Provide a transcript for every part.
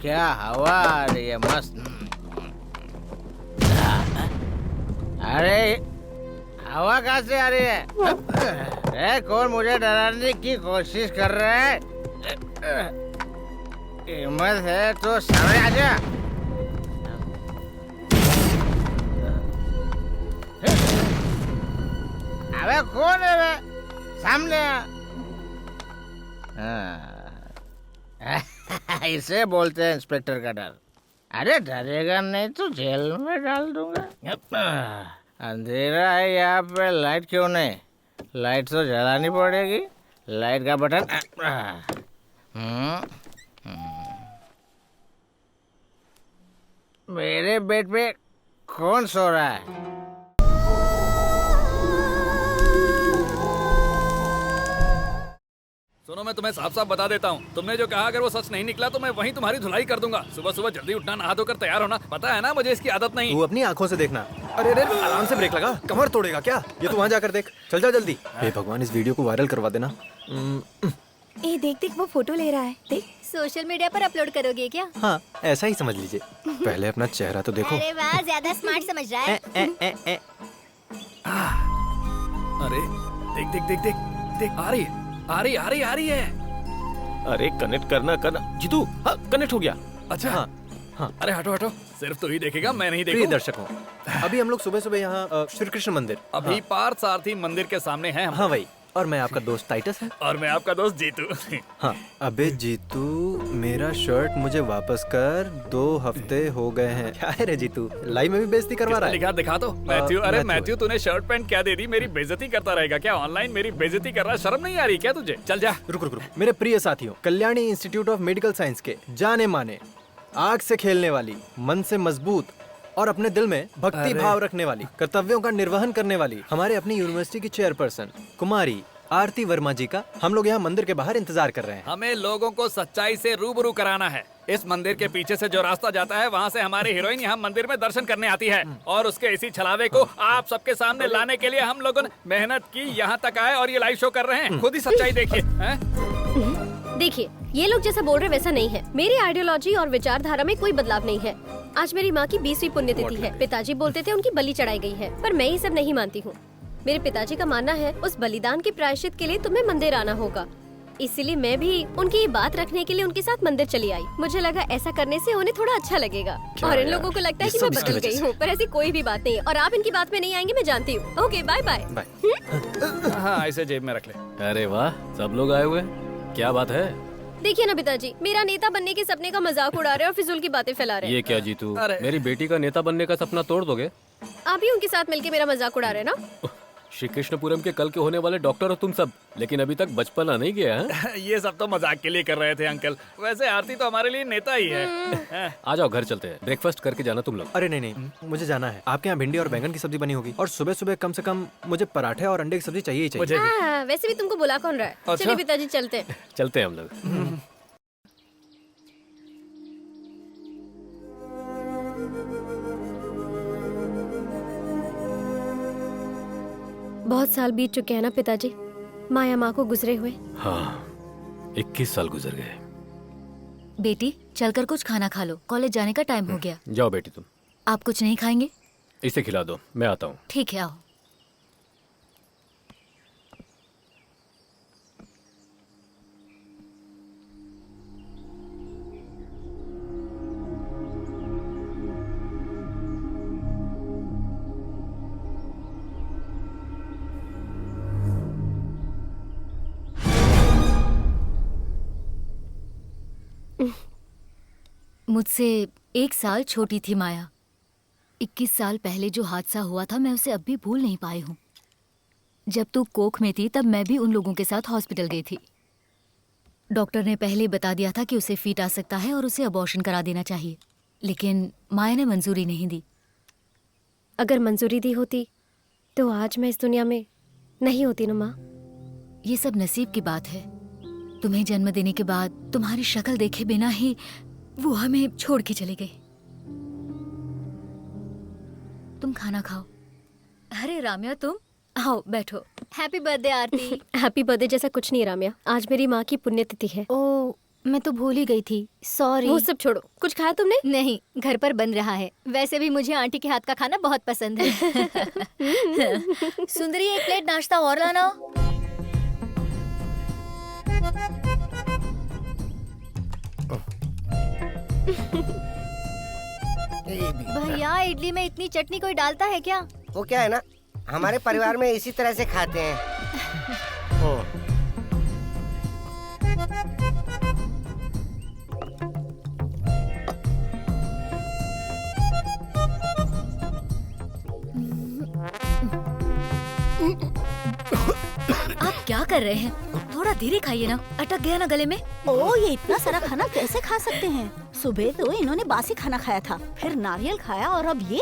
क्या हवा आ रही है, मस्त। अरे हवा कहाँ से आ रही है? कौन मुझे डराने की कोशिश कर रहा है? हिम्मत है तो सामने आ जा। अबे कौन है बे? सामने आ। इसे बोलते हैं इंस्पेक्टर का डर। अरे डरेगा नहीं तो जेल में डाल दूंगा। अंधेरा है यहाँ पे, लाइट क्यों नहीं? लाइट तो जलानी पड़ेगी। लाइट का बटन। मेरे बेड पे कौन सो रहा है? सुनो, मैं तुम्हें साफ साफ बता देता हूँ, तुमने जो कहा अगर वो सच नहीं निकला तो मैं वहीं तुम्हारी धुलाई कर दूंगा। सुबह सुबह जल्दी उठना, नहा धोकर तैयार होना। पता है ना मुझे इसकी आदत नहीं। तू अपनी आंखों से देखना। अरे अरे आराम से ब्रेक लगा, कमर तोड़ेगा क्या? ये तू वहाँ जाकर देख। चल जा जल्दी। हे भगवान, इस वीडियो को वायरल करवा देना। ए देख देख, वो फोटो ले रहा है। देख, सोशल मीडिया पर अपलोड करोगे क्या? हाँ, ऐसा ही समझ लीजिए। पहले अपना चेहरा तो देखो। अरे वाह, ज्यादा स्मार्ट समझ रहा है। अरे देख देख देख देख देख, आ रही है, आ रही आ रही आ रही है। अरे कनेक्ट करना जीतू। हाँ, कनेक्ट हो गया। अच्छा। हाँ हाँ। अरे हटो हटो, सिर्फ तू ही देखेगा, मैं नहीं प्रिय देखूं। दर्शकों, अभी हम लोग सुबह सुबह यहाँ श्री कृष्ण मंदिर, अभी पार्थ सारथी मंदिर के सामने हैं हम। हाँ वही। और मैं आपका दोस्त टाइटस है। और मैं आपका दोस्त जीतू। हाँ। अबे जीतू, मेरा शर्ट मुझे वापस कर। 2 हफ्ते हो गए हैं। क्या है रे जीतू, लाइव में भी बेइज्जती करवा रहा है? लिखा दिखा दो। मैथ्यू। अरे मैथ्यू। मैथ्यू, तूने शर्ट पैंट क्या दे दी? मेरी बेइज्जती करता रहेगा क्या? ऑनलाइन मेरी बेइज्जती कर रहा, शर्म नहीं आ रही क्या तुझे? चल जा। रुक रुक रुक। मेरे प्रिय साथियों, Kalyani institute of medical science के जाने माने, आग से खेलने वाली, मन से मजबूत और अपने दिल में भक्ति भाव रखने वाली, कर्तव्यों का निर्वहन करने वाली हमारे अपनी यूनिवर्सिटी की चेयरपर्सन कुमारी आरती वर्मा जी का हम लोग यहाँ मंदिर के बाहर इंतजार कर रहे हैं। हमें लोगों को सच्चाई से रूबरू कराना है। इस मंदिर के पीछे से जो रास्ता जाता है, वहाँ से हमारी हीरोइन यहाँ मंदिर में दर्शन करने आती है। और उसके इसी छलावे को आप सबके सामने लाने के लिए हम लोगों ने मेहनत की, यहाँ तक आए और ये लाइव शो कर रहे हैं। खुद ही सच्चाई देखिए। देखिए, ये लोग जैसा बोल रहे वैसा नहीं है। मेरी आइडियोलॉजी और विचारधारा में कोई बदलाव नहीं है। आज मेरी माँ की 20वीं पुण्यतिथि है। पिताजी बोलते थे उनकी बलि चढ़ाई गई है, पर मैं ये सब नहीं मानती हूँ। मेरे पिताजी का मानना है उस बलिदान के प्रायश्चित के लिए तुम्हें मंदिर आना होगा। इसीलिए मैं भी उनकी ये बात रखने के लिए उनके साथ मंदिर चली आई। मुझे लगा ऐसा करने से उन्हें थोड़ा अच्छा लगेगा। और इन लोगों को लगता है कि मैं बदल गई हूँ, पर ऐसी कोई भी बात नहीं है। और आप इनकी बात में नहीं आएंगे, मैं जानती हूँ। Okay, bye bye. हाँ, इसे जेब में रख ले। अरे वाह, सब लोग आए हुए हैं। क्या बात है? देखिए ना पिताजी, मेरा नेता बनने के सपने का मजाक उड़ा रहे हैं और फिजूल की बातें फैला रहे हैं। ये क्या जीतू, अरे। मेरी बेटी का नेता बनने का सपना तोड़ दोगे? आप भी उनके साथ मिलके मेरा मजाक उड़ा रहे हैं ना? श्री कृष्णपुरम के कल के होने वाले डॉक्टर हो तुम सब, लेकिन अभी तक बचपना नहीं गया है। ये सब तो मजाक के लिए कर रहे थे अंकल। वैसे आरती तो हमारे लिए नेता ही है। आ जाओ, घर चलते हैं। ब्रेकफास्ट करके जाना तुम लोग। अरे नहीं नहीं, मुझे जाना है। आपके यहाँ भिंडी और बैंगन की सब्जी बनी होगी, और सुबह सुबह कम से कम मुझे पराठे और अंडे की सब्जी चाहिए ही चाहिए। मुझे भी। हाँ, वैसे भी तुमको बुला कौन रहा है? अच्छा। चलिए पिताजी, चलते हैं। चलते हैं हम लोग। बहुत साल बीत चुके हैं ना पिताजी, माया माँ को गुजरे हुए। हाँ, 21 साल गुजर गए। बेटी, चलकर कुछ खाना खा लो, कॉलेज जाने का टाइम हो गया। जाओ बेटी, तुम आप कुछ नहीं खाएंगे? इसे खिला दो, मैं आता हूँ। ठीक है, आओ। मुझसे 1 साल छोटी थी माया। 21 साल पहले जो हादसा हुआ था, मैं उसे अब भी भूल नहीं पाई हूँ। जब तू कोख में थी तब मैं भी उन लोगों के साथ हॉस्पिटल गई थी। डॉक्टर ने पहले बता दिया था कि उसे फीट आ सकता है और उसे अबॉर्शन करा देना चाहिए, लेकिन माया ने मंजूरी नहीं दी। अगर मंजूरी दी होती तो आज मैं इस दुनिया में नहीं होती ना माँ। ये सब नसीब की बात है। तुम्हें जन्म देने के बाद तुम्हारी शक्ल देखे बिना ही वो हमें छोड़ के चले गए। तुम खाना खाओ। अरे राम्या, तुम आओ, बैठो। हैप्पी बर्थडे आरती। हैप्पी बर्थडे जैसा कुछ नहीं राम्या, आज मेरी माँ की पुण्यतिथि है। ओ, मैं तो भूल ही गई थी, सॉरी। वो सब छोड़ो, कुछ खाया तुमने? नहीं, घर पर बन रहा है। वैसे भी मुझे आंटी के हाथ का खाना बहुत पसंद है। सुंदरी, एक प्लेट नाश्ता और लाना। भैया, इडली में इतनी चटनी कोई डालता है क्या? वो क्या है ना, हमारे परिवार में इसी तरह से खाते हैं। आप क्या कर रहे हैं? थोड़ा धीरे खाइए ना, अटक गया ना गले में। ओ, ये इतना सारा खाना कैसे खा सकते हैं? सुबह तो इन्होंने बासी खाना खाया था, फिर नारियल खाया और अब ये।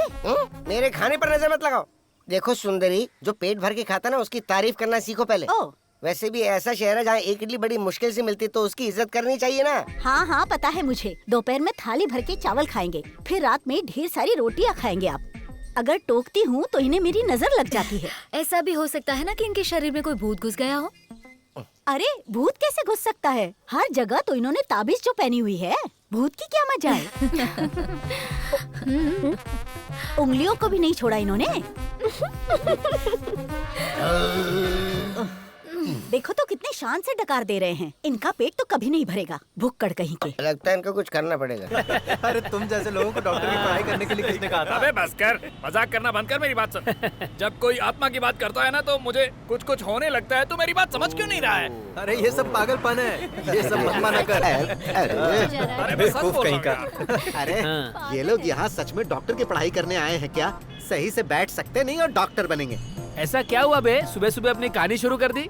मेरे खाने पर नजर मत लगाओ। देखो सुंदरी, जो पेट भर के खाता ना उसकी तारीफ करना सीखो पहले। ओ, वैसे भी ऐसा शहर है जहाँ एक इडली बड़ी मुश्किल से मिलती है, तो उसकी इज्जत करनी चाहिए ना। हाँ हाँ पता है मुझे। दोपहर में थाली भर के चावल खाएंगे, फिर रात में ढेर सारी रोटियां खाएंगे। आप अगर टोकती हूँ तो इन्हें मेरी नजर लग जाती है। ऐसा भी हो सकता है ना कि इनके शरीर में कोई भूत घुस गया हो। अरे भूत कैसे घुस सकता है? हर जगह तो इन्होंने ताबीज जो पहनी हुई है, भूत की क्या मजा है? उंगलियों को भी नहीं छोड़ा इन्होंने। देखो तो कितने शान से डकार दे रहे हैं। इनका पेट तो कभी नहीं भरेगा, भुक्कड़ कहीं के। लगता है इनको कुछ करना पड़ेगा। अरे तुम जैसे लोगों को डॉक्टर की पढ़ाई करने के लिए किसने कहा था? अबे बस कर, मजाक करना बंद कर, मेरी बात सुन। जब कोई आत्मा की बात करता है ना तो मुझे कुछ कुछ होने लगता है। तू मेरी बात समझ क्यों नहीं रहा है? अरे ये सब पागलपन है, ये सब मत माना कर। अरे मैं सच बोल कहीं रहा का। हूँ यार। अरे ये लोग यहाँ सच में डॉक्टर की पढ़ाई करने आए हैं क्या? सही से बैठ सकते नहीं और डॉक्टर बनेंगे। ऐसा क्या हुआ बे? सुबह सुबह अपनी कहानी शुरू कर दी।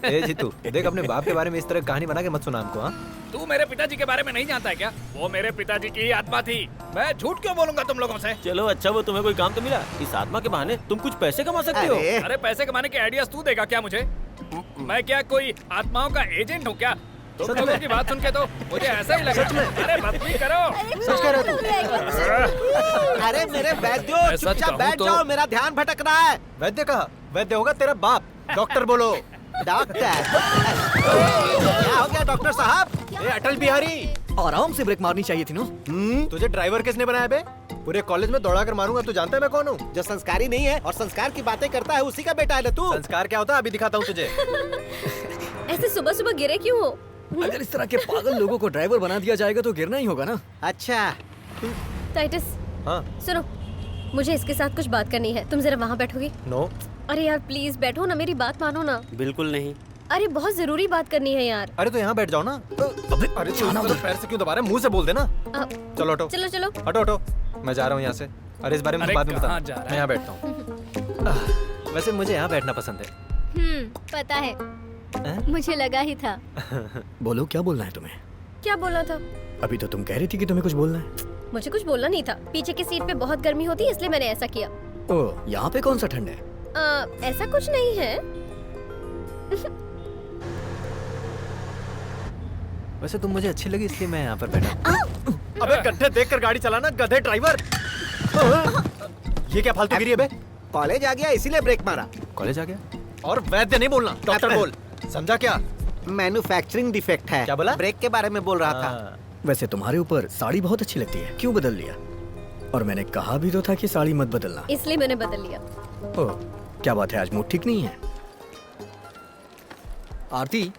ए जीतू, देख अपने बाप के बारे में इस तरह कहानी बना के मत सुना हमको। हाँ, तू मेरे पिताजी के बारे में नहीं जानता है क्या? वो मेरे पिताजी की ही आत्मा थी। मैं झूठ क्यों बोलूंगा तुम लोगों से? चलो अच्छा, वो तुम्हें कोई काम तो मिला। इस आत्मा के बहाने तुम कुछ पैसे कमा सकते हो। अरे अरे पैसे कमाने के आइडियाज तू देगा क्या मुझे? मैं क्या कोई आत्माओं का एजेंट हूँ क्या? तुम लोगों की बात सुन के तो मुझे ऐसा ही लगा। अरे बदतमीजी करो। सच कह रहा तू? अरे मेरे वैद्यो, मैं सच चुपचाप कहूँ बैठ तो- जाओ, मेरा ध्यान भटक रहा है। वैद्य कहा? वैद्य होगा तेरा बाप। डॉक्टर बोलो। डॉक्टर क्या हो गया डॉक्टर साहब? ए अटल बिहारी, आराम से ब्रेक मारनी चाहिए थी ना। तुझे ड्राइवर किसने बनाया बे? पूरे कॉलेज में दौड़ा कर मारूंगा। तू जानता है मैं कौन हूँ? जो संस्कारी नहीं है और संस्कार की बातें करता है उसी का बेटा है ना तू। संस्कार क्या होता है अभी दिखाता हूँ तुझे। ऐसे सुबह सुबह गिरे क्यों हो? अगर इस तरह के पागल लोगों को ड्राइवर बना दिया जाएगा तो गिरना ही होगा ना। अच्छा टाइटस, हाँ, सुनो, मुझे इसके साथ कुछ बात करनी है। तुम जरा वहाँ बैठोगे? नो। अरे यार प्लीज बैठो ना, मेरी बात मानो ना। बिल्कुल नहीं। अरे बहुत जरूरी बात करनी है यार। अरे तो यहाँ बैठ जाओ ना। अरे तू उधर पैर से क्यों दबा रहा है? मुंह से बोल देना। अ, चलो हटो, चलो चलो। हटो हटो, मैं जा रहा हूँ यहाँ से। अरे इस बारे में अरे तो बाद में बता। कहाँ जा रहा है? मैं यहाँ बैठता हूँ। वैसे मुझे यहाँ बैठना पसंद है। पता है, मुझे लगा ही था। बोलो क्या बोलना है तुम्हें? क्या बोला था? अभी तो तुम कह रही थी कि तुम्हें कुछ बोलना है। मुझे कुछ बोलना नहीं था। पीछे की सीट पे बहुत गर्मी होती है इसलिए मैंने ऐसा किया। ओह, यहाँ पे कौन सा ठंड है? ऐसा कुछ नहीं है। वैसे तुम मुझे अच्छी लगी इसलिए मैं यहाँ पर बैठा। अबे गड्ढे देखकर गाड़ी चलाना, गधे ड्राइवर। ये क्या फालतूगिरी है बे? कॉलेज आ गया इसीलिए ब्रेक मारा। कॉलेज आ गया? और वैद्य नहीं बोलना, डॉक्टर बोल। समझा क्या? मैन्युफैक्चरिंग डिफेक्ट है। क्या बोला? ब्रेक के बारे में बोल रहा था। हाँ। वैसे तुम्हारे ऊपर साड़ी बहुत अच्छी लगती है, क्यों बदल लिया? और मैंने कहा भी तो था कि साड़ी मत बदलना। इसलिए मैंने बदल लिया। ओह, क्या बात है, आज मूड ठीक नहीं है? आरती,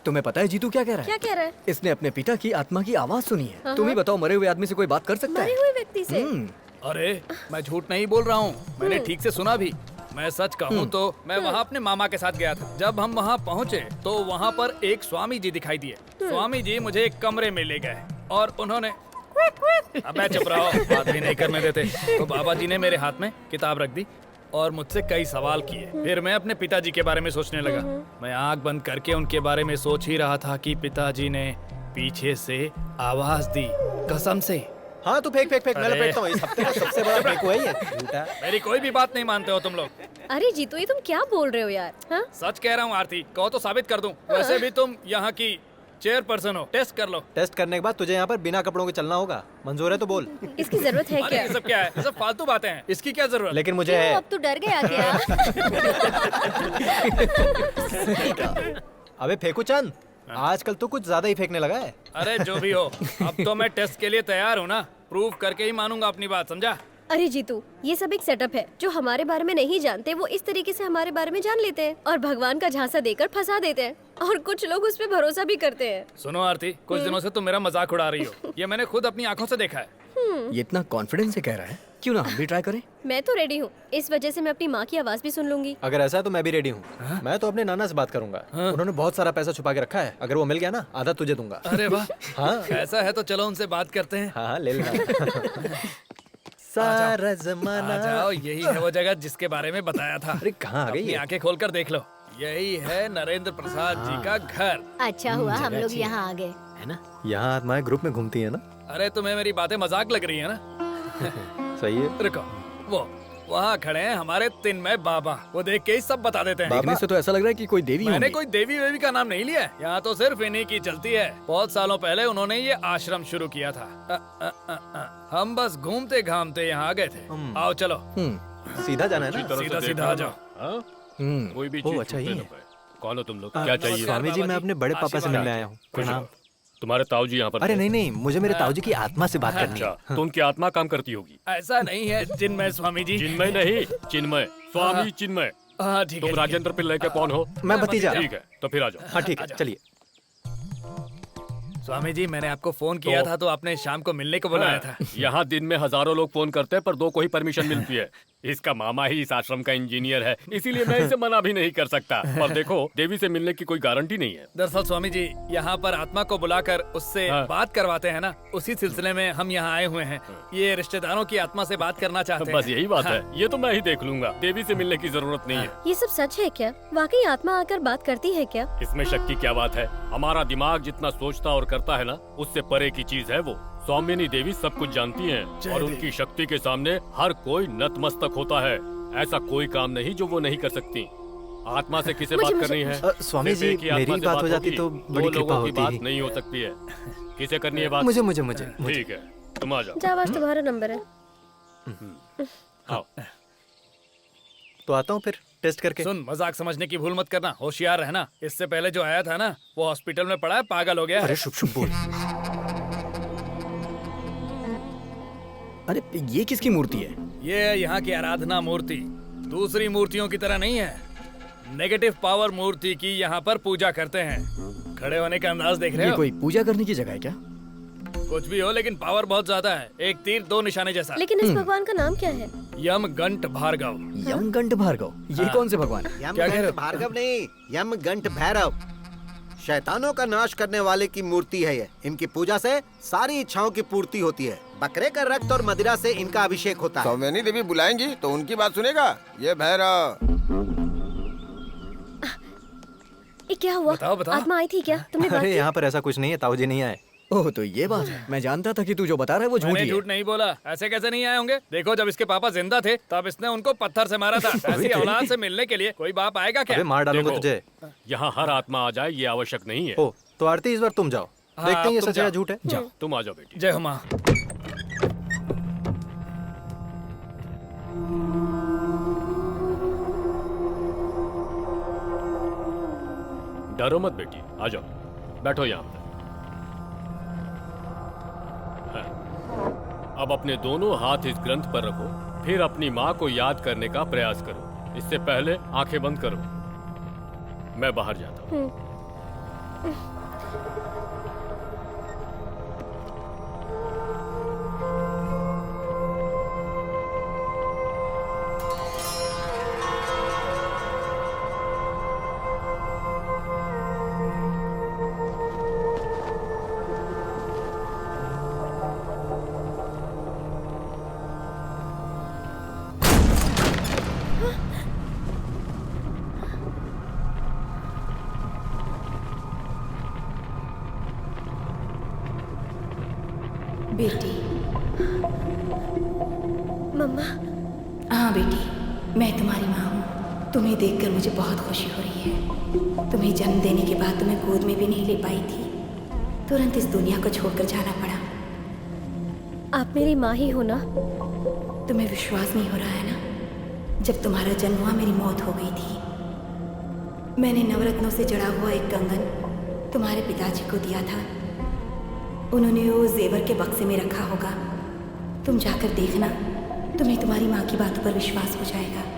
तुम्हें पता है जीतू क्या कह रहा है? क्या कह रहा है? इसने अपने पिता की आत्मा की आवाज सुनी है। हाँ, तुम ही बताओ, मरे हुए आदमी से कोई बात कर सकता मरे है? हुए व्यक्ति से? अरे मैं झूठ नहीं बोल रहा हूँ, मैंने ठीक से सुना भी। मैं सच कहूँ तो मैं वहाँ अपने मामा के साथ गया था। जब हम वहाँ पहुँचे तो वहाँ पर एक स्वामी जी दिखाई दिए। स्वामी जी मुझे एक कमरे में ले गए और उन्होंने अबे चुप रहो, बात भी नहीं करने देते। तो बाबा जी ने मेरे हाथ में किताब रख दी और मुझसे कई सवाल किए। फिर मैं अपने पिताजी के बारे में सोचने लगा। मैं आंख बंद करके उनके बारे में सोच ही रहा था कि पिताजी ने पीछे से आवाज दी, कसम से। हाँ तू फेंक फेंक फेंक, मैं अरे। लपेटता हूँ। इस हफ्ते का सबसे बड़ा फेंक हुआ ही है। झूठा। मेरी कोई भी बात नहीं मानते हो तुम लोग। अरे जीतू, ये तुम क्या बोल रहे हो यार? हाँ? सच कह रहा हूँ आरती, कहो तो साबित कर दूं। वैसे भी तुम यहाँ की चेयरपर्सन हो, टेस्ट कर लो। टेस्ट करने के बाद तुझे यहाँ पर बिना कपड़ों के चलना होगा। मंजूर है तो बोल। इसकी जरूरत है अरे क्या? ये सब क्या है? ये सब फालतू बातें हैं, इसकी क्या जरूरत? लेकिन मुझे क्यों, है। अब तू डर गया क्या? अबे फेंकू चंद, आजकल तो कुछ ज्यादा ही फेंकने लगा है। अरे जो भी हो, अब तो मैं टेस्ट के लिए तैयार हूँ ना। प्रूव करके ही मानूंगा अपनी बात, समझा? अरे जीतू, ये सब एक सेटअप है। जो हमारे बारे में नहीं जानते वो इस तरीके से हमारे बारे में जान लेते हैं और भगवान का झांसा देकर फंसा देते हैं, और कुछ लोग उस पे भरोसा भी करते हैं। सुनो आरती, कुछ दिनों से तुम मेरा मजाक उड़ा रही हो। ये मैंने खुद अपनी आंखों से देखा है। ये इतना कॉन्फिडेंस से कह रहा है, क्यों ना हम भी ट्राई करें? मैं तो रेडी हूँ, इस वजह से मैं अपनी माँ की आवाज भी सुन लूंगी। अगर ऐसा है तो मैं भी रेडी हूँ। मैं तो अपने नाना से बात करूंगा। उन्होंने बहुत सारा पैसा छुपा के रखा है, अगर वो मिल गया ना आधा तुझे दूंगा। अरे वाह, हाँ ऐसा है तो चलो उनसे बात करते हैं। हाँ ले लेना। सारा जमाना। आ जाओ, यही है वो जगह जिसके बारे में बताया था। अरे कहाँ आ गई अपनी ये? आंखें खोलकर देख लो, यही है नरेंद्र प्रसाद जी का घर। अच्छा हुआ हम लोग यहाँ आ गए। है ना? यहाँ आत्माएं ग्रुप में घूमती है ना। अरे तुम्हें मेरी बातें मजाक लग रही है ना? सही है। रुको, वो वहाँ खड़े हैं हमारे तिन्मय बाबा, वो देख के ही सब बता देते हैं। देखने से तो ऐसा लग रहा है कि कोई देवी मैंने होंगी। कोई देवी वेवी का नाम नहीं लिया है, यहाँ तो सिर्फ इन्हीं की चलती है। बहुत सालों पहले उन्होंने ये आश्रम शुरू किया था। हम बस घूमते घामते यहाँ आ गए थे। आओ चलो, सीधा जाना है ना? सीधा सीधा आ जाओ। कोई भी ओ, चीज अच्छा, छूटने ये ना पाए। कौन हो तुम लोग? क्या चाहिए? स्वामी जी, मैं अपने बड़े पापा से मिलने आया हूँ। प्रणाम। तुम्हारे ताऊ जी यहाँ पर अरे थे? नहीं नहीं, मुझे मेरे ताऊ जी की आत्मा से बात करनी है। अच्छा, तो उनकी आत्मा काम करती होगी। ऐसा नहीं है चिन्मय स्वामी जी। चिन्मय नहीं, चिन्मय, स्वामी चिन्मय। हाँ ठीक है। तुम राजेंद्र पिल्लई के कौन हो? मैं भतीजा। ठीक है, तो फिर आ जाओ। हाँ ठीक है, चलिए। स्वामी जी, मैंने आपको फोन किया था तो आपने शाम को मिलने को बुलाया था। यहाँ दिन में हजारों लोग फोन करते हैं पर 2 को ही परमिशन मिलती है। इसका मामा ही इस आश्रम का इंजीनियर है, इसीलिए मैं इसे मना भी नहीं कर सकता। पर देखो, देवी से मिलने की कोई गारंटी नहीं है। दरअसल स्वामी जी, यहाँ पर आत्मा को बुलाकर उससे बात करवाते हैं ना, उसी सिलसिले में हम यहाँ आए हुए हैं। ये रिश्तेदारों की आत्मा से बात करना चाहते हैं। बस यही बात है, ये तो मैं ही देख लूंगा। देवी से मिलने की जरूरत नहीं है। ये सब सच है क्या? वाकई आत्मा आकर बात करती है क्या? इसमें शक की क्या बात है? हमारा दिमाग जितना सोचता और करता है ना, उससे परे की चीज है वो। स्वामिनी देवी सब कुछ जानती हैं और उनकी शक्ति के सामने हर कोई नतमस्तक होता है। ऐसा कोई काम नहीं जो वो नहीं कर सकती। आत्मा से किसे बात करनी है? स्वामी जी, मेरी बात हो जाती तो बड़ी कृपा होती। बात नहीं हो सकती है। किसे करनी है बात? मुझे मुझे मुझे ठीक है, तुम आ जाओ। जावाज तुम्हारा नंबर है। आओ। तो आता हूँ फिर टेस्ट करके। सुन, मजाक समझने की भूल मत करना, होशियार रहना। इससे पहले जो आया था ना, वो हॉस्पिटल में पड़ा है, पागल हो गया है। अरे शुभ शुभ बोल। अरे ये किसकी मूर्ति है? ये है यहाँ की आराधना मूर्ति। दूसरी मूर्तियों की तरह नहीं है। नेगेटिव पावर मूर्ति की यहाँ पर पूजा करते हैं। खड़े होने का अंदाज देख रहे ये हो? कोई पूजा करने की जगह है क्या? कुछ भी हो, लेकिन पावर बहुत ज्यादा है। एक तीर 2 निशाने जैसा। लेकिन इस भगवान का नाम क्या है? यमगंट भार्गव। यमगंट भार्गव, ये कौन से भगवान है? यमगंट भार्गव नहीं, यमगंट भैरव। शैतानों का नाश करने वाले की मूर्ति है ये। इनकी पूजा से सारी इच्छाओं की पूर्ति होती है। बकरे का रक्त और मदिरा से इनका अभिषेक होता है। सौम्यनी देवी बुलाएंगी तो उनकी बात सुनेगा ये भैरव। क्या हुआ? बताओ बताओ। आत्मा आई थी क्या? तुमने बात अरे की? यहाँ पर ऐसा कुछ नहीं है, ताऊ जी नहीं आए। ओह, तो ये बात है। मैं जानता था कि तू जो बता रहा है वो झूठ मैंने ही है। झूठ नहीं बोला। ऐसे कैसे नहीं आए होंगे? देखो, जब इसके पापा जिंदा थे तब इसने उनको पत्थर से मारा था। ऐसी औलाद से मिलने के लिए कोई बाप आएगा क्या? अबे मार डालूंगा देखो, तुझे। यहाँ हर आत्मा आ जाए ये आवश्यक नहीं है। ओ, तो आरती इस बार तुम जाओ, हाँ, देखते हैं ये तुम सच है या जाओ। झूठ है। जाओ, तुम आ जाओ बेटी। जय हो माँ। डरो मत बेटी, आ जाओ, बैठो यहाँ पर। हाँ। अब अपने दोनों हाथ इस ग्रंथ पर रखो, फिर अपनी माँ को याद करने का प्रयास करो। इससे पहले आंखें बंद करो। मैं बाहर जाता हूँ। बेटी। मम्मा। हाँ बेटी, मैं तुम्हारी माँ हूँ। तुम्हें देखकर मुझे बहुत खुशी हो रही है। तुम्हें जन्म देने के बाद तुम्हें गोद में भी नहीं ले पाई थी, तुरंत इस दुनिया को छोड़कर जाना पड़ा। आप मेरी माँ ही हो ना? तुम्हें विश्वास नहीं हो रहा है ना? जब तुम्हारा जन्म हुआ मेरी मौत हो गई थी। मैंने नवरत्नों से जड़ा हुआ एक कंगन तुम्हारे पिताजी को दिया था। उन्होंने वो जेवर के बक्से में रखा होगा। तुम जाकर देखना, तुम्हें तुम्हारी माँ की बातों पर विश्वास हो जाएगा।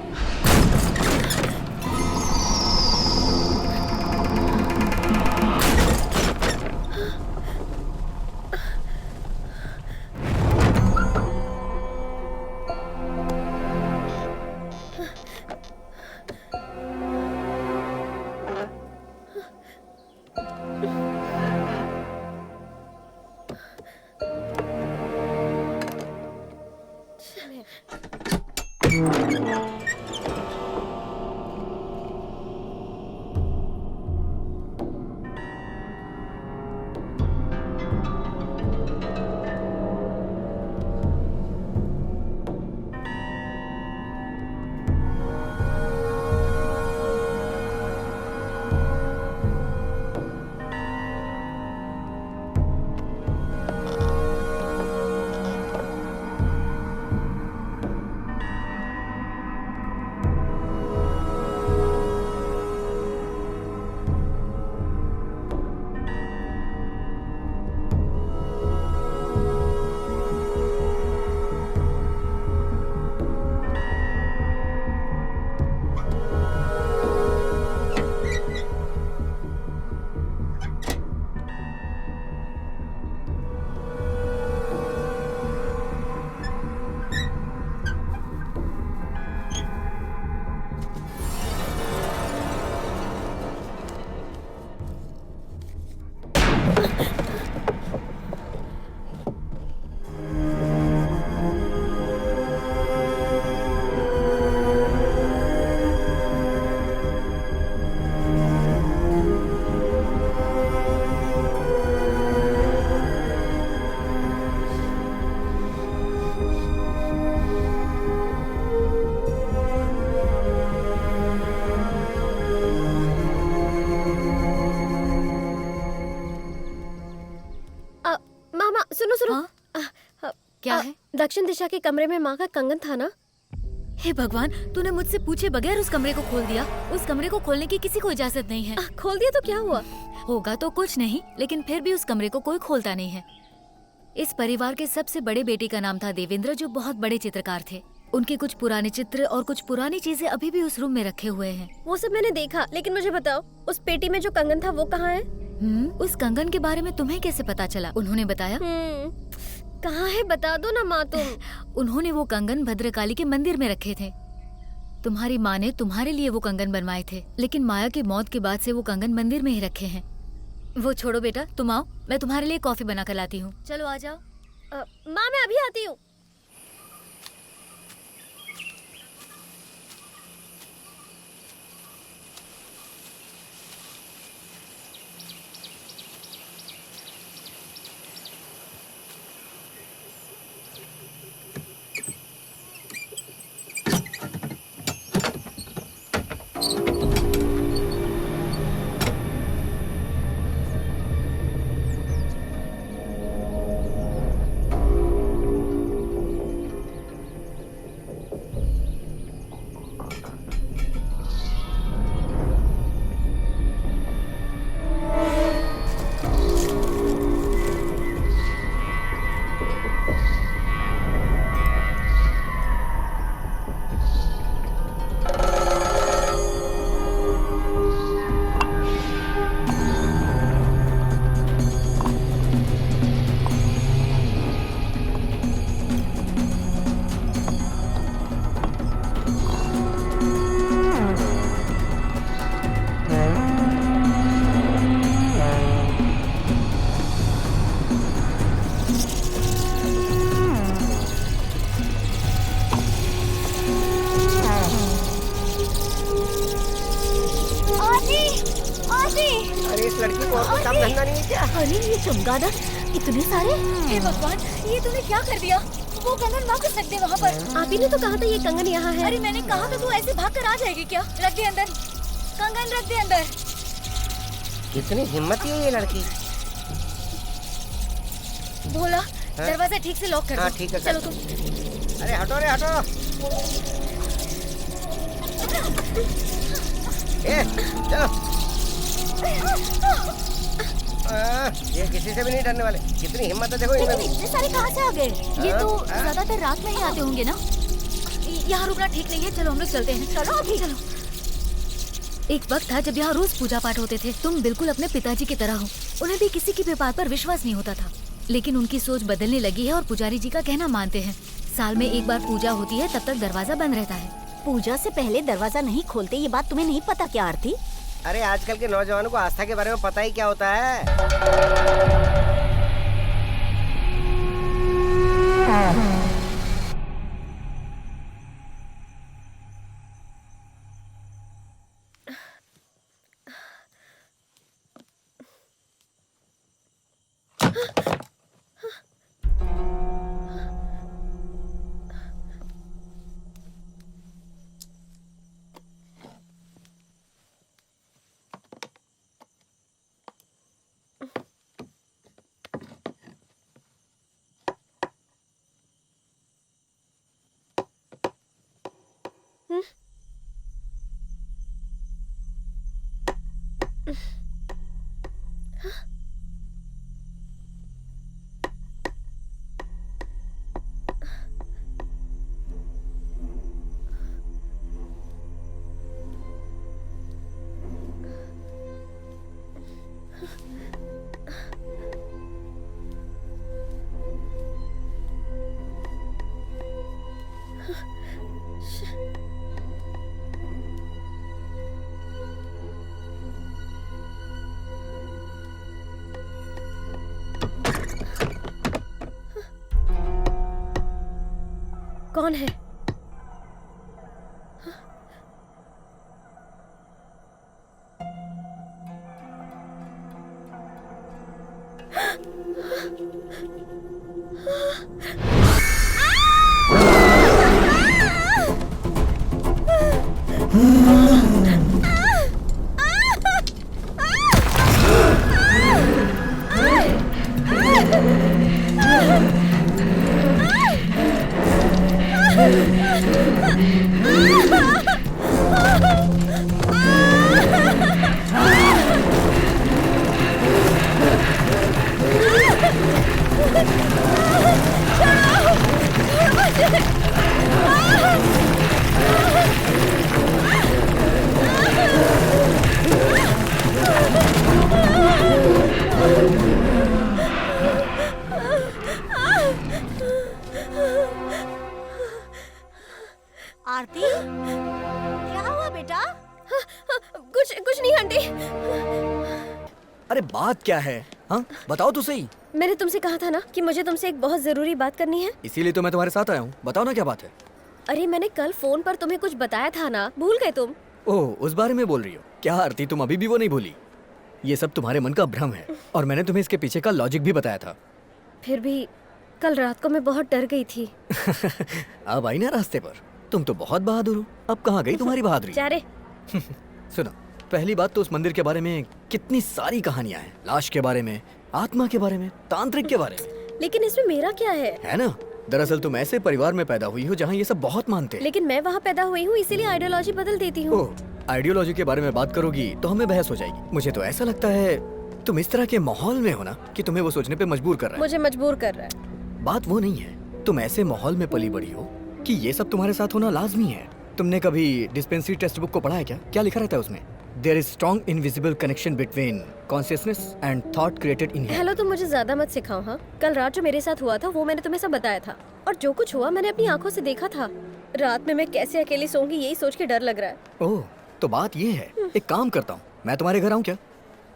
क्या है? दक्षिण दिशा के कमरे में माँ का कंगन था ना? हे भगवान, तूने मुझसे पूछे बगैर उस कमरे को खोल दिया। उस कमरे को खोलने की किसी को इजाजत नहीं है। खोल दिया तो क्या हुआ? होगा तो कुछ नहीं, लेकिन फिर भी उस कमरे को कोई खोलता नहीं है। इस परिवार के सबसे बड़े बेटे का नाम था देवेंद्र, जो बहुत बड़े चित्रकार थे। उनके कुछ पुराने चित्र और कुछ पुरानी चीजें अभी भी उस रूम में रखे हुए हैं। वो सब मैंने देखा, लेकिन मुझे बताओ, उस पेटी में जो कंगन था वो कहाँ है? उस कंगन के बारे में तुम्हें कैसे पता चला? उन्होंने बताया? कहाँ है, बता दो ना माँ तुम। उन्होंने वो कंगन भद्रकाली के मंदिर में रखे थे। तुम्हारी माँ ने तुम्हारे लिए वो कंगन बनवाए थे, लेकिन माया की मौत के बाद से वो कंगन मंदिर में ही रखे हैं। वो छोड़ो बेटा, तुम आओ, मैं तुम्हारे लिए कॉफी बना कर लाती हूँ। चलो आ जाओ। माँ मैं अभी आती हूँ। अरे ये चमगादड़, इतने सारे! हे भगवान, ये तूने क्या कर दिया? वो कंगन वापस रख दे वहाँ पर। आप ही ने तो कहा था ये कंगन यहाँ है। अरे मैंने कहा था, तू ऐसे भाग कर आ जाएगी क्या? रख दे अंदर, कंगन रख दे अंदर। कितनी हिम्मत है ये लड़की। भोला, दरवाजा ठीक से लॉक कर दो। ठीक है, चलो तुम। अरे हटो रे हटो। चलो। ये किसी से भी नहीं डरने वाले। कितनी हिम्मत है देखो इनमें भी। इतने सारे कहाँ से आ गए? ये तो ज्यादातर रात में ही आते होंगे ना। यहाँ रुकना ठीक नहीं है, चलो हम लोग चलते हैं। चलो अभी चलो। एक वक्त था जब यहाँ रोज पूजा पाठ होते थे। तुम बिल्कुल अपने पिताजी की तरह हो। उन्हें भी किसी की भी बात पर विश्वास नहीं होता था, लेकिन उनकी सोच बदलने लगी है और पुजारी जी का कहना मानते हैं। साल में एक बार पूजा होती है, तब तक दरवाजा बंद रहता है। पूजा से पहले दरवाजा नहीं खोलते, ये बात तुम्हें नहीं पता क्या आरती? अरे आजकल के नौजवानों को आस्था के बारे में पता ही क्या होता है। कौन है? आरती, क्या हुआ बेटा? कुछ नहीं आंटी। अरे बात क्या है? हाँ बताओ तो सही। मैंने तुमसे कहा था ना कि मुझे तुमसे एक बहुत जरूरी बात करनी है। इसीलिए तो मैं तुम्हारे साथ आया हूँ। बताओ ना क्या बात है। अरे मैंने कल फोन पर तुम्हें कुछ बताया था ना, भूल गए तुम? ओह, उस बारे में बोल रही हो क्या आरती? तुम अभी भी वो नहीं भूली? ये सब तुम्हारे मन का भ्रम है और मैंने तुम्हें इसके पीछे का लॉजिक भी बताया था। फिर भी कल रात को मैं बहुत डर गई थी। अब आई ना रास्ते पर। तुम तो बहुत बहादुर हो। अब कहाँ गई तुम्हारी बहादुरी? जा रे। सुनो, पहली बात तो उस मंदिर के बारे में कितनी सारी कहानियां हैं। लाश के बारे में, आत्मा के बारे में, तांत्रिक के बारे में। लेकिन इसमें मेरा क्या है ना? दरअसल तुम ऐसे परिवार में पैदा हुई हो जहाँ ये सब बहुत मानते हैं। लेकिन मैं वहाँ पैदा हुई हूँ, इसीलिए आइडियोलॉजी बदल देती हूँ। ओह, आइडियोलॉजी के बारे में बात करोगी तो हमें बहस हो जाएगी। मुझे तो ऐसा लगता है तुम इस तरह के माहौल में हो ना कि तुम्हें वो सोचने पे मजबूर कर रहा है। मुझे मजबूर कर रहा है। बात वो नहीं है। तुम ऐसे माहौल में पली बड़ी हो कि ये सब तुम्हारे साथ होना लाजमी है। तुमने कभी डिस्पेंसरी टेक्स्ट बुक को पढ़ा है क्या? क्या लिखा रहता है उसमें? There is strong invisible connection between consciousness and thought created in here. Hello, तुम मुझे ज्यादा मत सिखाओ। हाँ, कल रात जो मेरे साथ हुआ था वो मैंने तुम्हें सब बताया था, और जो कुछ हुआ मैंने अपनी आंखों से देखा था। रात में मैं कैसे अकेली सोऊंगी यही सोच के डर लग रहा है। ओह, तो बात ये है। एक काम करता हूँ, मैं तुम्हारे घर आऊँ क्या?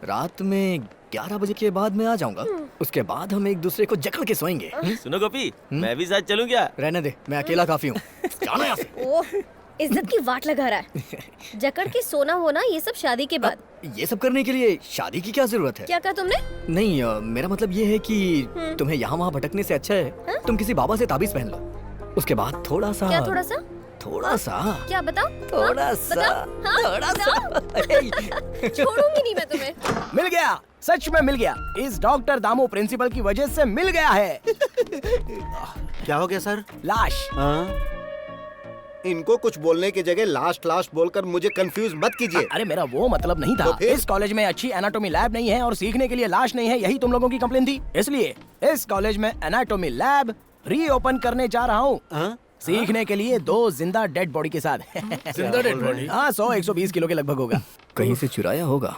रात में 11 बजे के बाद मैं आ जाऊंगा। उसके बाद हम एक दूसरे को जकड़ के सोएंगे। सुनो गोपी, मैं भी साथ चलूं क्या? रहने दे, मैं अकेला काफी हूँ। जाना यहाँ से। ओह, इज्जत की वाट लगा रहा है। जकड़ के सोना होना ये सब शादी के बाद। ये सब करने के लिए शादी की क्या जरूरत है? क्या कहा तुमने? नहीं, मेरा मतलब ये है कि तुम्हें यहाँ वहाँ भटकने से अच्छा है तुम किसी बाबा से ताबीज पहन लो। उसके बाद थोड़ा सा। क्या थोड़ा सा? थोड़ा सा। क्या बताओ? थोड़ा सा। थोड़ा सा। छोड़ूंगी नहीं मैं तुम्हें। मिल गया, सच में मिल गया। इस डॉक्टर दामू प्रिंसिपल की वजह से मिल गया है। क्या हो गया सर? लाश। इनको कुछ बोलने की जगह लास्ट लास्ट बोलकर मुझे कंफ्यूज मत कीजिए। अरे मेरा वो मतलब नहीं था। तो फिर? इस कॉलेज में अच्छी एनाटॉमी लैब नहीं है और सीखने के लिए लाश नहीं है, यही तुम लोगों की कंप्लेन थी। इसलिए इस कॉलेज में एनाटॉमी लैब रीओपन करने जा रहा हूँ, सीखने के लिए 2 जिंदा डेड बॉडी के साथ। जिंदा डेड बॉडी? हाँ, 100-120 किलो के लगभग होगा। कहीं से चुराया होगा।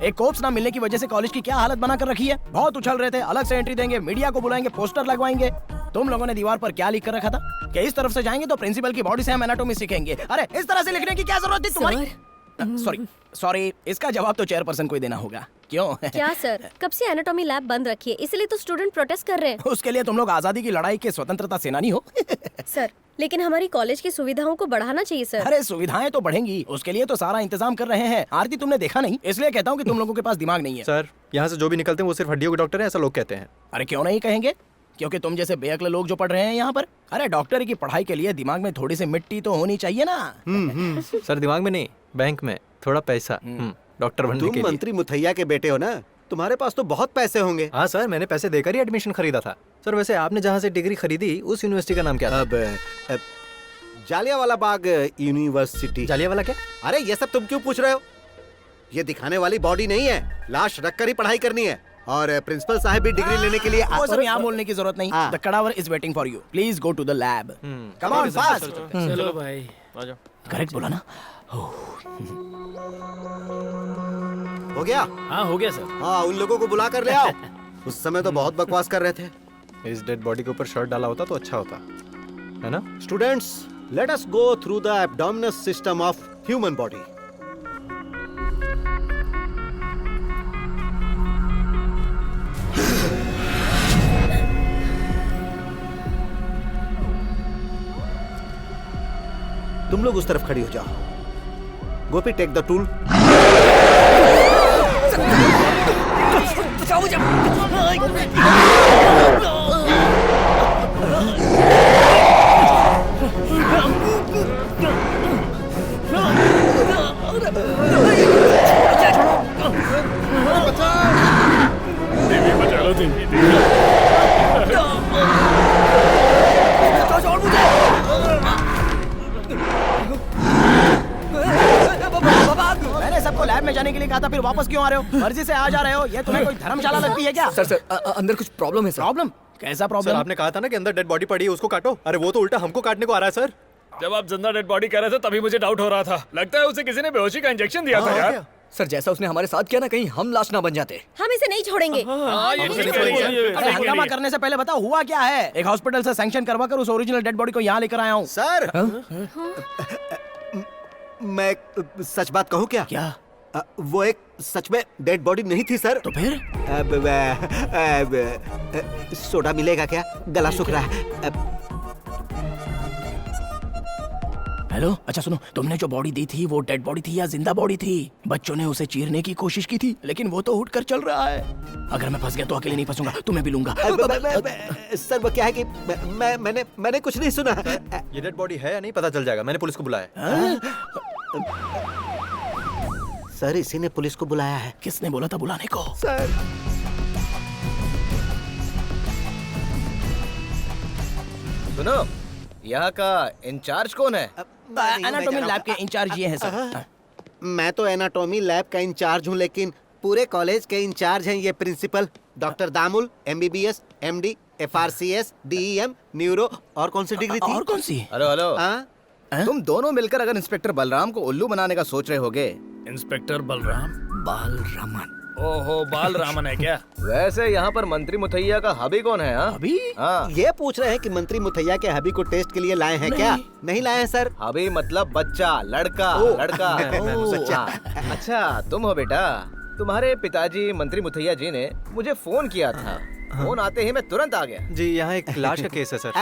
एक कोप्स ना मिलने की वजह से कॉलेज की क्या हालत बना कर रखी है। बहुत उछल रहे थे, अलग से एंट्री देंगे, मीडिया को बुलाएंगे, पोस्टर लगवाएंगे। तुम लोगों ने दीवार पर क्या लिख कर रखा था कि इस तरफ से जाएंगे तो प्रिंसिपल की बॉडी से हम एनाटॉमी सीखेंगे। अरे इस तरह से लिखने की क्या जरूरत थी तुम्हारी? सॉरी, इसका जवाब तो चेयरपर्सन को ही देना होगा। क्यों? क्या सर, कब से एनाटॉमी लैब बंद रखी है, इसलिए तो स्टूडेंट प्रोटेस्ट कर रहे हैं। उसके लिए तुम लोग आजादी की लड़ाई के स्वतंत्रता सेनानी हो। सर, लेकिन हमारी कॉलेज की सुविधाओं को बढ़ाना चाहिए सर। अरे सुविधाएं तो बढ़ेंगी, उसके लिए तो सारा इंतजाम कर रहे हैं। आरती तुमने देखा नहीं, इसलिए कहता हूँ कि तुम लोगों के पास दिमाग नहीं है। सर, यहाँ से जो भी निकलते हैं वो सिर्फ हड्डियों के डॉक्टर हैं, ऐसा लोग कहते हैं। अरे क्यों नहीं कहेंगे, क्योंकि तुम जैसे बेअक्ल लोग जो पढ़ रहे हैं यहाँ पर। अरे डॉक्टर की पढ़ाई के लिए दिमाग में थोड़ी सी मिट्टी तो होनी चाहिए ना। सर, दिमाग में नहीं, बैंक में थोड़ा पैसा। डॉक्टर बनने के तुम लिए। मंत्री मुथैया के बेटे हो ना, तुम्हारे पास तो बहुत पैसे होंगे। हाँ सर, मैंने पैसे देकर ही एडमिशन खरीदा था। सर वैसे आपने जहाँ से डिग्री खरीदी उस यूनिवर्सिटी का नाम क्या था? अब जालियांवाला बाग यूनिवर्सिटी। जालियांवाला क्या? अरे ये सब तुम क्यों पूछ रहे हो? ये दिखाने वाली बॉडी नहीं है, लाश रखकर ही पढ़ाई करनी है। और प्रिंसिपल साहब भी डिग्री लेने के लिए वो सब यहाँ बोलने की जरूरत नहीं। The cadaver is waiting for you, please go to the lab. Come on fast. चलो भाई, करेक्ट बोला ना? हो गया? हाँ हो गया सर। हाँ, उन लोगों को बुला कर ले आओ। उस समय तो बहुत बकवास कर रहे थे। इस डेड बॉडी के ऊपर शर्ट डाला होता तो अच्छा होता है ना? Students, let us go through the abdominal system of human body. तुम लोग उस तरफ खड़ी हो जाओ। गोपी, टेक द टूल। मैंने सबको लैब में जाने के लिए कहा था, फिर वापस क्यों आ रहे हो? मर्जी से आ जा रहे हो? ये तुम्हें कोई धर्मशाला लगती है क्या? सर अंदर कुछ प्रॉब्लम है सर। प्रॉब्लम? कैसा सर, प्रॉब्लम? आपने कहा था ना कि अंदर डेड बॉडी पड़ी है, उसको काटो। अरे वो तो उल्टा हमको काटने को आ रहा है सर। जब आप जिंदा डेड बॉडी कह रहे थे तभी मुझे डाउट हो रहा था। लगता है उसे किसी ने बेहोशी का इंजेक्शन दिया था यार। सर जैसा उसने हमारे साथ किया ना, कहीं हम लाश ना बन जाते। हम इसे नहीं छोड़ेंगे। अरे हंगामा करने से पहले बताओ हुआ क्या है? एक हॉस्पिटल से सैंक्शन करवा कर उस ओरिजिनल डेड बॉडी को यहाँ लेकर आया हूँ। सर, मैं सच बात कहूँ क्या? क्या? वो एक सच में डेड बॉडी नहीं थी सर। तो फिर? सोडा मिलेगा क्या? गला सूख रहा है। हेलो, अच्छा सुनो, तुमने जो बॉडी दी थी वो डेड बॉडी थी या जिंदा बॉडी थी? बच्चों ने उसे चीरने की कोशिश की थी, लेकिन वो तो उठकर चल रहा है। अगर मैं फंस गया तो अकेले नहीं फंसूंगा, तुम्हें भी लूंगा। सर वो क्या है कि मैंने कुछ नहीं सुना। ये डेड बॉडी है या नहीं पता चल जाएगा, मैंने पुलिस को बुलाया। सर, इसी ने पुलिस को बुलाया है। किसने बोला था बुलाने को? सर, सुनो, यहाँ का इंचार्ज कौन है? एनाटॉमी लैब के इंचार्ज ये हैं सर। मैं तो एनाटॉमी लैब का इंचार्ज हूँ, लेकिन पूरे कॉलेज के इंचार्ज हैं ये प्रिंसिपल डॉक्टर दामुल, MBBS, MD, FRCS, DEM, neuro. और कौन सी डिग्री थी? और कौन सी? हेलो, तुम दोनों मिलकर अगर इंस्पेक्टर बलराम को उल्लू बनाने का सोच रहे होगे। इंस्पेक्टर बलराम? बालरामन। ओहो, बालरामन है क्या? वैसे यहाँ पर मंत्री मुथैया का हबी कौन है? हबी? हाँ। ये पूछ रहे हैं कि मंत्री मुथैया के हबी को टेस्ट के लिए लाए हैं क्या? नहीं लाए हैं सर। हबी मतलब बच्चा, लड़का। लड़का। अच्छा, तुम हो बेटा। तुम्हारे पिताजी मंत्री मुथैया जी ने मुझे फोन किया था। फोन आते ही मैं तुरंत आ गया। जी, यहाँ एक लाश का केस है सर।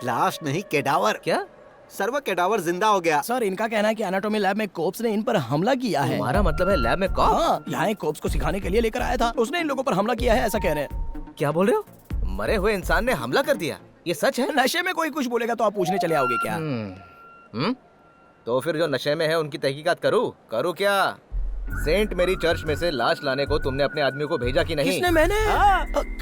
लाश नहीं, केडावर। क्या? सर वो केडावर जिंदा हो गया। सर इनका कहना है कि एनाटॉमी लैब में कोप्स ने इन पर हमला किया है। तुम्हारा मतलब है लैब में कॉप्स? हाँ, यहाँ एक कोप्स को सिखाने के लिए लेकर आया था, उसने इन लोगों पर हमला किया है, ऐसा कह रहे हैं। क्या बोल रहे हो? मरे हुए इंसान ने हमला कर दिया? ये सच है? नशे में कोई कुछ बोलेगा तो आप पूछने चले आओगे क्या? तो फिर जो नशे में है उनकी तहकीकात करूँ क्या? सेंट मेरी चर्च में से लाश लाने को तुमने अपने आदमी को भेजा कि नहीं? किसने? मैंने?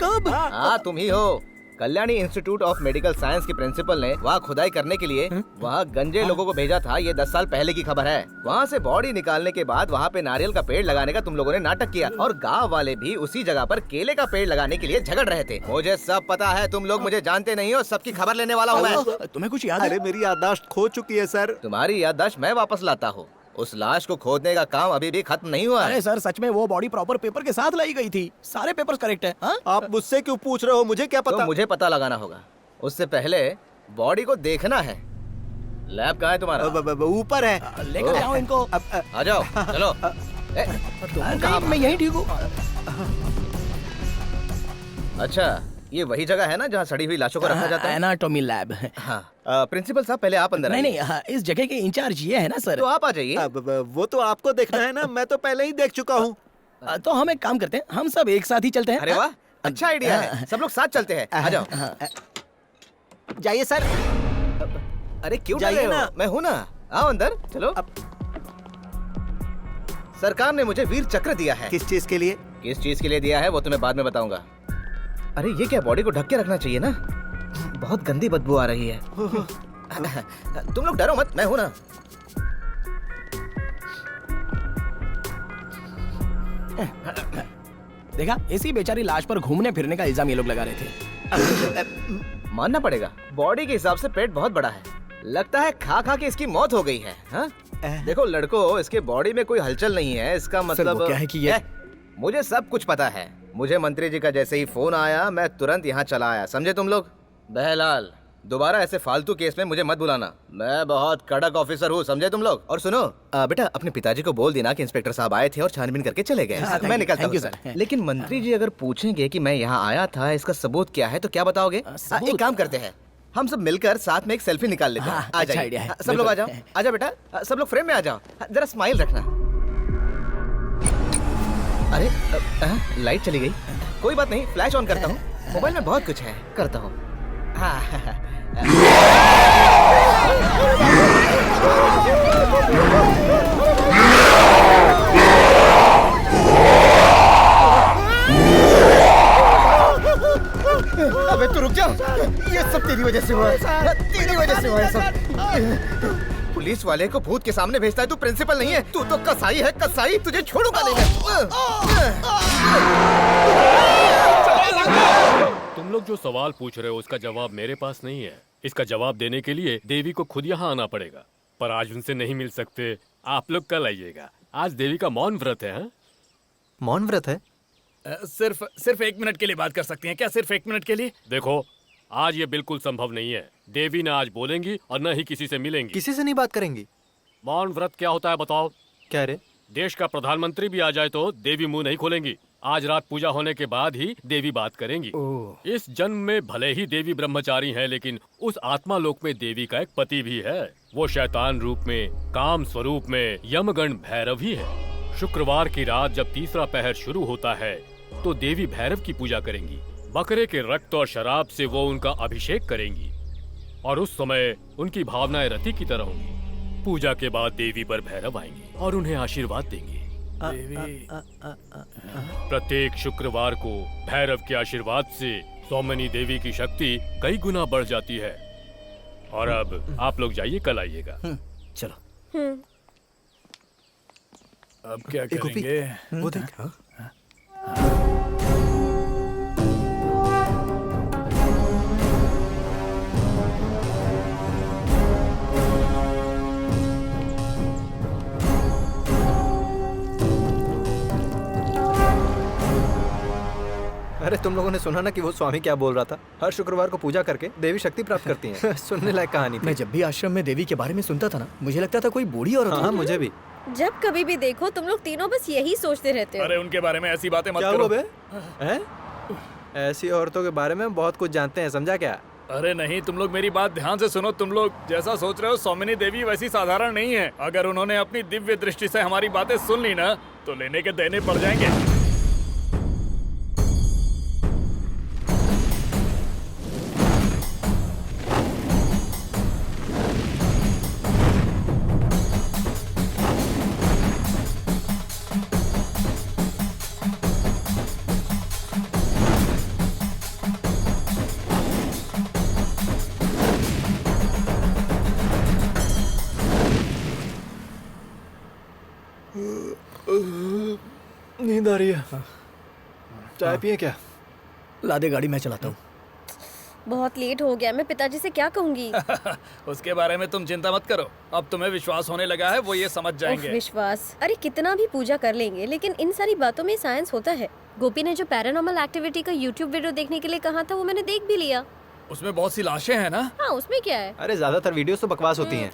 कब? हाँ, तुम ही हो। Kalyani institute of medical science के प्रिंसिपल ने वहाँ खुदाई करने के लिए वहाँ गंजे लोगों को भेजा था। ये 10 साल पहले की खबर है। वहाँ से बॉडी निकालने के बाद वहाँ पे नारियल का पेड़ लगाने का तुम लोगों ने नाटक किया और गाँव वाले भी उसी जगह पर केले का पेड़ लगाने के लिए झगड़ रहे थे। मुझे सब पता है, तुम लोग मुझे जानते नहीं हो, सबकी खबर लेने वाला हूँ मैं। तुम्हें कुछ याद है? अरे मेरी याददाश्त खो चुकी है सर। तुम्हारी याददाश्त मैं वापस लाता हूँ। उस लाश को खोदने का काम अभी भी खत्म नहीं हुआ है। अरे सर, सच में वो बॉडी प्रॉपर पेपर के साथ लाई गई थी। सारे पेपर्स करेक्ट है। आप मुझसे क्यों पूछ रहे हो? मुझे क्या पता? तो मुझे पता लगाना होगा। उससे पहले बॉडी को देखना है। लैब कहाँ है तुम्हारा? ऊपर है। लेकर जाओ इनको। आ जाओ, चलो। मैं यही ठीक हूँ। अच्छा, ये वही जगह है ना जहाँ सड़ी हुई लाशों को रखा जाता है? Anatomy lab. हाँ, प्रिंसिपल साहब पहले आप अंदर नहीं नहीं, इस जगह के इंचार्ज ये है ना सर। तो आप आ जाइए। वो तो आपको देखना है ना, मैं तो पहले ही देख चुका हूँ। तो हम एक काम करते हैं, हम सब एक साथ ही चलते हैं। अरे वाह, अच्छा आइडिया है। सब लोग साथ चलते हैं। आ जाओ। जाइए सर। अरे क्यों जाइए ना। मैं हूँ ना, आओ अंदर चलो। सरकार ने मुझे वीर चक्र दिया है। किस चीज के लिए? किस चीज के लिए दिया है वो तुम्हें बाद में बताऊंगा। अरे ये क्या, बॉडी को ढक के रखना चाहिए ना, बहुत गंदी बदबू आ रही है। तुम लोग डरो मत, मैं हूं ना। देखा, इसी बेचारी लाश पर घूमने फिरने का इल्जाम ये लोग लगा रहे थे। मानना पड़ेगा, बॉडी के हिसाब से पेट बहुत बड़ा है। लगता है खा खा के इसकी मौत हो गई है। हाँ? देखो लड़को, इसके बॉडी में कोई हलचल नहीं है। इसका मतलब क्या है कि ये मुझे सब कुछ पता है। मुझे मंत्री जी का जैसे ही फोन आया, मैं तुरंत यहाँ चला आया। समझे तुम लोग? बहलाल, दोबारा ऐसे फालतू केस में मुझे मत बुलाना। मैं बहुत कड़क ऑफिसर हूँ, समझे तुम लोग? और सुनो बेटा, अपने पिताजी को बोल देना कि इंस्पेक्टर साहब आए थे और छानबीन करके चले गए। मैं निकलता हूँ सर। लेकिन मंत्री जी अगर पूछेंगे कि मैं यहाँ आया था, इसका सबूत क्या है, तो क्या बताओगे? एक काम करते हैं, हम सब मिलकर साथ में एक सेल्फी निकाल लेते हैं। आ जाइए सब लोग, आ जाओ। आजा बेटा, सब लोग फ्रेम में आ जाओ। जरा स्माइल रखना। अरे लाइट चली गई। कोई बात नहीं, फ्लैश ऑन करता हूँ। मोबाइल में बहुत कुछ है, करता हूँ। अबे तू रुक जा, ये सब तेरी वजह से हुआ है। तेरी वजह से हुआ है सब। पुलिस वाले को भूत के सामने भेजता है। तू प्रिंसिपल नहीं है, तू तो कसाई है, कसाई। तुझे छोड़ूंगा नहीं मैं। तुम लोग जो सवाल पूछ रहे हो उसका जवाब मेरे पास नहीं है। इसका जवाब देने के लिए देवी को खुद यहाँ आना पड़ेगा, पर आज उनसे नहीं मिल सकते। आप लोग कल आइएगा। आज देवी का मौन व्रत है। मौन व्रत है? सिर्फ 1 मिनट के लिए बात कर सकती हैं क्या? सिर्फ 1 मिनट के लिए? देखो, आज ये बिल्कुल संभव नहीं है। देवी न आज बोलेंगी और न ही किसी से मिलेंगी। किसी से नहीं बात करेंगी? मौन व्रत क्या होता है बताओ? क्या रे? देश का प्रधानमंत्री भी आ जाए तो देवी मुंह नहीं खोलेंगी। आज रात पूजा होने के बाद ही देवी बात करेंगी। इस जन्म में भले ही देवी ब्रह्मचारी हैं, लेकिन उस आत्मा लोक में देवी का एक पति भी है। वो शैतान रूप में, काम स्वरूप में यमगण भैरव ही है। शुक्रवार की रात जब तीसरा पहर शुरू होता है तो देवी भैरव की पूजा करेंगी। बकरे के रक्त और शराब से वो उनका अभिषेक करेंगी और उस समय उनकी भावनाएं रति की तरह होंगी। पूजा के बाद देवी पर भैरव आएंगे और उन्हें आशीर्वाद देंगे। प्रत्येक शुक्रवार को भैरव के आशीर्वाद से सौमनी देवी की शक्ति कई गुना बढ़ जाती है। और अब आप लोग जाइए, कल आइएगा। चलो। अब क्या करेंगे? वो देख। अरे तुम लोगों ने सुना ना कि वो स्वामी क्या बोल रहा था? हर शुक्रवार को पूजा करके देवी शक्ति प्राप्त करती हैं। सुनने लायक कहानी थी। मैं जब भी आश्रम में देवी के बारे में सुनता था ना, मुझे लगता था कोई बूढ़ी औरत। हाँ, मुझे भी। जब कभी भी देखो तुम लोग तीनों बस यही सोचते रहते हो। अरे उनके बारे में ऐसी बातें मत क्या करो। हुआ बे? हैं? ऐसी औरतों के बारे में बहुत कुछ जानते हैं, समझा क्या? अरे नहीं, तुम लोग मेरी बात ध्यान से सुनो। तुम लोग जैसा सोच रहे हो सौमिनी देवी वैसी साधारण नहीं है। अगर उन्होंने अपनी दिव्य दृष्टि से हमारी बातें सुन ली ना, तो लेने के देने पड़ जाएंगे। आ रही है। चाय पिए क्या? ला दे गाड़ी, मैं चलाता हूँ। बहुत लेट हो गया, मैं पिताजी से क्या कहूँगी? उसके बारे में तुम चिंता मत करो, अब तुम्हें विश्वास होने लगा है, वो ये समझ जाएंगे। विश्वास? अरे कितना भी पूजा कर लेंगे, लेकिन इन सारी बातों में साइंस होता है। गोपी ने जो पैरानॉर्मल एक्टिविटी का यूट्यूब वीडियो देखने के लिए कहा था, वो मैंने देख भी लिया। उसमें बहुत सी लाशें हैं ना? हाँ, उसमें क्या है? अरे ज्यादातर वीडियोस तो बकवास होती हैं।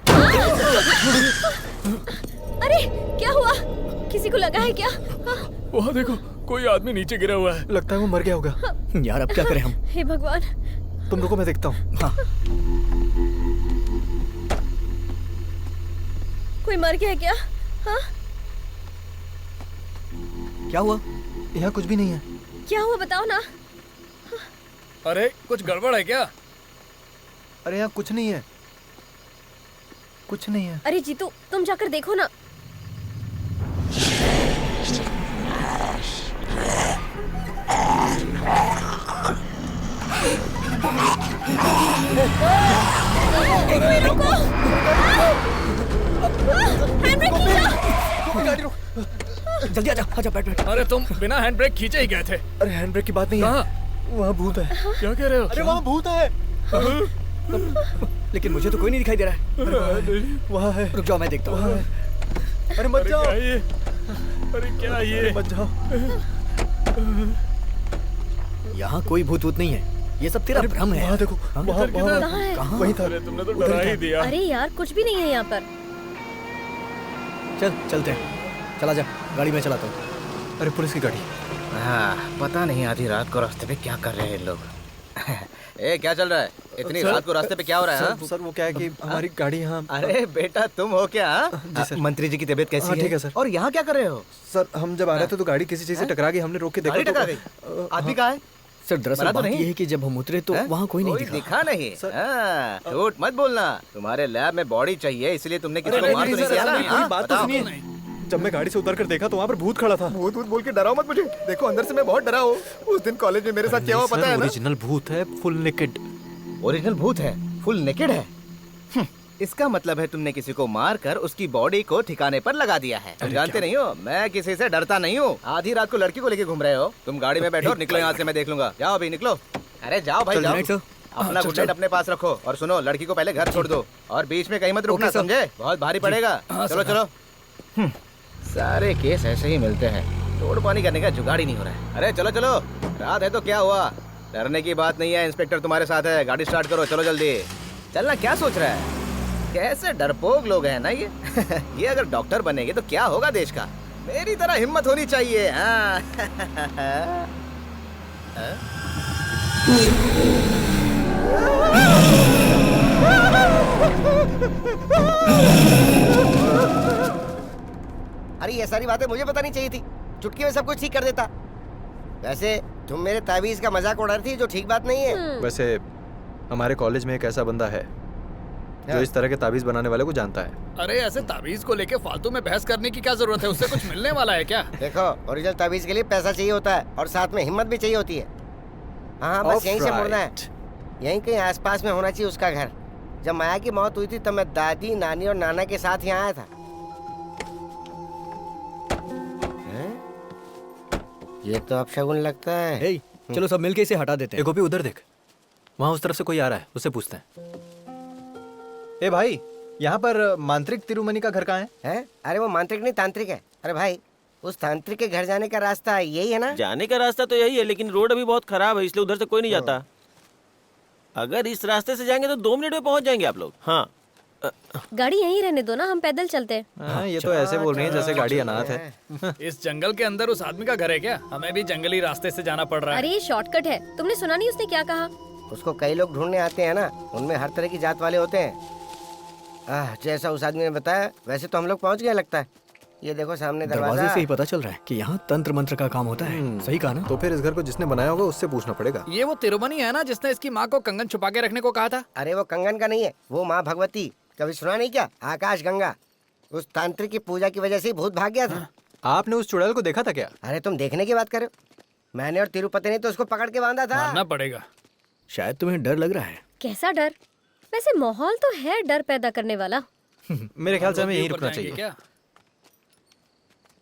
अरे क्या हुआ? किसी को लगा है क्या? वहाँ देखो, कोई आदमी नीचे गिरा हुआ है। लगता है वो मर गया होगा। यार अब क्या करें हम? हे भगवान। तुम रुको, मैं देखता हूँ। हाँ। कोई मर गया है क्या? हाँ? क्या हुआ? यहाँ कुछ भी नहीं है। क्या हुआ बताओ ना। अरे कुछ गड़बड़ है क्या? अरे यहाँ कुछ नहीं है, कुछ नहीं है। अरे जीतू, तुम जाकर देखो ना। रुको। हैंडब्रेक खींचो। गाड़ी रोक। जल्दी आजा, आजा, बैठ बैठ। अरे तुम बिना हैंड ब्रेक खींचे ही गए थे। अरे हैंड ब्रेक की बात नहीं है, वहाँ भूत है। क्या कह रहे हो? अरे वहाँ भूत है। लेकिन मुझे तो कोई नहीं दिखाई दे रहा है। वहाँ है। रुक जाओ, मैं देखता हूँ। अरे मत जाओ। अरे क्या ये? मत जाओ। यहाँ कोई भूत वूत नहीं है, ये सब तेरा भ्रम है। वहाँ देखो, वहाँ कहाँ है? कहाँ? वहीं था। अरे तुमने तो डरा ही दिया। अरे यार, कुछ भी नहीं है यहाँ पर। चलते हैं, चला जा, गाड़ी में चलाता हूँ। अरे पुलिस की गाड़ी। हाँ, पता नहीं आधी रात को रास्ते पे क्या कर रहे हैं लोग। ए, क्या चल रहा है? इतनी रात को रास्ते पे क्या हो रहा है? सर वो क्या है कि हमारी गाड़ी यहाँ। अरे बेटा, तुम हो क्या? जी सर। मंत्री जी की तबीयत कैसी है? ठीक है सर। और यहाँ क्या कर रहे हो? सर हम जब आ रहे थे तो गाड़ी किसी चीज से टकरा गई, हमने रोक के देखा। गाड़ी टकरा गई? आदमी कहाँ है? सर दरअसल बात ये है कि जब हम उतरे तो वहाँ कोई नहीं दिखा नहीं। झूठ मत बोलना, तुम्हारे लैब में बॉडी चाहिए, इसलिए तुमने किसी को मार तो नहीं किया ना? बात तो सुनिए। जब मैं गाड़ी से उतर कर देखा तो वहाँ पर भूत खड़ा था। भूत भूत बोल के डराओ मत मुझे। देखो अंदर से मैं बहुत डरा हूँ। उस दिन कॉलेज में मेरे साथ क्या हुआ पता है ना? ओरिजिनल भूत है, फुल नेकेड। ओरिजिनल भूत है, फुल नेकेड है। इसका मतलब है तुमने किसी को मार कर उसकी बॉडी को ठिकाने पर लगा दिया है। तुम जानते नहीं हो, मैं किसी से डरता नहीं हूँ। आधी रात को लड़की को लेके घूम रहे हो। तुम गाड़ी में बैठो, निकलो यहाँ से, मैं देख लूंगा। जाओ अभी निकलो। अरे जाओ भाई जाओ। अपना गुड अपने पास रखो और सुनो, लड़की को पहले घर छोड़ दो और बीच में कहीं मत रुकना, समझे? बहुत भारी पड़ेगा। चलो चलो। सारे केस ऐसे ही मिलते हैं, तोड़ पानी करने का जुगाड़ ही नहीं हो रहा है। अरे चलो चलो, रात है तो क्या हुआ, डरने की बात नहीं है। इंस्पेक्टर तुम्हारे साथ है, गाड़ी स्टार्ट करो, चलो जल्दी। चलना, क्या सोच रहा है? कैसे डरपोक लोग हैं ना ये। ये अगर डॉक्टर बनेंगे तो क्या होगा देश का। मेरी तरह हिम्मत होनी चाहिए। हाँ। अरे ये सारी बातें मुझे पता नहीं चाहिए थी, चुटकी में सब कुछ ठीक कर देता। वैसे तुम मेरे ताबीज का मजाक उड़ा रही थी, जो ठीक बात नहीं है। वैसे हमारे कॉलेज में एक ऐसा बंदा है जो इस तरह के ताबीज बनाने वाले को जानता है। अरे ऐसे ताबीज को लेके फालतू में बहस करने की क्या जरूरत है? उससे कुछ मिलने वाला है क्या? देखो, ओरिजिनल ताबीज के लिए पैसा चाहिए होता है और साथ में हिम्मत भी चाहिए होती है। हाँ, बस यहीं से मुड़ना है। यहीं कहीं आसपास में होना चाहिए उसका घर। जब माया की मौत हुई थी तब मैं दादी, नानी और नाना के साथ यहाँ आया था। ये तो अपशगुन लगता है। चलो सब मिलके इसे हटा देते हैं। गोपी उधर देख, वहाँ उस तरफ से कोई आ रहा है, उससे पूछते हैं। ए भाई, यहाँ पर मांत्रिक तिरुमणि का घर कहाँ है? हैं? अरे वो मांत्रिक नहीं, तांत्रिक है। अरे भाई, उस तांत्रिक के घर जाने का रास्ता यही है ना? जाने का रास्ता तो यही है, लेकिन रोड अभी बहुत खराब है, इसलिए उधर से कोई नहीं जाता। अगर इस रास्ते से जाएंगे तो 2 मिनट में पहुंच जाएंगे आप लोग। हाँ, गाड़ी यहीं रहने दो ना, हम पैदल चलते हैं। ये तो ऐसे बोल रही है जैसे गाड़ी अनाथ है। इस जंगल के अंदर उस आदमी का घर है क्या? हमें भी जंगली रास्ते से जाना पड़ रहा है। अरे ये शॉर्टकट है, तुमने सुना नहीं उसने क्या कहा? उसको कई लोग ढूंढने आते हैं ना, उनमें हर तरह की जात वाले होते हैं। जैसा उस आदमी ने बताया वैसे तो हम लोग पहुंच गए लगता है। ये देखो सामने दरवाजे से ही पता चल रहा है कि यहाँ तंत्र मंत्र का काम होता है। सही कहा ना? तो फिर इस घर को जिसने बनाया होगा उससे पूछना पड़ेगा। ये वो तिरुमणि है ना जिसने इसकी माँ को कंगन छुपा के रखने को कहा था? अरे वो कंगन का नहीं है, वो माँ भगवती। कभी सुना नहीं क्या? आकाश गंगा। उस तांत्रिक की पूजा की वजह से भूत भाग गया था। आपने उस चुड़ैल को देखा था क्या? अरे तुम देखने की बात कर रहे हो? मैंने और तिरुपति ने तो उसको पकड़ के बांधा था। मानना पड़ेगा। शायद तुम्हें डर लग रहा है। कैसा डर? वैसे माहौल तो है डर पैदा करने वाला। मेरे ख्याल से हमें यहीं रुकना चाहिए। क्या?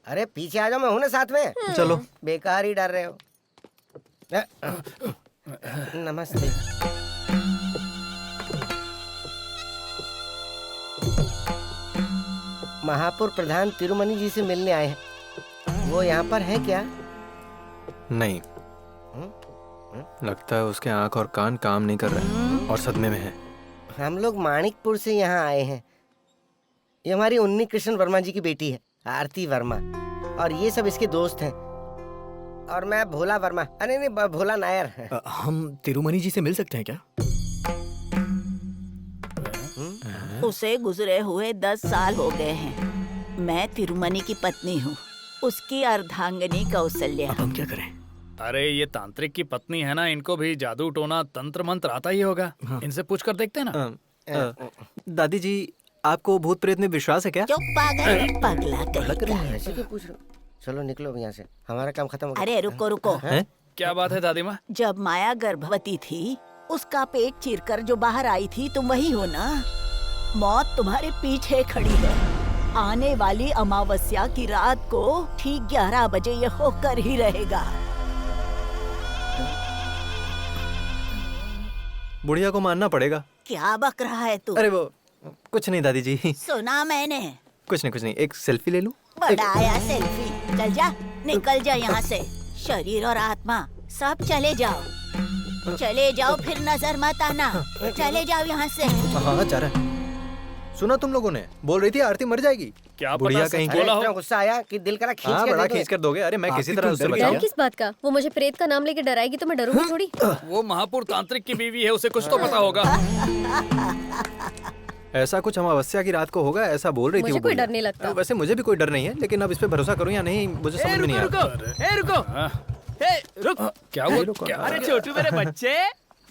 अरे पीछे आ जाओ, मैं हूं ना साथ में। चलो। बेकार ही डर रहे हो। नमस्ते। महापुर प्रधान तिरुमनी जी से मिलने आए हैं। वो यहाँ पर है क्या? नहीं, लगता है उसके आंख और कान काम नहीं कर रहे और सदमे में है। हम लोग माणिकपुर से यहाँ आए हैं। ये हमारी उन्नी कृष्ण वर्मा जी की बेटी है, आरती वर्मा, और ये सब इसके दोस्त हैं। और मैं भोला वर्मा, अरे नहीं, भोला नायर। हम तिरुमनी जी से मिल सकते हैं क्या? उसे गुजरे हुए 10 साल हो गए हैं। मैं तिरुमनी की पत्नी हूँ, उसकी अर्धांगिनी कौशल्या। अब हम क्या करें? अरे ये तांत्रिक की पत्नी है ना, इनको भी जादू टोना तंत्र मंत्र आता ही होगा। इनसे पूछ कर देखते हैं ना। दादी जी, आपको भूत प्रेत में विश्वास है क्या? चुप पागल, पगला कहीं ऐसे क्यों पूछ रहे हो? चलो निकलो अब यहाँ से, हमारा काम खत्म हो गया। अरे रुको रुको। क्या बात है दादी माँ? जब माया गर्भवती थी, उसका पेट चीरकर जो बाहर आई थी, तुम वही हो ना? मौत तुम्हारे पीछे खड़ी है। आने वाली अमावस्या की रात को ठीक 11 बजे ये होकर ही रहेगा। बुढ़िया को मानना पड़ेगा। क्या बक रहा है तू? अरे वो कुछ नहीं दादी जी। सुना मैंने। कुछ नहीं, एक सेल्फी ले लूं? बड़ा आया सेल्फी। चल जा, निकल जा यहाँ से। शरीर और आत्मा सब चले जाओ। चले जाओ, फिर नजर मत आना। चले जाओ यहाँ से। हाँ, जा रहा है। सुना तुम लोगों ने? बोल रही थी आरती मर जाएगी। क्या बुढ़िया कहीं की। इतना गुस्सा आया कि दिल करा खींच के बड़ा दे दो। खींच कर दोगे? अरे मैं किसी तरह उससे डर किस बात का? वो मुझे प्रेत का नाम लेके डराएगी तो मैं डरूंगी थोड़ी। वो महापुर तांत्रिक की बीवी है, उसे कुछ तो पता होगा। ऐसा कुछ अमावस्या की रात को होगा, ऐसा बोल रही थी। मुझे कोई डर नहीं लगता। वैसे मुझे भी कोई डर नहीं है, लेकिन अब इस पे भरोसा करूं या नहीं मुझे समझ में नहीं आ रहा। रुको। क्या हुआ? अरे छोटू मेरे बच्चे,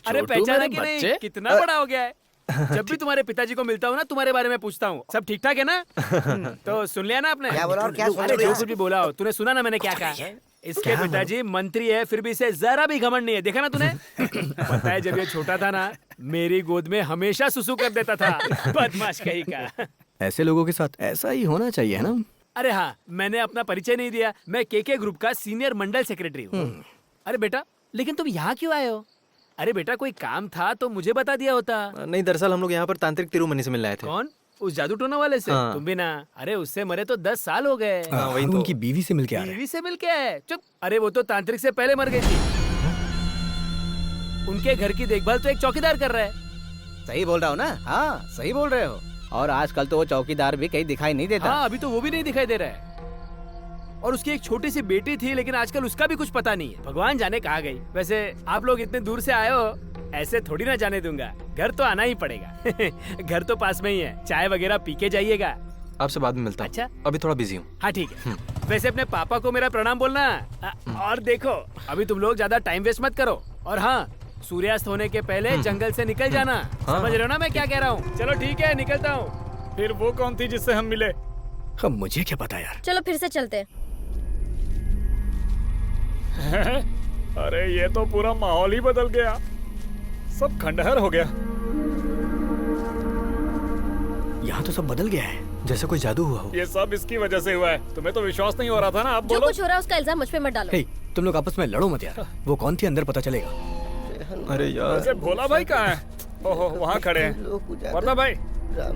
अरे पहचाना कि नहीं? कितना बड़ा हो गया है। जब भी तुम्हारे पिताजी को मिलता हूँ ना, तुम्हारे बारे में पूछता हूँ। सब ठीक ठाक है ना? तो सुन लिया ना आपने? क्या बोला और क्या सुन अरे लिया? जो कुछ भी बोला हो, तूने सुना ना मैंने क्या कहा? इसके पिताजी मंत्री है, फिर भी इसे जरा भी घमंड नहीं है। देखा ना तूने? पता है जब ये छोटा था ना, मेरी गोद में हमेशा सुसु कर देता था। बदमाश कहीं का। ऐसे लोगों के साथ ऐसा ही होना चाहिए है ना? अरे हाँ, मैंने अपना परिचय नहीं दिया। मैं केके ग्रुप का सीनियर मंडल सेक्रेटरी हूँ। अरे बेटा, लेकिन तुम यहाँ क्यों आए हो? अरे बेटा, कोई काम था तो मुझे बता दिया होता। नहीं, दरअसल हम लोग यहाँ पर तांत्रिक तिरुमनी से मिलने आए थे। कौन? उस जादू टोना वाले से? हाँ। तुम भी ना। अरे उससे मरे तो 10 साल हो गए। वही तो। उनकी बीवी से मिलके आ रहे हैं। बीवी से मिलके आए? चुप। अरे वो तो तांत्रिक से पहले मर गई थी। उनके घर की देखभाल तो एक चौकीदार कर रहा है। सही बोल रहा हूँ ना? हाँ, सही बोल रहे हो। और आजकल तो वो चौकीदार भी कहीं दिखाई नहीं देता। हाँ, अभी तो वो भी नहीं दिखाई दे रहा है। और उसकी एक छोटी सी बेटी थी, लेकिन आजकल उसका भी कुछ पता नहीं है। भगवान जाने कहाँ गई। वैसे आप लोग इतने दूर से आए हो, ऐसे थोड़ी ना जाने दूंगा। घर तो आना ही पड़ेगा। घर तो पास में ही है। चाय वगैरह पी के जाइएगा। आपसे बाद में मिलता हूँ। अच्छा, अभी थोड़ा बिजी हूँ। हाँ ठीक है। वैसे अपने पापा को मेरा प्रणाम बोलना। और देखो, अभी तुम लोग ज्यादा टाइम वेस्ट मत करो। और हाँ, सूर्यास्त होने के पहले जंगल से निकल जाना। समझ रहे हो ना मैं क्या कह रहा हूँ? चलो ठीक है, निकलता हूँ। फिर वो कौन थी जिससे हम मिले? अब मुझे क्या पता यार। चलो फिर से चलते हैं। अरे ये तो पूरा माहौल ही बदल गया, सब खंडहर हो गया। यहाँ तो सब बदल गया है, जैसे कोई जादू हुआ हो। ये सब इसकी वजह से हुआ है। तुम्हें तो विश्वास नहीं हो रहा था ना? अब जो बोलो। कुछ हो रहा है उसका इल्जाम मुझ पे मत डालो। हे, तुम लोग आपस में लड़ो मत यार। वो कौन थी अंदर पता चलेगा। अरे यार, वैसे भोला भाई कहाँ है? ओहो, वहाँ खड़े हैं। वर्धा भाई,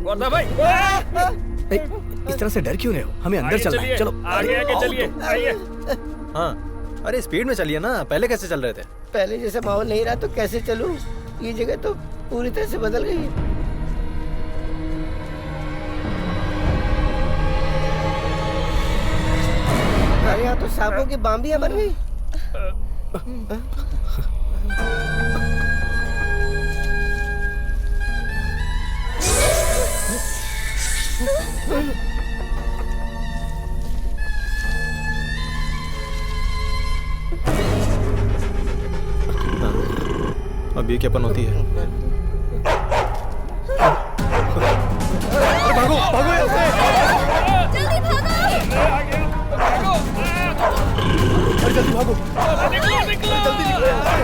वर्धा भाई। इस तरह से डर क्यों रहे हो? हमें अंदर चलना है। चलो आगे आगे चलिए, आइए। हाँ, अरे स्पीड में चलिए ना। पहले कैसे चल रहे थे? पहले जैसा माहौल नहीं रहा तो कैसे चलूं? ये जगह तो पूरी तरह से बदल गई है। हमारे यहाँ तो सांपों की बाम्बियां बन गई। अब ये क्या पनौती है? भागो भागो यहाँ से! जल्दी भागो! अरे जल्दी भागो! निकलो निकलो! जल्दी निकलो यहाँ से!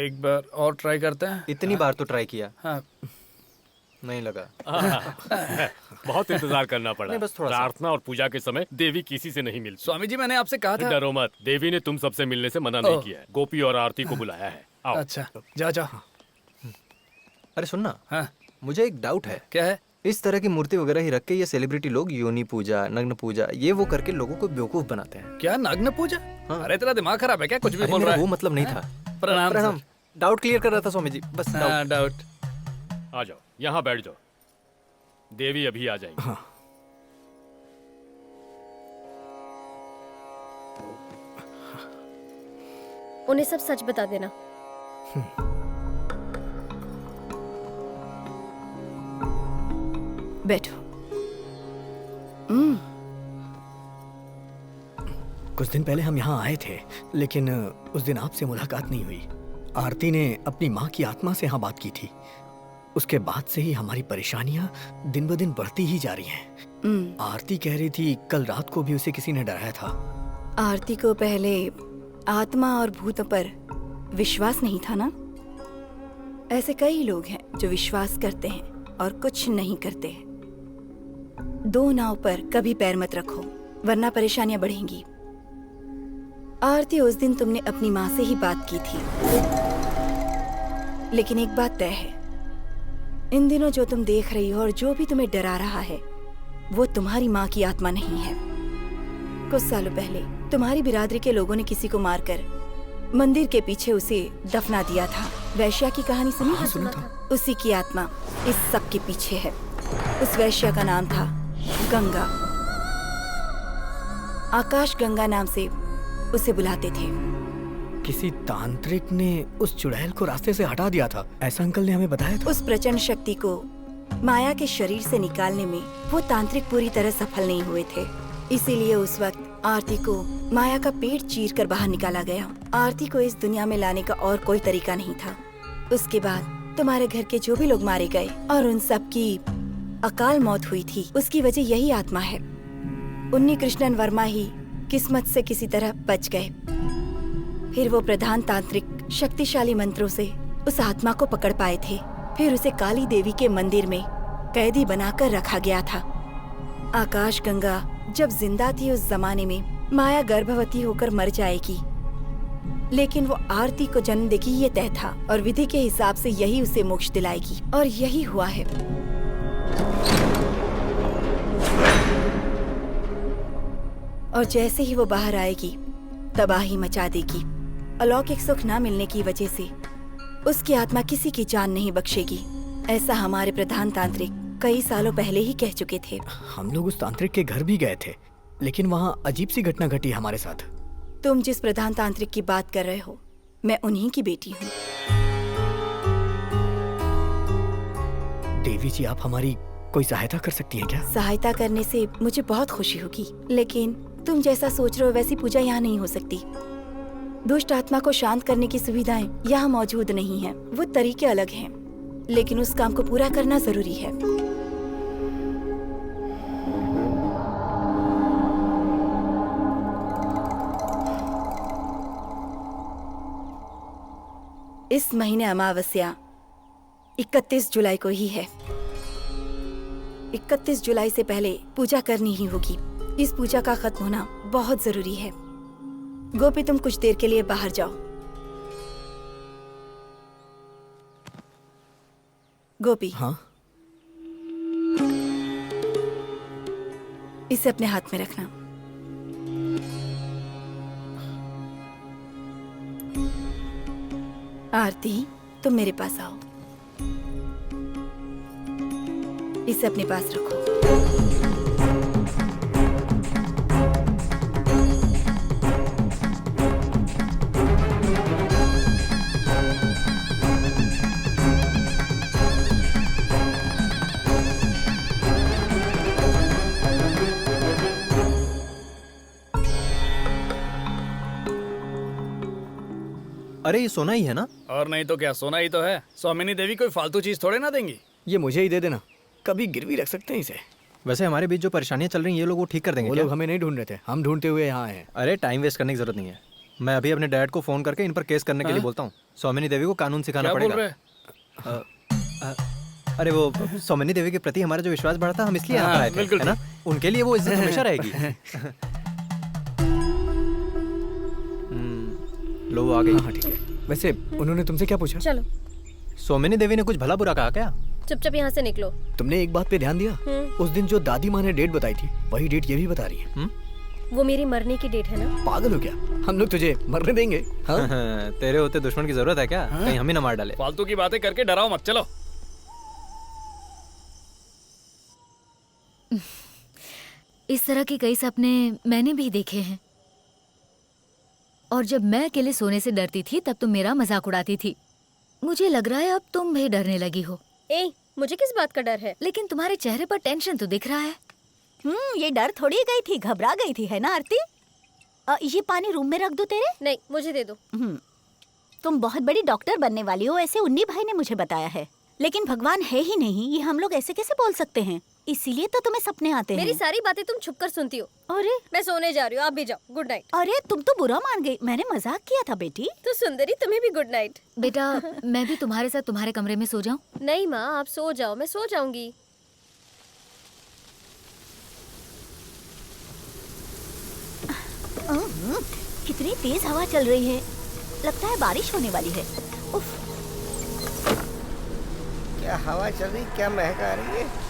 एक बार और ट्राई करते हैं। इतनी बार तो ट्राई किया, हाँ। नहीं लगा। बहुत इंतजार करना पड़ा। नहीं, बस थोड़ा सा। प्रार्थना और पूजा के समय देवी किसी से नहीं मिलती। स्वामी जी मैंने आपसे कहा था। डरो मत, देवी ने तुम सबसे मिलने से मना नहीं किया है। गोपी और आरती को बुलाया है। आओ। अच्छा जा जा। अरे सुनना, हाँ? मुझे एक डाउट है। क्या है? इस तरह की मूर्ति वगैरह ही रख के ये सेलिब्रिटी लोग योनि पूजा, नग्न पूजा, ये वो करके लोगों को बेवकूफ बनाते हैं। क्या नग्न पूजा? हाँ। अरे तेरा दिमाग खराब है क्या? कुछ भी अरे बोल रहा मेरा है। वो मतलब नहीं था। प्रणाम प्रणाम। डाउट क्लियर कर रहा था स्वामी जी, बस डाउट। आ जाओ, यहाँ बैठ जाओ। देवी अभी आ जाएगी। हाँ। उन्हें सब सच बता देना। बैठो। कुछ दिन पहले हम यहाँ आए थे, लेकिन उस दिन आपसे मुलाकात नहीं हुई। आरती ने अपनी माँ की आत्मा से यहाँ बात की थी। उसके बाद से ही हमारी परेशानियाँ दिन ब दिन बढ़ती ही जा रही हैं। आरती कह रही थी कल रात को भी उसे किसी ने डराया था। आरती को पहले आत्मा और भूतों पर विश्वास नहीं था ना? ऐसे कई लोग हैं जो विश्वास करते हैं और कुछ नहीं करते। दो नाव पर कभी पैर मत रखो, वरना परेशानियां बढ़ेंगी। आरती, उस दिन तुमने अपनी माँ से ही बात की थी, लेकिन एक बात तय है, इन दिनों जो तुम देख रही हो और जो भी तुम्हें डरा रहा है वो तुम्हारी माँ की आत्मा नहीं है। कुछ सालों पहले तुम्हारी बिरादरी के लोगों ने किसी को मारकर मंदिर के पीछे उसे दफना दिया था। वैश्या की कहानी सुनी है? सुना था। उसी की आत्मा इस सब के पीछे है। उस वैश्या का नाम था गंगा। आकाश गंगा नाम से उसे बुलाते थे। किसी तांत्रिक ने उस चुड़ैल को रास्ते से हटा दिया था, ऐसा अंकल ने हमें बताया था। उस प्रचंड शक्ति को माया के शरीर से निकालने में वो तांत्रिक पूरी तरह सफल नहीं हुए थे। इसीलिए उस वक्त आरती को माया का पेट चीर कर बाहर निकाला गया। आरती को इस दुनिया में लाने का और कोई तरीका नहीं था। उसके बाद तुम्हारे घर के जो भी लोग मारे गए और उन सब की अकाल मौत हुई थी, उसकी वजह यही आत्मा है। उन्नी कृष्णन वर्मा ही किस्मत से किसी तरह बच गए। फिर वो प्रधान तांत्रिक शक्तिशाली मंत्रों से उस आत्मा को पकड़ पाए थे। फिर उसे काली देवी के मंदिर में कैदी बनाकर रखा गया था। आकाश गंगा जब जिंदा थी उस जमाने में माया गर्भवती होकर मर जाएगी, लेकिन वो आरती को जन्म देगी ये तय था और विधि के हिसाब से यही उसे मोक्ष दिलाएगी, और यही हुआ है। और जैसे ही वो बाहर आएगी तबाही मचा देगी। अलौकिक सुख न मिलने की वजह से उसकी आत्मा किसी की जान नहीं बख्शेगी। ऐसा हमारे प्रधान तांत्रिक कई सालों पहले ही कह चुके थे। हम लोग उस तांत्रिक के घर भी गए थे, लेकिन वहाँ अजीब सी घटना घटी हमारे साथ। तुम जिस प्रधान तांत्रिक की बात कर रहे हो, मैं उन्हीं की बेटी हूँ। देवी जी, आप हमारी कोई सहायता कर सकती हैं क्या? सहायता करने से मुझे बहुत खुशी होगी, लेकिन तुम जैसा सोच रहे हो वैसी पूजा यहाँ नहीं हो सकती। दुष्ट आत्मा को शांत करने की सुविधाएं यहाँ मौजूद नहीं हैं। वो तरीके अलग हैं, लेकिन उस काम को पूरा करना जरूरी है। इस महीने अमावस्या 31 जुलाई को ही है। 31 जुलाई से पहले पूजा करनी ही होगी। इस पूजा का खत्म होना बहुत जरूरी है। गोपी, तुम कुछ देर के लिए बाहर जाओ। गोपी। हाँ? इसे अपने हाथ में रखना। आरती, तुम मेरे पास आओ। इसे अपने पास रखो। अरे ये सोना ही है ना? और नहीं तो क्या, सोना ही तो है। स्वामिनी देवी कोई फालतू चीज थोड़े ना देंगी। ये मुझे ही दे देना, कभी गिरवी रख सकते हैं इसे। वैसे हमारे बीच जो परेशानियां चल रही हैं ये लोग वो ठीक कर देंगे वो क्या? लोग हमें नहीं ढूंढ रहे थे, हम ढूंढते हुए यहाँ आए हैं। अरे टाइम वेस्ट करने की जरूरत नहीं है। मैं अभी अपने डैड को फोन करके इन पर केस करने के लिए बोलता हूँ। सौमिनी देवी को कानून सिखाना क्या बोल पड़ेगा। अरे वो सौमिनी देवी के प्रति हमारा जो विश्वास बढ़ा था, हम इसलिए यहाँ पर आए थे, बिल्कुल है ना? उनके लिए वो इज्जत हमेशा रहेगी। लो आ गई। हाँ ठीक है। वैसे उन्होंने तुमसे क्या पूछा? चलो सौमिनी देवी ने कुछ भला बुरा कहा क्या? चुपचाप यहाँ से निकलो। तुमने एक बात पे ध्यान दिया? उस दिन जो दादी माँ ने डेट बताई थी, वही डेट ये भी बता रही है। वो मेरी मरने की डेट है ना। पागल हो क्या? हम लोग तुझे मरने देंगे? हाँ? तेरे होते दुश्मन की जरूरत है क्या? कहीं हम ही ना मार डाले। फालतू की बातें करके डराओ मत, चलो। इस तरह के कई सपने मैंने भी देखे हैं। और जब मैं अकेले सोने से डरती थी तब तुम मेरा मजाक उड़ाती थी। मुझे लग रहा है अब तुम भी डरने लगी हो। मुझे किस बात का डर है? लेकिन तुम्हारे चेहरे पर टेंशन तो दिख रहा है। ये डर थोड़ी गई थी, घबरा गई थी, है ना आरती? ये पानी रूम में रख दो तेरे? नहीं, मुझे दे दो। तुम बहुत बड़ी डॉक्टर बनने वाली हो, ऐसे उन्नी भाई ने मुझे बताया है। लेकिन भगवान है ही नहीं, ये हम लोग ऐसे कैसे बोल सकते हैं? इसीलिए तो तुम्हें सपने आते हैं। मेरी सारी बातें तुम छुप कर सुनती हो। अरे मैं सोने जा रही हूँ, आप भी जाओ। Good night. अरे तुम तो बुरा मान गई, मैंने मजाक किया था बेटी। तो सुंदरी, तुम्हें भी गुड नाइट। बेटा मैं भी तुम्हारे साथ तुम्हारे कमरे में सो जाऊं? नहीं माँ, आप सो जाओ, मैं सो जाऊंगी। कितनी तेज हवा चल रही है, लगता है बारिश होने वाली है। उफ। क्या हवा चल रही, क्या महक आ रही है।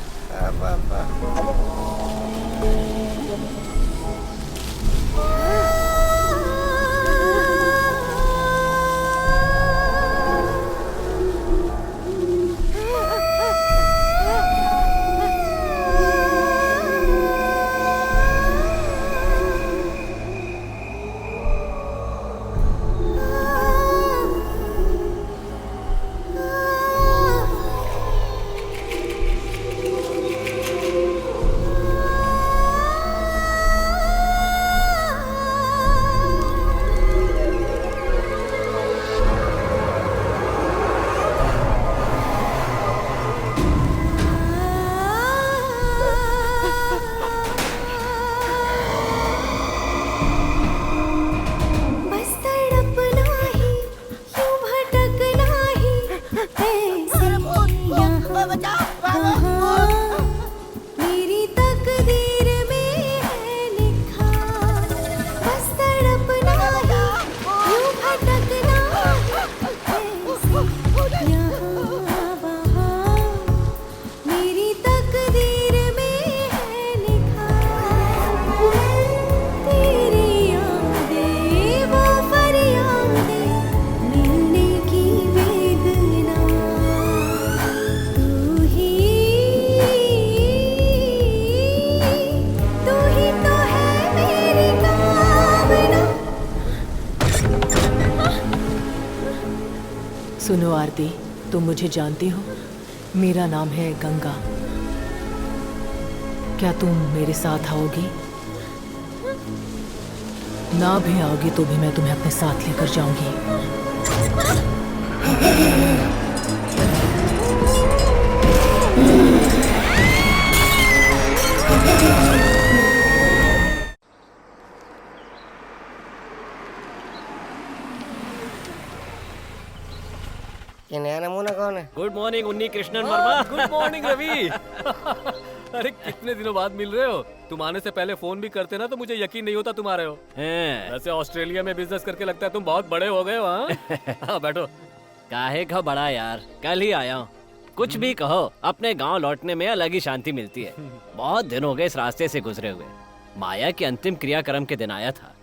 सुनो आरती, तुम मुझे जानती हो, मेरा नाम है गंगा। क्या तुम मेरे साथ आओगी? ना भी आओगी तो भी मैं तुम्हें अपने साथ लेकर जाऊंगी। ये नया नमूना कौन है? Good morning Unnikrishnan Varma. Good morning Ravi. अरे कितने दिनों बाद मिल रहे हो? तुम आने से पहले फोन भी करते ना तो मुझे यकीन नहीं होता तुम आ रहे हो। वैसे ऑस्ट्रेलिया में बिजनेस करके लगता है तुम बहुत बड़े हो गए हो। हाँ बैठो। काहे का बड़ा यार, कल ही आया हूँ। कुछ भी कहो, अपने गांव लौटने में अलग ही शांति मिलती है। बहुत दिन हो गए इस रास्ते से गुजरे हुए। माया की अंतिम क्रियाक्रम के दिन आया था।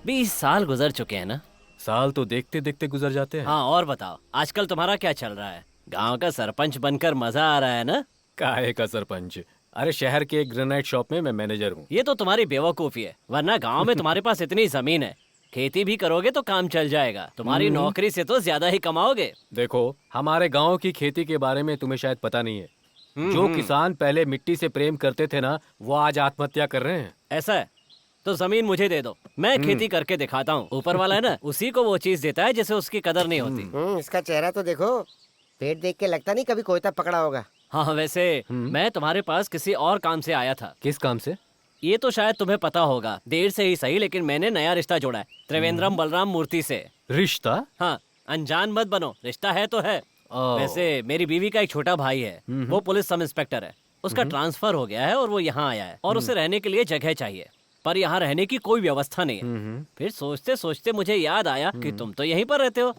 20 साल गुजर चुके हैं ना। साल तो देखते देखते गुजर जाते हैं। हाँ और बताओ, आजकल तुम्हारा क्या चल रहा है? गांव का सरपंच बनकर मजा आ रहा है ना? काहे का सरपंच? अरे शहर के एक ग्रेनाइट शॉप में मैं मैनेजर हूँ। ये तो तुम्हारी बेवकूफी है, वरना गांव में तुम्हारे पास इतनी जमीन है, खेती भी करोगे तो काम चल जाएगा। तुम्हारी नौकरी से तो ज्यादा ही कमाओगे। देखो, हमारे गांव की खेती के बारे में तुम्हें शायद पता नहीं है। जो किसान पहले मिट्टी से प्रेम करते थे ना, वो आज आत्महत्या कर रहे हैं। ऐसा है तो जमीन मुझे दे दो, मैं खेती करके दिखाता हूँ। ऊपर वाला है ना, उसी को वो चीज देता है जिसे उसकी कदर नहीं होती। इसका चेहरा तो देखो, पेट देख के लगता नहीं कभी कोयता पकड़ा होगा। हाँ वैसे मैं तुम्हारे पास किसी और काम से आया था। किस काम से? ये तो शायद तुम्हें पता होगा, देर से ही सही, लेकिन मैंने नया रिश्ता जोड़ा है त्रिवेंद्रम बलराम मूर्ति से। रिश्ता? हाँ, अनजान मत बनो, रिश्ता है तो है। वैसे मेरी बीवी का एक छोटा भाई है, वो पुलिस सब इंस्पेक्टर है। उसका ट्रांसफर हो गया है और वो यहाँ आया है और उसे रहने के लिए जगह चाहिए, पर यहाँ रहने की कोई व्यवस्था नहीं है। फिर सोचते सोचते मुझे याद आया कि तुम तो यहीं पर रहते हो।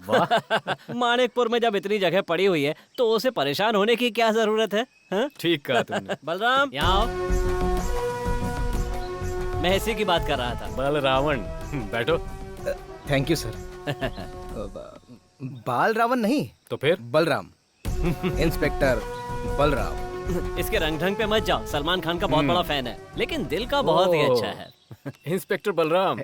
मानिकपुर में जब इतनी जगह पड़ी हुई है तो उसे परेशान होने की क्या जरूरत है? ठीक कहा तुमने। बलराम यहाँ आओ, मैं इसी की बात कर रहा था। बलरावण, बैठो। Thank you sir. बाल रावण नहीं तो फिर बलराम। इंस्पेक्टर बलराम। इसके रंग ढंग पे मत जाओ, सलमान खान का बहुत बड़ा फैन है, लेकिन दिल का बहुत ही अच्छा है। इंस्पेक्टर बलराम,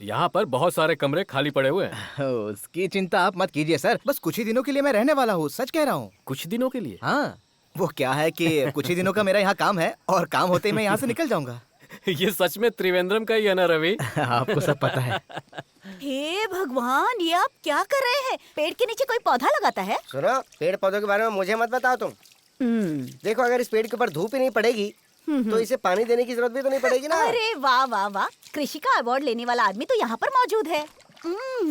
यहाँ पर बहुत सारे कमरे खाली पड़े हुए हैं। उसकी चिंता आप मत कीजिए सर, बस कुछ ही दिनों के लिए मैं रहने वाला हूँ, सच कह रहा हूँ। कुछ दिनों के लिए? हाँ, वो क्या है कि कुछ ही दिनों का मेरा यहाँ काम है और काम होते ही मैं यहाँ से निकल जाऊंगा। ये सच में त्रिवेंद्रम का ही है ना रवि? आपको सब पता है। हे भगवान, ये आप क्या कर रहे हैं? पेड़ के नीचे कोई पौधा लगाता है? सुनो, पेड़ पौधों के बारे में मुझे मत बताओ तुम। देखो, अगर इस पेड़ के ऊपर धूप ही नहीं पड़ेगी तो इसे पानी देने की जरूरत भी तो नहीं पड़ेगी ना। अरे वाह वाह वाह, कृषि का अवार्ड लेने वाला आदमी तो यहाँ पर मौजूद है।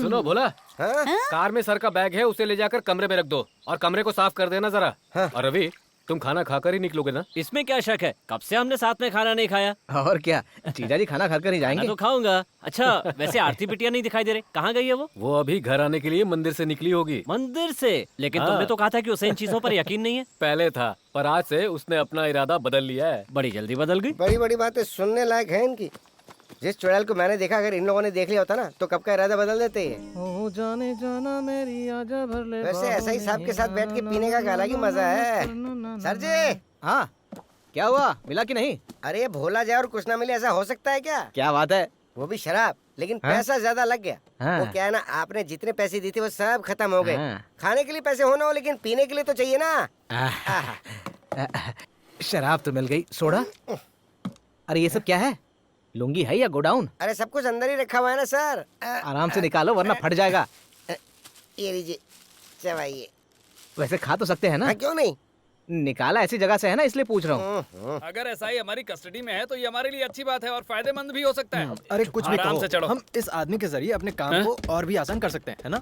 सुनो भोला, कार में सर का बैग है, उसे ले जाकर कमरे में रख दो और कमरे को साफ कर देना जरा। और रवि, तुम खाना खाकर ही निकलोगे ना? इसमें क्या शक है, कब से हमने साथ में खाना नहीं खाया। और क्या, जीजा जी खाना खाकर ही जाएंगे। मैं तो खाऊंगा। अच्छा, वैसे आरती बिटिया नहीं दिखाई दे रही, कहाँ गई है वो? वो अभी घर आने के लिए मंदिर से निकली होगी। मंदिर से? लेकिन तुमने तो कहा था कि उसे इन चीजों पर यकीन नहीं है। पहले था, पर आज से उसने अपना इरादा बदल लिया है। बड़ी जल्दी बदल गई। बड़ी बड़ी बातें सुनने लायक है इनकी। जिस चुड़ैल को मैंने देखा, अगर इन लोगों ने देख लिया होता ना तो कब का इरादा बदल देते हैं। जाने जाना मेरी आजा भर ले। वैसे ऐसा ही साहब के साथ बैठ के पीने का अलग ही मजा है। सर जी। हाँ, क्या हुआ, मिला कि नहीं? अरे भोला जाए और कुछ ना मिले, ऐसा हो सकता है क्या? क्या बात है? वो भी शराब, लेकिन पैसा ज्यादा लग गया। वो क्या है ना, आपने जितने पैसे दिए थे वो सब खत्म हो गए। खाने के लिए पैसे होना हो, लेकिन पीने के लिए तो चाहिए ना। शराब तो मिल गई, सोडा? अरे ये सब क्या है, लुंगी है या गोडाउन? अरे सब कुछ अंदर ही रखा हुआ है ना सर। आराम से निकालो वरना फट जाएगा। ये लीजिए, चबाइए। वैसे खा तो सकते हैं ना? क्यों नहीं, निकाला ऐसी जगह से है ना, इसलिए पूछ रहा हूँ। अगर ऐसा ही हमारी कस्टडी में है तो ये हमारे लिए अच्छी बात है और फायदेमंद भी हो सकता है। अरे कुछ भी आराम से चढ़ो। हम इस आदमी के जरिए अपने काम को और भी आसान कर सकते हैं, है ना?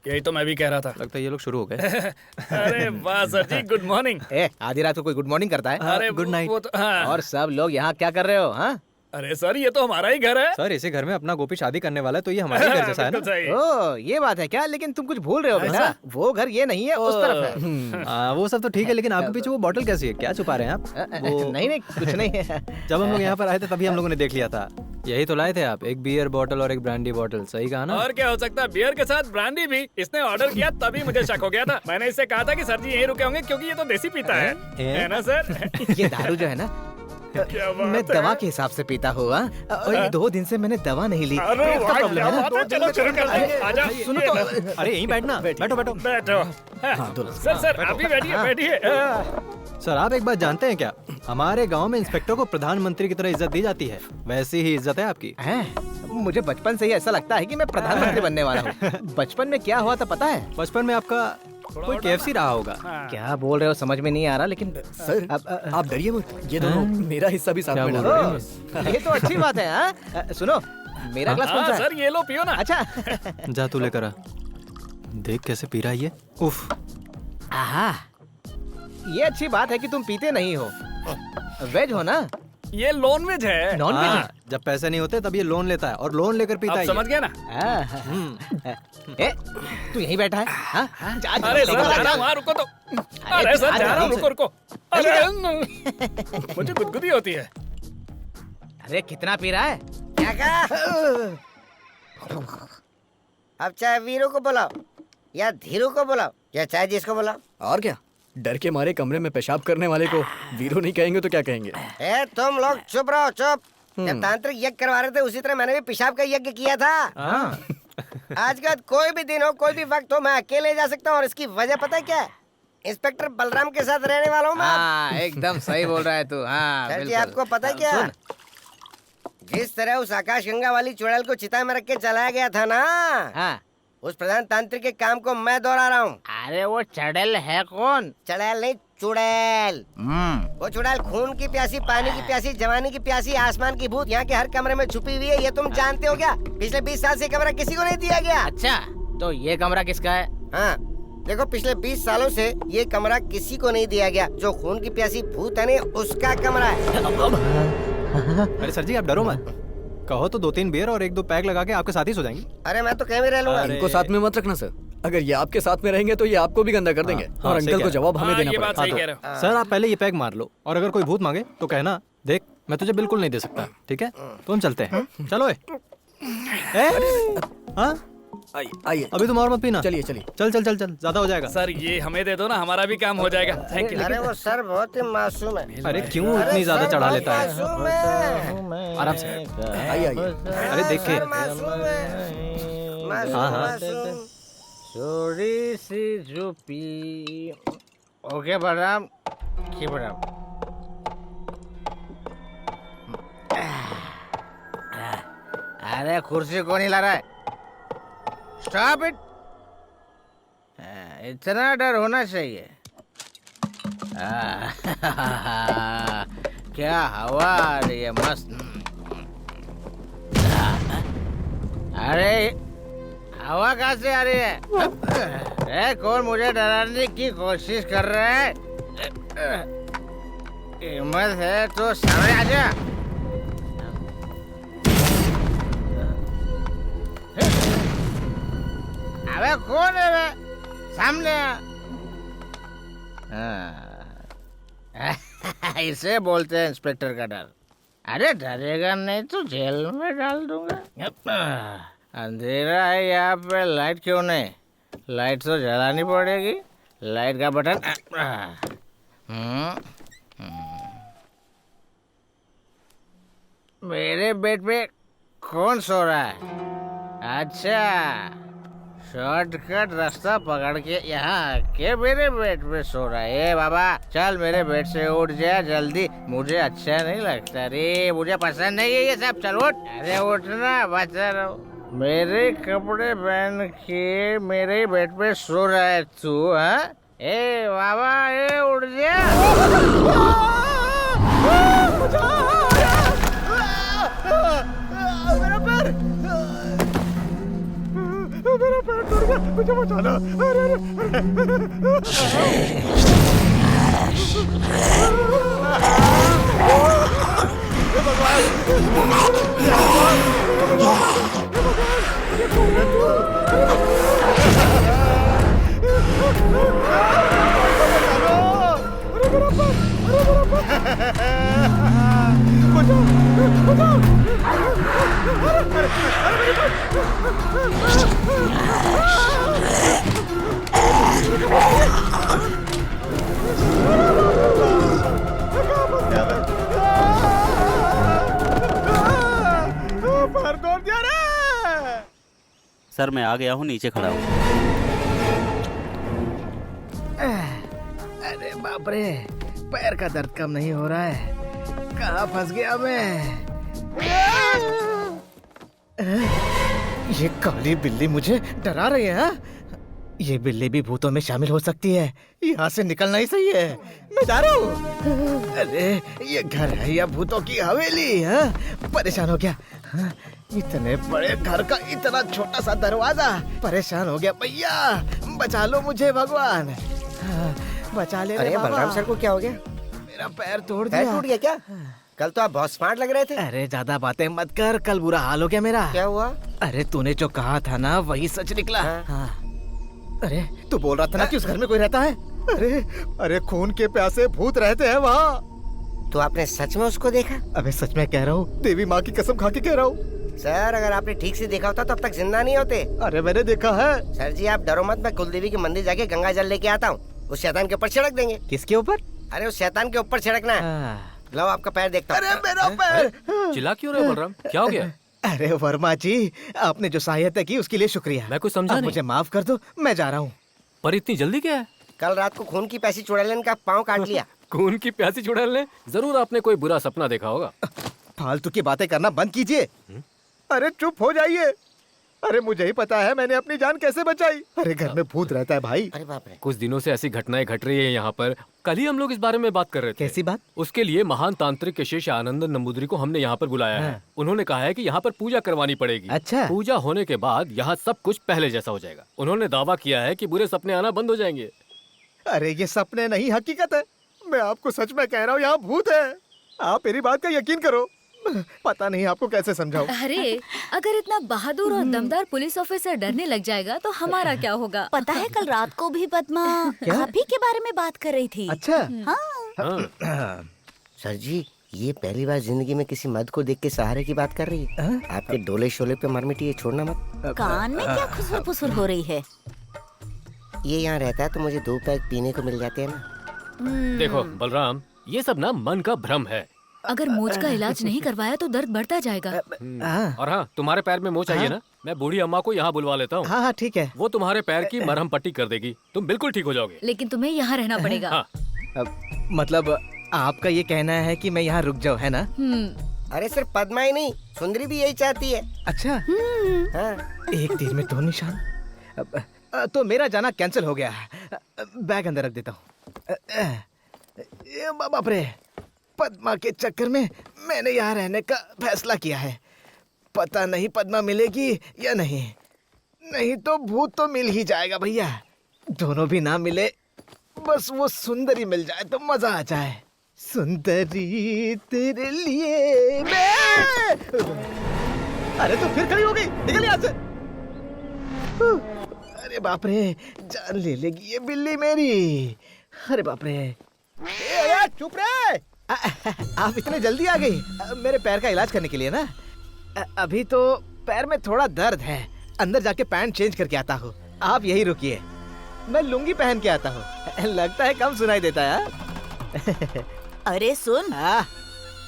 यही तो मैं भी कह रहा था। लगता है ये लोग शुरू हो गए। अरे वाह सर जी, गुड मॉर्निंग। आधी रात को कोई गुड मॉर्निंग करता है? अरे गुड नाइट। और सब लोग यहाँ क्या कर रहे हो? हाँ, अरे सर, ये तो हमारा ही घर है। सर, इसी घर में अपना गोपी शादी करने वाला है तो ये हमारे घर जैसा है ना? ओ, ये बात है क्या? लेकिन तुम कुछ भूल रहे हो बेटा, वो घर ये नहीं है, उस तरफ है। वो सब तो ठीक है, लेकिन आपके पीछे वो बोतल कैसी है? क्या छुपा रहे हैं आप? नहीं नहीं, कुछ नहीं है। जब हम लोग यहाँ पर आए थे तभी हम लोगों ने देख लिया था। यही तो लाए थे आप, एक बियर बोतल और एक ब्रांडी बोतल, सही कहा ना? और क्या हो सकता है, बियर के साथ ब्रांडी भी। इसने ऑर्डर किया तभी मुझे शक हो गया था। मैंने इससे कहा था कि सर जी यहीं रुके होंगे क्योंकि ये तो देसी पीता है ना सर? ये दारू जो है ना, मैं दवा के हिसाब से पीता हुआ, और ये 2 दिन से मैंने दवा नहीं ली। अरे चलो शुरू कर दे। आजा। सुनो तो, अरे यहीं बैठना, बैठो बैठो बैठो। सर आप भी बैठिए बैठिए। सर, आप एक बात जानते हैं क्या, हमारे गांव में इंस्पेक्टर को प्रधानमंत्री की तरह इज्जत दी जाती है, वैसी ही इज्जत है आपकी। मुझे बचपन से ही ऐसा लगता है कि मैं प्रधानमंत्री बनने वाला हूँ। बचपन में क्या हुआ था पता है? बचपन में आपका कोई KFC रहा होगा। क्या बोल रहे हो, समझ में नहीं आ रहा। लेकिन सर, आप डरिए मत, ये दोनों मेरा हिस्सा भी साथ में डाल रहे हैं। ये तो अच्छी बात है। हाँ, सुनो, मेरा ग्लास कौन सा है? सर ये लो, पियो ना। अच्छा जा तू लेकर आ, देख कैसे पी रहा है ये। उफ। आहा, ये अच्छी बात है कि तुम पीते नहीं हो, वेज हो ना? ये नॉन वेज है। नॉन वेज है? जब पैसे नहीं होते तब ये लोन लेता है और लोन लेकर पीता है। समझ गया ना? तू यहीं बैठा है? हाँ? अरे सर, जा रहा हूँ, रुको तो। अरे सर, जा रहा हूँ, रुको रुको। अरे मुझे गुदगुदी होती है। अरे कितना पी रहा है? क्या कहा? अब चाहे वीरू को बुलाओ या धीरू को बुलाओ या चाहे जिसको बुलाओ। और क्या, डर के मारे कमरे में पेशाब करने वाले को वीरो नहीं कहेंगे तो क्या कहेंगे? तुम लोग चुप रहो, चुप। जब तांत्रिक यज्ञ करवा रहे थे उसी तरह मैंने भी पेशाब का यज्ञ किया था। आज का कोई भी दिन हो, कोई भी वक्त हो, मैं अकेले जा सकता हूँ। और इसकी वजह पता है क्या है? इंस्पेक्टर बलराम के साथ रहने वाला हूँ मैं। एकदम सही बोल रहा है तू। हाँ, सर जी, आपको पता है क्या, जिस तरह उस आकाश गंगा वाली चुड़ैल को चिता में रख के चलाया गया था ना, उस प्रधान तांत्रिक के काम को मैं दोहरा रहा हूँ। अरे वो चड़ैल है कौन? चड़ैल नहीं, चुड़ैल। वो चुड़ैल खून की प्यासी, पानी की प्यासी, जवानी की प्यासी, आसमान की भूत यहाँ के हर कमरे में छुपी हुई है। ये तुम जानते हो क्या? पिछले 20 साल से कमरा किसी को नहीं दिया गया। अच्छा, तो ये कमरा किसका है? हाँ, देखो पिछले 20 सालों से ये कमरा किसी को नहीं दिया गया। जो खून की प्यासी भूत है ना, उसका कमरा है। अरे सर जी आप डरो मत, कहो तो 2-3 बियर और 1-2 पैक लगा के आपके साथ ही सो जाएंगे। अरे मैं तो कहीं भी रह लूंगा। इनको साथ में मत रखना सर, अगर ये आपके साथ में रहेंगे तो ये आपको भी गंदा कर देंगे और अंकल को जवाब हमें देना पड़ेगा। सर आप पहले ये पैक मार लो और अगर कोई भूत मांगे तो कहना, देख मैं तुझे बिल्कुल नहीं दे सकता, ठीक है? तो हम चलते हैं, चलो। हाँ आइए, अभी तुम और मत पीना। चलिए चल ज्यादा हो जाएगा। सर ये हमें दे दो ना, हमारा भी काम हो जाएगा। Thank you. अरे वो सर बहुत ही मासूम है। अरे क्यों इतनी ज्यादा चढ़ा लेता है? मासूम है। आराम से आइए। अरे देखिए, हाँ थोड़ी सी झुपी। ओके बलराम, की बलराम। अरे कुर्सी कौन हिला रहा है? Stop it. इतना डर होना चाहिए। क्या हवा आ रही है, मस्त। अरे हवा कहाँ से आ रही है? कौन मुझे डराने की कोशिश कर रहा है? हिम्मत है तो सामने आ जा। अबे कौन है बे? सामने आ। इसे बोलते हैं इंस्पेक्टर का डर। अरे डरेगा नहीं तो जेल में डाल दूंगा। अंधेरा है यहाँ पे, लाइट क्यों नहीं? लाइट तो जलानी पड़ेगी। लाइट का बटन। मेरे बेड पे कौन सो रहा है? अच्छा, शॉर्टकट रास्ता पकड़ के यहाँ आके मेरे बेड पे सो रहा है। बाबा चल मेरे बेड से उठ जा जल्दी, मुझे अच्छा नहीं लगता रे, मुझे पसंद नहीं है ये सब। चल उठ। अरे उठना, बचा रहो। मेरे कपड़े पहन के मेरे बेड पे सो रहा है तू? हाँ ए बाबा, ए उठ जा। मेरा पैर, मेरा पैर टूट गया, मुझे बचाना। सर मैं आ गया हूँ, नीचे खड़ा हूँ। अरे बाप रे, पैर का दर्द कम नहीं हो रहा है। कहाँ फंस गया मैं? ये काली बिल्ली मुझे डरा रही है। ये बिल्ली भी भूतों में शामिल हो सकती है। यहाँ से निकलना ही सही है। मैं जा रहा हूँ। अरे ये घर है या भूतों की हवेली? परेशान हो गया। इतने बड़े घर का इतना छोटा सा दरवाजा। परेशान हो गया भैया, बचा लो मुझे भगवान, बचा ले। अरे बलराम सर को क्या हो गया? मेरा पैर तोड़ दिया। पैर टूट गया क्या? कल तो आप बहुत स्मार्ट लग रहे थे। अरे ज्यादा बातें मत कर, कल बुरा हाल हो गया मेरा। क्या हुआ? अरे तूने जो कहा था ना वही सच निकला। हाँ। अरे तू बोल रहा था ना कि उस घर में कोई रहता है। अरे खून के प्यासे भूत रहते हैं वहाँ। तो आपने सच में उसको देखा? अबे सच में कह रहा हूँ, देवी माँ की कसम खा के कह रहा हूँ। सर अगर आपने ठीक से देखा होता तो अब तक जिंदा नहीं होते। अरे मैंने देखा है। सर जी आप डरो मत, मैं कुलदेवी के मंदिर जाके गंगा जल लेके आता हूँ। उस शैतान के ऊपर छिड़क देंगे। किसके ऊपर? अरे उस शैतान के ऊपर छिड़कना। लाओ आपका पैर देखता हूँ। अरे मेरा पैर। चिल्ला क्यों रहे हो बलराम, क्या हो गया? अरे वर्मा जी, आपने जो सहायता की उसके लिए शुक्रिया। मैं कुछ समझा नहीं। मुझे माफ कर दो, मैं जा रहा हूँ। पर इतनी जल्दी क्या है? कल रात को खून की प्यासी चुड़ैल का पाँव काट लिया। खून की प्यासी चुड़ैल ने? जरूर आपने कोई बुरा सपना देखा होगा। फालतू की बातें करना बंद कीजिए। अरे चुप हो जाइए। अरे मुझे ही पता है मैंने अपनी जान कैसे बचाई। अरे घर में भूत रहता है भाई। अरे बाप रे। कुछ दिनों से ऐसी घटनाएं घट रही है यहाँ पर। कल ही हम लोग इस बारे में बात कर रहे थे। कैसी बात? उसके लिए महान तांत्रिक शेष आनंदन नंबूदरी को हमने यहाँ पर बुलाया है। उन्होंने कहा है कि यहाँ पर पूजा करवानी पड़ेगी। अच्छा। पूजा होने के बाद यहाँ सब कुछ पहले जैसा हो जाएगा। उन्होंने दावा किया है कि बुरे सपने आना बंद हो जाएंगे। अरे ये सपने नहीं हकीकत है। मैं आपको सच में कह रहा हूँ, यहाँ भूत है। आप मेरी बात का यकीन करो। पता नहीं आपको कैसे समझाऊं। अरे अगर इतना बहादुर और दमदार पुलिस ऑफिसर डरने लग जाएगा तो हमारा क्या होगा? पता है कल रात को भी पद्मा आप ही के बारे में बात कर रही थी। अच्छा। हाँ। सर जी, ये पहली बार जिंदगी में किसी मर्द को देख के सहारे की बात कर रही है। आपके डोले शोले पे मरमिटी, ये छोड़ना मत। कान में क्या खुसर फुसर हो रही है? ये यहाँ रहता है तो मुझे 2 पैक पीने को मिल जाते हैं ना। देखो बलराम, ये सब ना मन का भ्रम है। अगर मोच का इलाज नहीं करवाया तो दर्द बढ़ता जाएगा। और हाँ, तुम्हारे पैर में मोच चाहिए ना, मैं बूढ़ी अम्मा को यहाँ बुलवा लेता हूँ। हाँ ठीक है। वो तुम्हारे पैर की मरहम पट्टी कर देगी, तुम बिल्कुल ठीक हो जाओगे। लेकिन तुम्हें यहाँ रहना पड़ेगा। हाँ। मतलब आपका ये कहना है कि मैं यहाँ रुक जाऊँ, है ना? अरे सिर्फ पद्मा ही नहीं, सुंदरी भी यही चाहती है। अच्छा। हाँ। एक तीर में 2 निशान। तो मेरा जाना कैंसिल हो गया। बैग अंदर रख देता हूँ। बाप रे, पद्मा के चक्कर में मैंने यहाँ रहने का फैसला किया है। पता नहीं पद्मा मिलेगी या नहीं। नहीं तो भूत तो मिल ही जाएगा भैया। दोनों भी ना मिले, बस वो सुंदरी मिल जाए तो मजा आ जाए। सुंदरी तेरे लिए मैं। अरे तू फिर खड़ी हो गई, निकल यहाँ से। अरे बाप रे, जान ले लेगी ये बिल्ली मेरी। अरे बाप रे। अरे चुप रे। आप इतने जल्दी आ गई मेरे पैर का इलाज करने के लिए ना? अभी तो पैर में थोड़ा दर्द है, अंदर जाके पैंट चेंज करके आता हूँ। आप यही रुकिए, मैं लुंगी पहन के आता हूँ। लगता है कम सुनाई देता है। अरे सुन,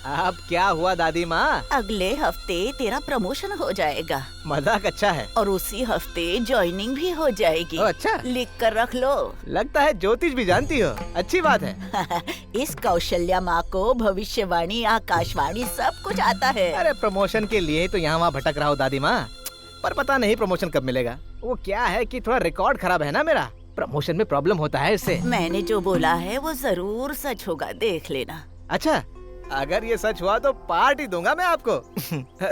आप क्या हुआ दादी माँ? अगले हफ्ते तेरा प्रमोशन हो जाएगा। मजाक अच्छा है। और उसी हफ्ते ज्वाइनिंग भी हो जाएगी। अच्छा, लिख कर रख लो। लगता है ज्योतिष भी जानती हो, अच्छी बात है। इस कौशल्या माँ को भविष्यवाणी, आकाशवाणी सब कुछ आता है। अरे प्रमोशन के लिए तो यहाँ वहाँ भटक रहा हूँ दादी माँ, पर पता नहीं प्रमोशन कब मिलेगा। वो क्या है कि थोड़ा रिकॉर्ड खराब है ना मेरा, प्रमोशन में प्रॉब्लम होता है इससे। मैंने जो बोला है वो जरूर सच होगा, देख लेना। अच्छा, अगर ये सच हुआ तो पार्टी दूंगा मैं आपको।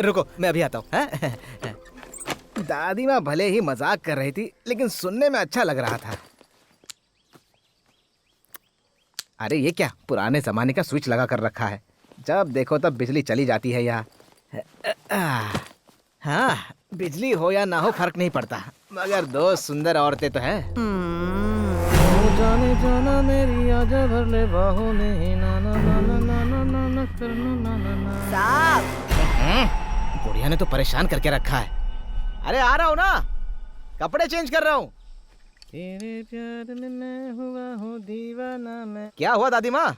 रुको, मैं अभी आता हूँ। दादी माँ भले ही मजाक कर रही थी, लेकिन सुनने में अच्छा लग रहा था। अरे ये क्या पुराने जमाने का स्विच लगा कर रखा है, जब देखो तब बिजली चली जाती है यहाँ। हाँ, बिजली हो या ना हो फर्क नहीं पड़ता, मगर 2 सुंदर औरतें तो है। जाने जाना मेरी आजा भर ले बाहों में, ना ना ना ना ना ना ना ना करना ना ना ना। साहब, बुढ़िया ने तो परेशान करके रखा है। अरे आ रहा हूँ ना, कपड़े चेंज कर रहा हूँ। तेरे प्यार में मैं हुआ हूँ दीवाना मैं। क्या हुआ दादी माँ?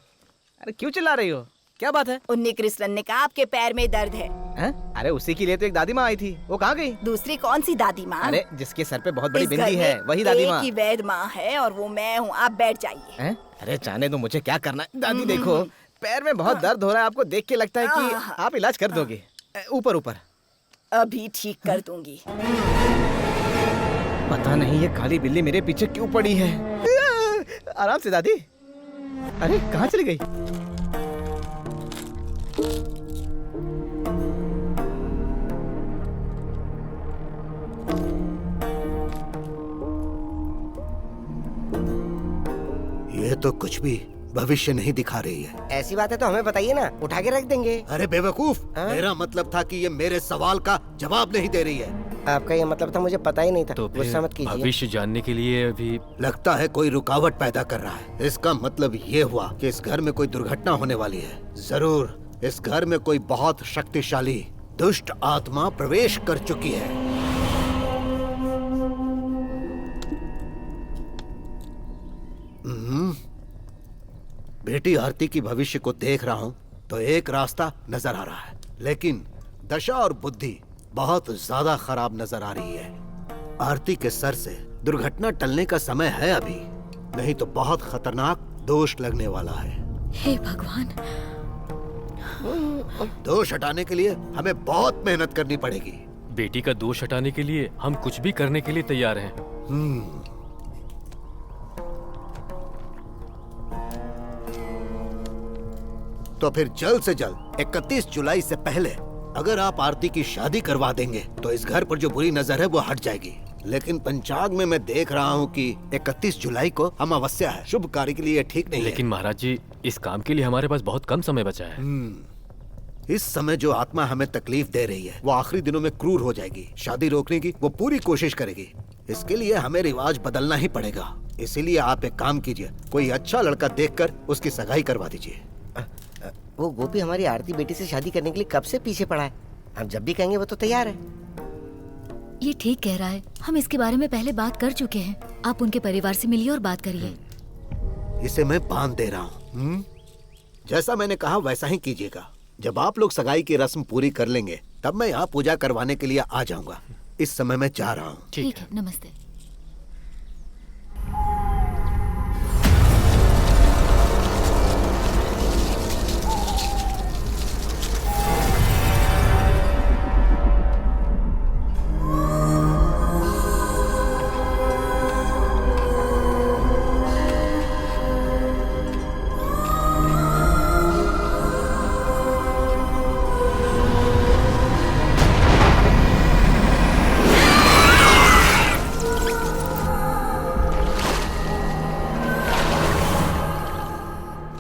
अरे क्यों चिल्ला रही हो, क्या बात है? उन्नी कृष्णन ने कहा आपके पैर में दर्द है। अरे उसी के लिए तो एक दादी माँ आई थी, वो कहाँ गई? दूसरी कौन सी दादी माँ? अरे जिसके सर पे बहुत बड़ी बिंदी है, वही दादी माँ। एक ही वैद माँ है और वो मैं हूँ, आप बैठ जाइए। अरे जाने दो, मुझे क्या करना है। दादी देखो, पैर में बहुत दर्द हो रहा है, आपको देख के लगता है कि आप इलाज कर दोगे। ऊपर ऊपर अभी ठीक कर दूंगी। पता नहीं ये काली बिल्ली मेरे पीछे क्यों पड़ी है। आराम से दादी। अरे कहाँ चली गई? ये तो कुछ भी भविष्य नहीं दिखा रही है। ऐसी बात है तो हमें बताइए ना, उठा के रख देंगे। अरे बेवकूफ, मेरा मतलब था कि ये मेरे सवाल का जवाब नहीं दे रही है। आपका ये मतलब था, मुझे पता ही नहीं था। तो गुस्सा मत कीजिए। भविष्य जानने के लिए अभी लगता है कोई रुकावट पैदा कर रहा है। इसका मतलब ये हुआ कि इस घर में कोई दुर्घटना होने वाली है। जरूर इस घर में कोई बहुत शक्तिशाली दुष्ट आत्मा प्रवेश कर चुकी है। बेटी आरती की भविष्य को देख रहा हूँ तो एक रास्ता नजर आ रहा है, लेकिन दशा और बुद्धि बहुत ज्यादा खराब नजर आ रही है। आरती के सर से दुर्घटना टलने का समय है अभी, नहीं तो बहुत खतरनाक दोष लगने वाला है। हे भगवान, दोष हटाने के लिए हमें बहुत मेहनत करनी पड़ेगी। बेटी का दोष हटाने के लिए हम कुछ भी करने के लिए तैयार हैं। तो फिर जल्द से जल्द 31 जुलाई से पहले अगर आप आरती की शादी करवा देंगे तो इस घर पर जो बुरी नजर है वो हट जाएगी। लेकिन पंचांग में मैं देख रहा हूँ कि 31 जुलाई को अमावस्या है, शुभ कार्य के लिए ठीक नहीं लेकिन महाराज जी, इस काम के लिए हमारे पास बहुत कम समय बचा है। इस समय जो आत्मा हमें तकलीफ दे रही है वो आखिरी दिनों में क्रूर हो जाएगी। शादी रोकने की वो पूरी कोशिश करेगी। इसके लिए हमें रिवाज बदलना ही पड़ेगा। इसीलिए आप एक काम कीजिए, कोई अच्छा लड़का देखकर उसकी सगाई करवा दीजिए। वो गोपी हमारी आरती बेटी से शादी करने के लिए कब से पीछे पड़ा है। हम जब भी कहेंगे वो तो तैयार है। ये ठीक कह रहा है, हम इसके बारे में पहले बात कर चुके हैं। आप उनके परिवार से मिलिए और बात करिए। इसे मैं बांध दे रहा हूँ। जैसा मैंने कहा वैसा ही कीजिएगा। जब आप लोग सगाई की रस्म पूरी कर लेंगे तब मैं यहाँ पूजा करवाने के लिए आ जाऊंगा। इस समय मैं जा रहा हूँ। ठीक है, नमस्ते।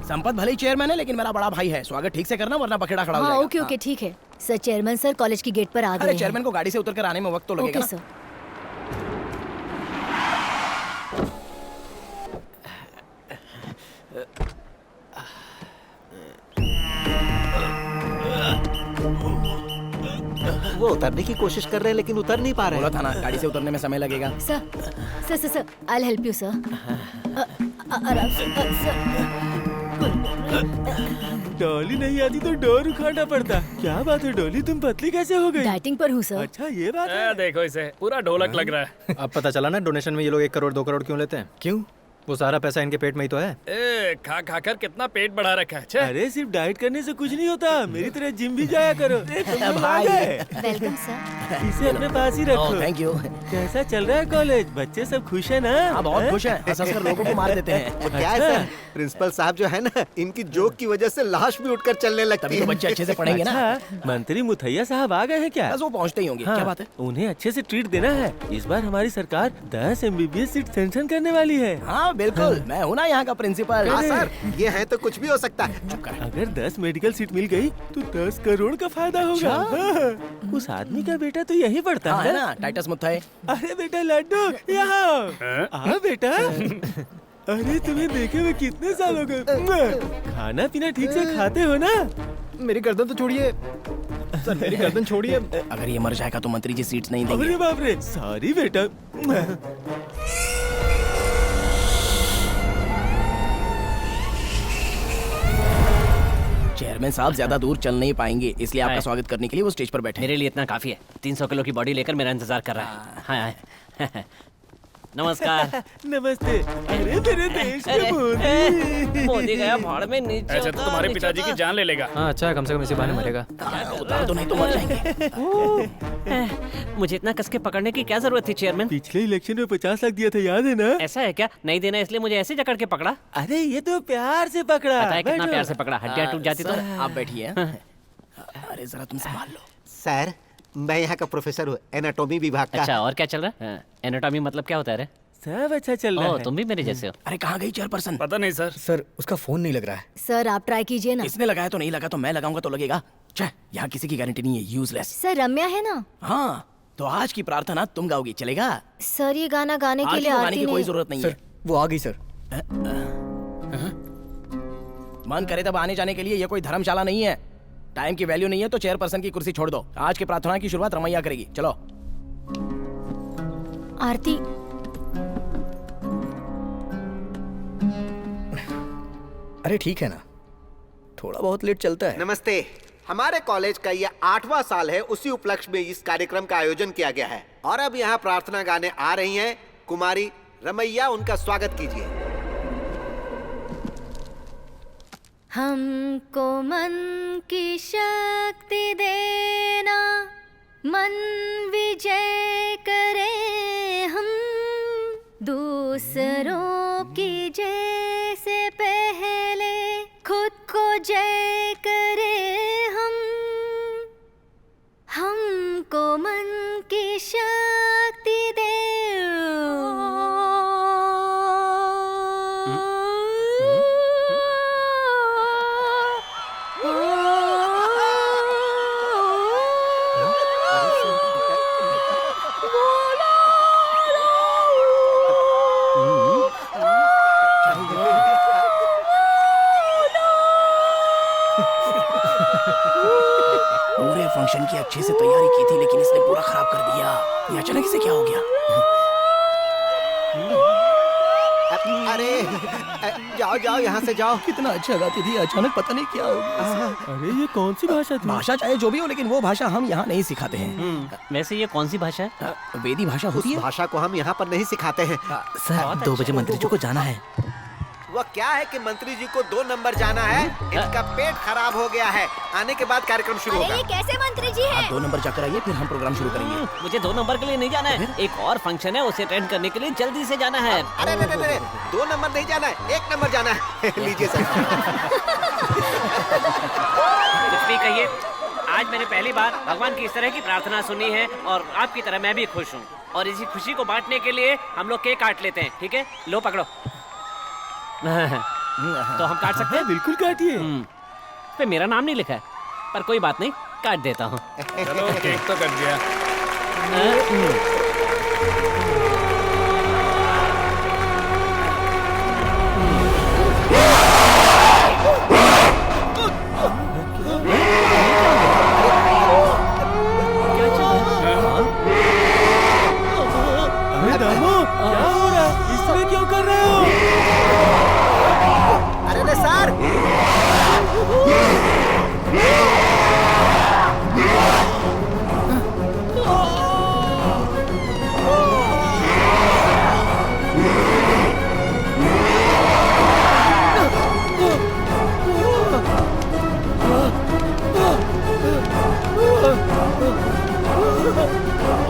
संपत भले ही चेयरमैन है लेकिन मेरा बड़ा भाई है। स्वागत ठीक से करना वरना बखेड़ा खड़ा हो हाँ, जाएगा। ओके ओके ठीक है सर। चेयरमैन सर कॉलेज की गेट पर आ गए अरे हैं। चेयरमैन को गाड़ी से उतर कर आने में वक्त तो लगेगा ओके ना। सर। वो उतरने की कोशिश कर रहे हैं लेकिन उतर नहीं पा रहे। बोला था ना गाड़ी से उतरने में समय लगेगा। Sir I help you sir. Dolly नहीं आती तो डोर उखाड़ना पड़ता। क्या बात है डॉली, तुम पतली कैसे हो गई? डाइटिंग पर हूँ सर। अच्छा ये बात है। देखो इसे पूरा ढोलक लग रहा है। अब पता चला ना डोनेशन में ये लोग 1 करोड़ 2 करोड़ क्यों लेते हैं। क्यों? वो सारा पैसा इनके पेट में ही तो है। ए, खा खा कर कितना पेट बढ़ा रखा है। छे। अरे सिर्फ डाइट करने से कुछ नहीं होता, मेरी तरह जिम भी जाया करो। तुम लोग आ गए। Welcome sir. इसे अपने पास ही रखो। Thank you. कैसा चल रहा है कॉलेज? बच्चे सब खुश है ना? हाँ बहुत खुश हैं। हंस-हंस कर लोगों को मार देते हैं। वो क्या है सर, प्रिंसिपल साहब जो है ना, इनकी जोक की वजह से लाश भी उठकर चलने लगती है। तभी तो बच्चे अच्छे से पढ़ेंगे ना। अच्छा, मंत्री मुथैया साहब आ गए हैं क्या? बस वो पहुंचते ही होंगे। हाँ, क्या बात है? उन्हें अच्छे से ट्रीट देना है। इस बार हमारी सरकार 10 MBBS सीट सैंक्शन करने वाली है। हाँ बिल्कुल, मैं हूँ ना यहाँ का प्रिंसिपल। हाँ सर, ये है तो कुछ भी हो सकता है। अगर 10 मेडिकल सीट मिल गई तो 10 करोड़ का फायदा होगा। हाँ, उस आदमी का बेटा तो यही पढ़ता हाँ, है ना टाइटस मुथैया। अरे बेटा लड्डू यहाँ आ बेटा। अरे तुम्हें देखे हुए कितने साल हो गए। खाना पीना ठीक से खाते हो ना? मेरी गर्दन तो छोड़िए सर, मेरी गर्दन छोड़िए। अगर ये मर जाएगा तो मंत्री जी सीट्स नहीं देंगे। अरे बाप रे, सॉरी बेटा। चेयरमैन साहब ज्यादा दूर चल नहीं पाएंगे, इसलिए आपका स्वागत करने के लिए वो स्टेज पर बैठे। मेरे लिए इतना काफी है। 300 किलो की बॉडी लेकर मेरा इंतजार कर रहा है। हाँ नमस्कार। नमस्ते। अरे मेरे देश के अरे, मोदी। मोदी गया भाड़ में नीचे। ऐसे तो तुम्हारे पिताजी की जान ले लेगा। हाँ अच्छा, कम से कम इसी बहाने मरेगा। उतार तो नहीं तो मर जाएंगे। मुझे इतना कस के पकड़ने की क्या जरूरत थी चेयरमैन? पिछले इलेक्शन में 50 लाख दिया था, याद है ना? ऐसा है क्या? नहीं देना इसलिए मुझे ऐसे जकड़ के पकड़ा? अरे ये तो प्यार से पकड़ा। पता है कितना प्यार से पकड़ा? हड्डियां टूट जाती तो। आप बैठिए। अरे जरा तुम संभाल लो। सर मैं यहाँ का प्रोफेसर हूँ, एनाटॉमी विभाग का। अच्छा और क्या चल रहा है? एनाटॉमी मतलब क्या होता है रे? सब अच्छा चल रहा है। तुम भी मेरे जैसे हो। अरे कहाँ गई चेयरपर्सन? पता नहीं सर। सर उसका फोन नहीं लग रहा है। सर आप ट्राई कीजिए ना। इसने लगाया तो नहीं लगा तो मैं लगाऊंगा तो लगेगा। यहाँ किसी की गारंटी नहीं है, यूजलेस। सर रम्या है ना? हाँ तो आज की प्रार्थना तुम गाओगी, चलेगा? सर ये गाना गाने के लिए गाने आरती की कोई नहीं। जरूरत नहीं सर है। वो आ गई सर। मन करे तब आने जाने के लिए, ये कोई धर्मशाला नहीं है। टाइम की वैल्यू नहीं है तो चेयरपर्सन की कुर्सी छोड़ दो। आज की प्रार्थना की शुरुआत रमैया करेगी, चलो। आरती अरे ठीक है ना, थोड़ा बहुत लेट चलता है। नमस्ते। हमारे कॉलेज का ये 8वां साल है, उसी उपलक्ष्य में इस कार्यक्रम का आयोजन किया गया है। और अब यहाँ प्रार्थना गाने आ रही हैं कुमारी रमैया, उनका स्वागत कीजिए। हमको मन की शक्ति देना, मन जय करें हम, दूसरों की जय से पहले खुद को जय करें हम, हमको मन की शक्ति दे। पूरे फंक्शन की अच्छे से तैयारी की थी, लेकिन इसने पूरा खराब कर दिया। ये अचानक से क्या हो गया? अरे जाओ जाओ यहाँ से जाओ। कितना अच्छा गाती थी, अचानक पता नहीं क्या हो गया। अरे ये कौन सी भाषा थी? भाषा चाहे जो भी हो, लेकिन वो भाषा हम यहाँ नहीं सिखाते हैं। वैसे ये कौन सी भाषा है? वेदी भाषा होती है। भाषा को हम यहाँ पर नहीं सिखाते हैं। सर 2 बजे मंत्री जी को जाना है। वो क्या है कि मंत्री जी को 2 नंबर जाना है, इनका पेट खराब हो गया है। आने के बाद कार्यक्रम शुरू होगा। ये कैसे मंत्री जी हैं? 2 नंबर जाकर आइए, फिर हम प्रोग्राम शुरू करेंगे। मुझे 2 नंबर के लिए नहीं जाना है, एक और फंक्शन है, उसे अटेंड करने के लिए जल्दी से जाना है। अरे 2 नंबर नहीं जाना है, 1 नंबर जाना है। लीजिए सर। कुछ भी कहिए, आज मैंने पहली बार भगवान की इस तरह की प्रार्थना सुनी है और आपकी तरह मैं भी खुश हूँ। और इसी खुशी को बांटने के लिए हम लोग केक काट लेते हैं, ठीक है? लो पकड़ो। तो हम काट सकते हैं? बिल्कुल काटिए। पे मेरा नाम नहीं लिखा है, पर कोई बात नहीं, काट देता हूँ। चलो केक तो कट गया। अरे दामो, क्या हो रहा है? इस तरह क्यों कर रहे हो? अरे सर,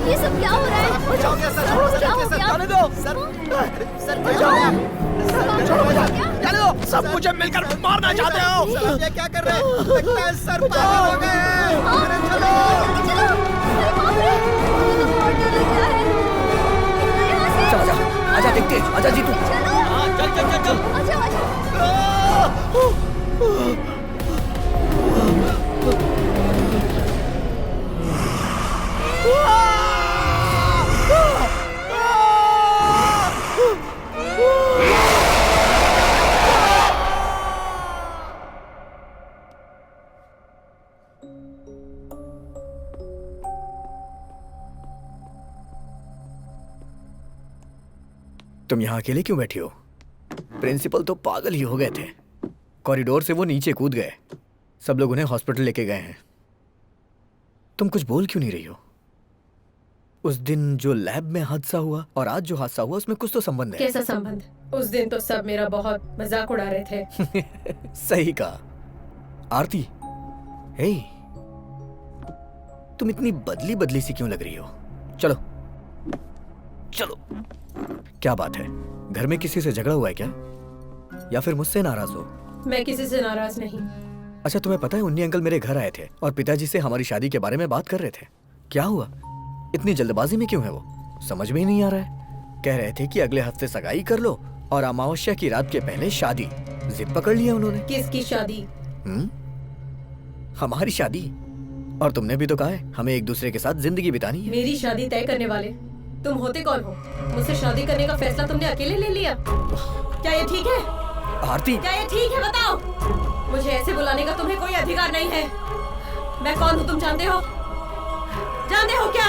ये सब क्या हो रहा है? बचाओ क्या सर? क्या हो गया? जाने दो सर बचाओ क्या? जाने दो, सब मुझे मिलकर मारना चाहते हो। सर ये क्या कर रहे हैं? लगता है सर पागल हो गए हैं। अरे चलो। चल आजा, आजा देखते, आजा जीतू। चल चल चल चल। आजा आजा। तुम यहाँ अकेले क्यों बैठी हो? प्रिंसिपल तो पागल ही हो गए थे। कॉरिडोर से वो नीचे कूद गए। सब लोग उन्हें हॉस्पिटल लेके गए हैं। तुम कुछ बोल क्यों नहीं रही हो? उस दिन जो लैब में हादसा हुआ और आज जो हादसा हुआ उसमें कुछ तो संबंध है। कैसा संबंध? उस दिन तो सब मेरा बहुत मजाक उड़ा रहे थे। सही कहा। आरती, हे, तुम इतनी बदली बदली सी क्यों लग रही हो? चलो चलो। क्या बात है? घर में किसी से झगड़ा हुआ है क्या? या फिर मुझसे नाराज हो? मैं किसी से नाराज नहीं। अच्छा, तुम्हें पता है उन्नी अंकल मेरे घर आए थे और पिताजी से हमारी शादी के बारे में बात कर रहे थे। क्या हुआ? इतनी जल्दबाजी में क्यों है वो? समझ में ही नहीं आ रहा है। कह रहे थे कि अगले हफ्ते सगाई कर लो और अमावस्या की रात के पहले शादी। जिद पकड़ लिया उन्होंने। किसकी शादी? हमारी शादी। और तुमने भी तो कहा है हमें एक दूसरे के साथ जिंदगी बितानी है। मेरी शादी तय करने वाले तुम होते कौन हो? मुझसे शादी करने का फैसला तुमने अकेले ले लिया। क्या ये ठीक है? आरती, क्या ये ठीक है? बताओ। मुझे ऐसे बुलाने का तुम्हें कोई अधिकार नहीं है। मैं कौन हूँ तुम जानते हो? जानते हो क्या?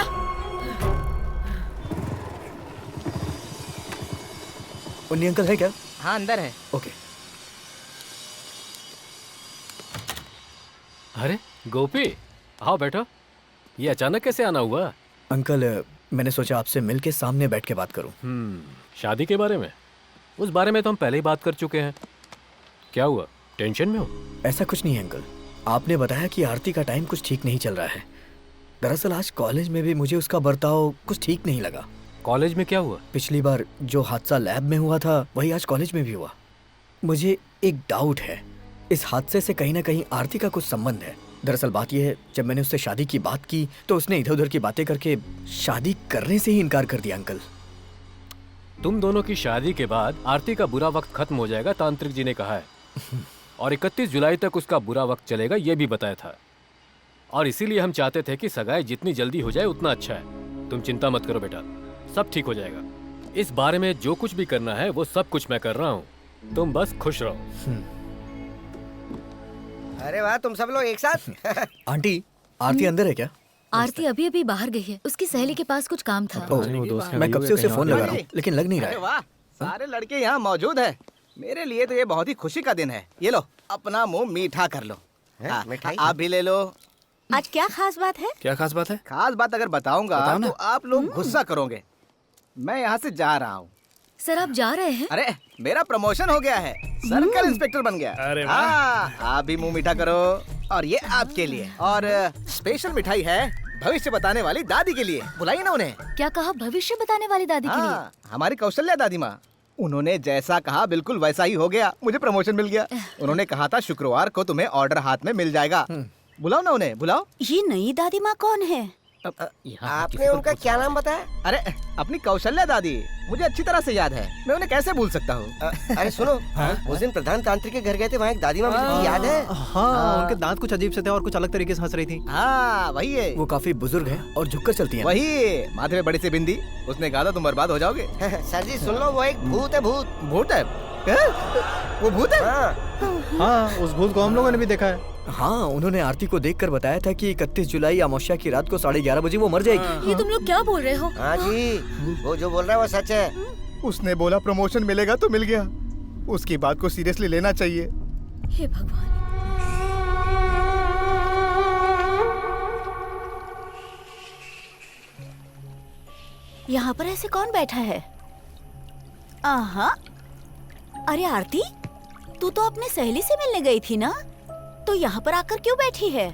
उन्नी अंकल है क्या? हाँ अंदर है। ओके। अरे गोपी, आओ बैठो। ये अचानक कैसे आना हुआ? अंकल, मैंने सोचा आपसे मिलके सामने बैठ के बात करूं। शादी के बारे में? उस बारे में तो हम पहले ही बात कर चुके हैं। क्या हुआ, टेंशन में हो? ऐसा कुछ नहीं है अंकल। आपने बताया कि आरती का टाइम कुछ ठीक नहीं चल रहा है। दरअसल आज कॉलेज में भी मुझे उसका बर्ताव कुछ ठीक नहीं लगा। कॉलेज में क्या हुआ? पिछली बार जो हादसा लैब में हुआ था वही आज कॉलेज में भी हुआ। मुझे एक डाउट है, इस हादसे से कहीं ना कहीं आरती का कुछ संबंध है। दरअसल बात यह है, जब मैंने उससे शादी की बात की तो उसने इधर उधर की बातें करके शादी करने से ही इनकार कर दिया। अंकल, तुम दोनों की शादी के बाद आरती का बुरा वक्त खत्म हो जाएगा, तांत्रिक जी ने कहा है। और 31 जुलाई तक उसका बुरा वक्त चलेगा, ये भी बताया था। और इसीलिए हम चाहते थे कि सगाई जितनी जल्दी हो जाए उतना अच्छा है। तुम चिंता मत करो बेटा, सब ठीक हो जाएगा। इस बारे में जो कुछ भी करना है वो सब कुछ मैं कर रहा हूँ, तुम बस खुश रहो। अरे वाह, तुम सब लोग एक साथ। आंटी, आरती अंदर है क्या? आरती अभी अभी बाहर गई है, उसकी सहेली के पास कुछ काम था। मैं कब से उसे फोन लगा रहा हूँ लेकिन लग नहीं रहा अरे है। वाह, सारे लड़के यहाँ मौजूद है। मेरे लिए तो ये बहुत ही खुशी का दिन है। ये लो, अपना मुंह मीठा कर लो। हाँ, मिठाई? आप भी ले लो। आज क्या खास बात है? क्या खास बात है? खास बात अगर बताऊंगा बताओ ना। तो आप लोग गुस्सा करोगे। मैं यहाँ से जा रहा हूँ। सर आप जा रहे हैं? अरे मेरा प्रमोशन हो गया है, सर्कल इंस्पेक्टर बन गया। अरे वाह। हाँ, आप भी मुंह मीठा करो। और ये आपके लिए, और स्पेशल मिठाई है भविष्य बताने वाली दादी के लिए। बुलाइए ना उन्हें। क्या कहा? भविष्य बताने वाली दादी के लिए? हाँ, हमारी कौशल्या दादी माँ। उन्होंने जैसा कहा बिल्कुल वैसा ही हो गया, मुझे प्रमोशन मिल गया। उन्होंने कहा था शुक्रवार को तुम्हें ऑर्डर हाथ में मिल जाएगा। बुलाओ ना उन्हें, बुलाओ। ये नई दादी माँ कौन है? आपने उनका क्या नाम बताया? अरे अपनी कौशल्या दादी, मुझे अच्छी तरह से याद है, मैं उन्हें कैसे भूल सकता हूँ। अरे सुनो, उस दिन प्रधान तांत्रिक के घर गए थे, वहाँ एक दादी माँ मुझे याद है। हाँ, उनके दांत कुछ अजीब से थे और कुछ अलग तरीके से हंस रही थी। हाँ वही है। वो काफी बुजुर्ग है और झुककर चलती है। वही माथे में बड़ी सी बिंदी। उसने कहा था तुम बर्बाद हो जाओगे। सर जी सुन लो, वो एक भूत है। भूत? भूत है? वो भूत है? हाँ, उस भूत को हम लोगों ने भी देखा है। हाँ, उन्होंने आरती को देखकर बताया था कि 31 जुलाई अमावस्या की रात को 11:30 बजे वो मर जाएगी। ये तुम लोग क्या बोल रहे हो? हाँ जी, वो जो बोल रहा है वो सच है। उसने बोला प्रमोशन मिलेगा तो मिल गया। उसकी बात को सीरियसली लेना चाहिए। हे भगवान। यहाँ पर ऐसे कौन बैठा है? आहा, अरे आरती, तू तो अपने सहेली से मिलने गई थी ना, तो यहाँ पर आकर क्यों बैठी है?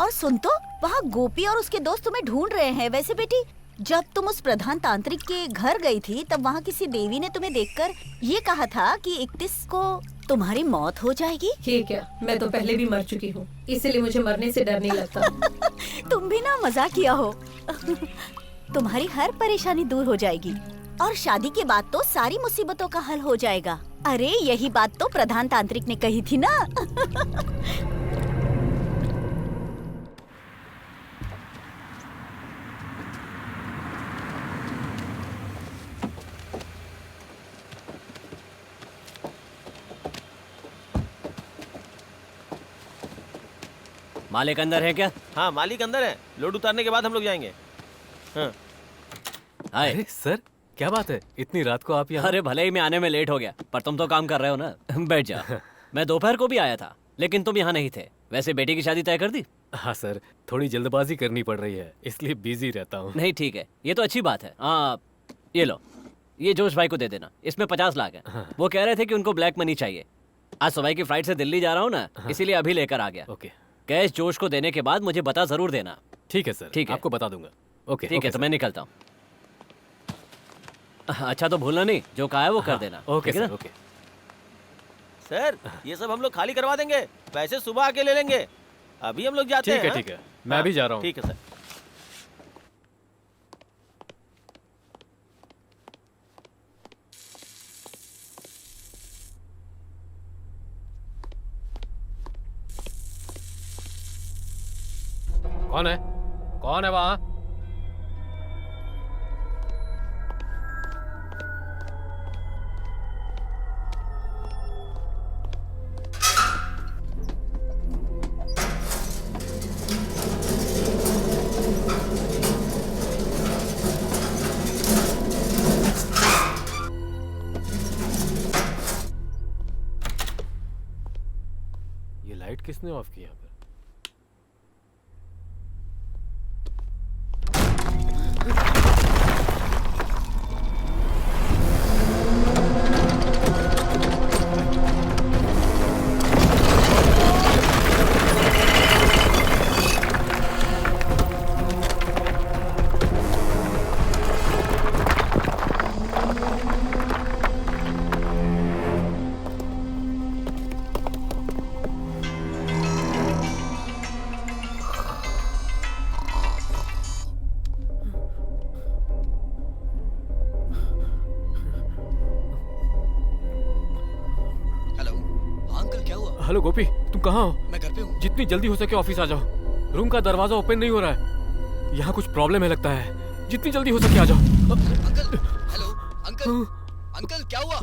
और सुन तो, वहाँ गोपी और उसके दोस्त तुम्हें ढूंढ रहे हैं। वैसे बेटी, जब तुम उस प्रधान तांत्रिक के घर गई थी तब वहाँ किसी देवी ने तुम्हें देखकर ये कहा था कि 31 को तुम्हारी मौत हो जाएगी। ठीक है, मैं तो पहले भी मर चुकी हूँ, इसीलिए मुझे मरने से डर नहीं लगता। तुम भी ना मजाक किया हो। तुम्हारी हर परेशानी दूर हो जाएगी और शादी के बाद तो सारी मुसीबतों का हल हो जाएगा। अरे यही बात तो प्रधान तांत्रिक ने कही थी ना। मालिक अंदर है क्या? हाँ, मालिक अंदर है। लोड उतारने के बाद हम लोग जाएंगे। हाँ। अरे सर, क्या बात है, इतनी रात को आप यहाँ? अरे भले ही मैं आने में लेट हो गया, पर तुम तो काम कर रहे हो ना। बैठ जाओ। मैं दोपहर को भी आया था, लेकिन तुम यहाँ नहीं थे। वैसे बेटी की शादी तय कर दी? हाँ सर, थोड़ी जल्दबाजी करनी पड़ रही है, इसलिए बिजी रहता हूँ। नहीं ठीक है, ये तो अच्छी बात है। ये लो, ये जोश भाई को दे देना, इसमें 50 लाख है। हाँ। वो कह रहे थे कि उनको ब्लैक मनी चाहिए। आज सुबह की फ्लाइट से दिल्ली जा रहा हूँ ना, इसीलिए अभी लेकर आ गया। ओके। कैश जोश को देने के बाद मुझे बता जरूर देना। ठीक है सर, ठीक है, आपको बता दूंगा। ओके ठीक है, तो मैं निकलता हूँ। अच्छा तो भूलना नहीं, जो कहा है वो कर देना। ओके ठीक है सर, ना? ओके। सर, ये सब हम लोग खाली करवा देंगे, पैसे सुबह आके ले लेंगे। अभी हम लोग जाते हैं। ठीक है, ठीक है, मैं भी जा रहा हूँ। ठीक है सर। कौन है? कौन है वहाँ? ये लाइट किसने ऑफ की यहाँ पर? हेलो गोपी, तुम कहाँ हो? मैं घर पे हूँ। जितनी जल्दी हो सके ऑफिस आ जाओ। रूम का दरवाजा ओपन नहीं हो रहा है। यहाँ कुछ प्रॉब्लम है लगता है। जितनी जल्दी हो सके आ जाओ। अंकल, हेलो, अंकल, अंकल क्या हुआ?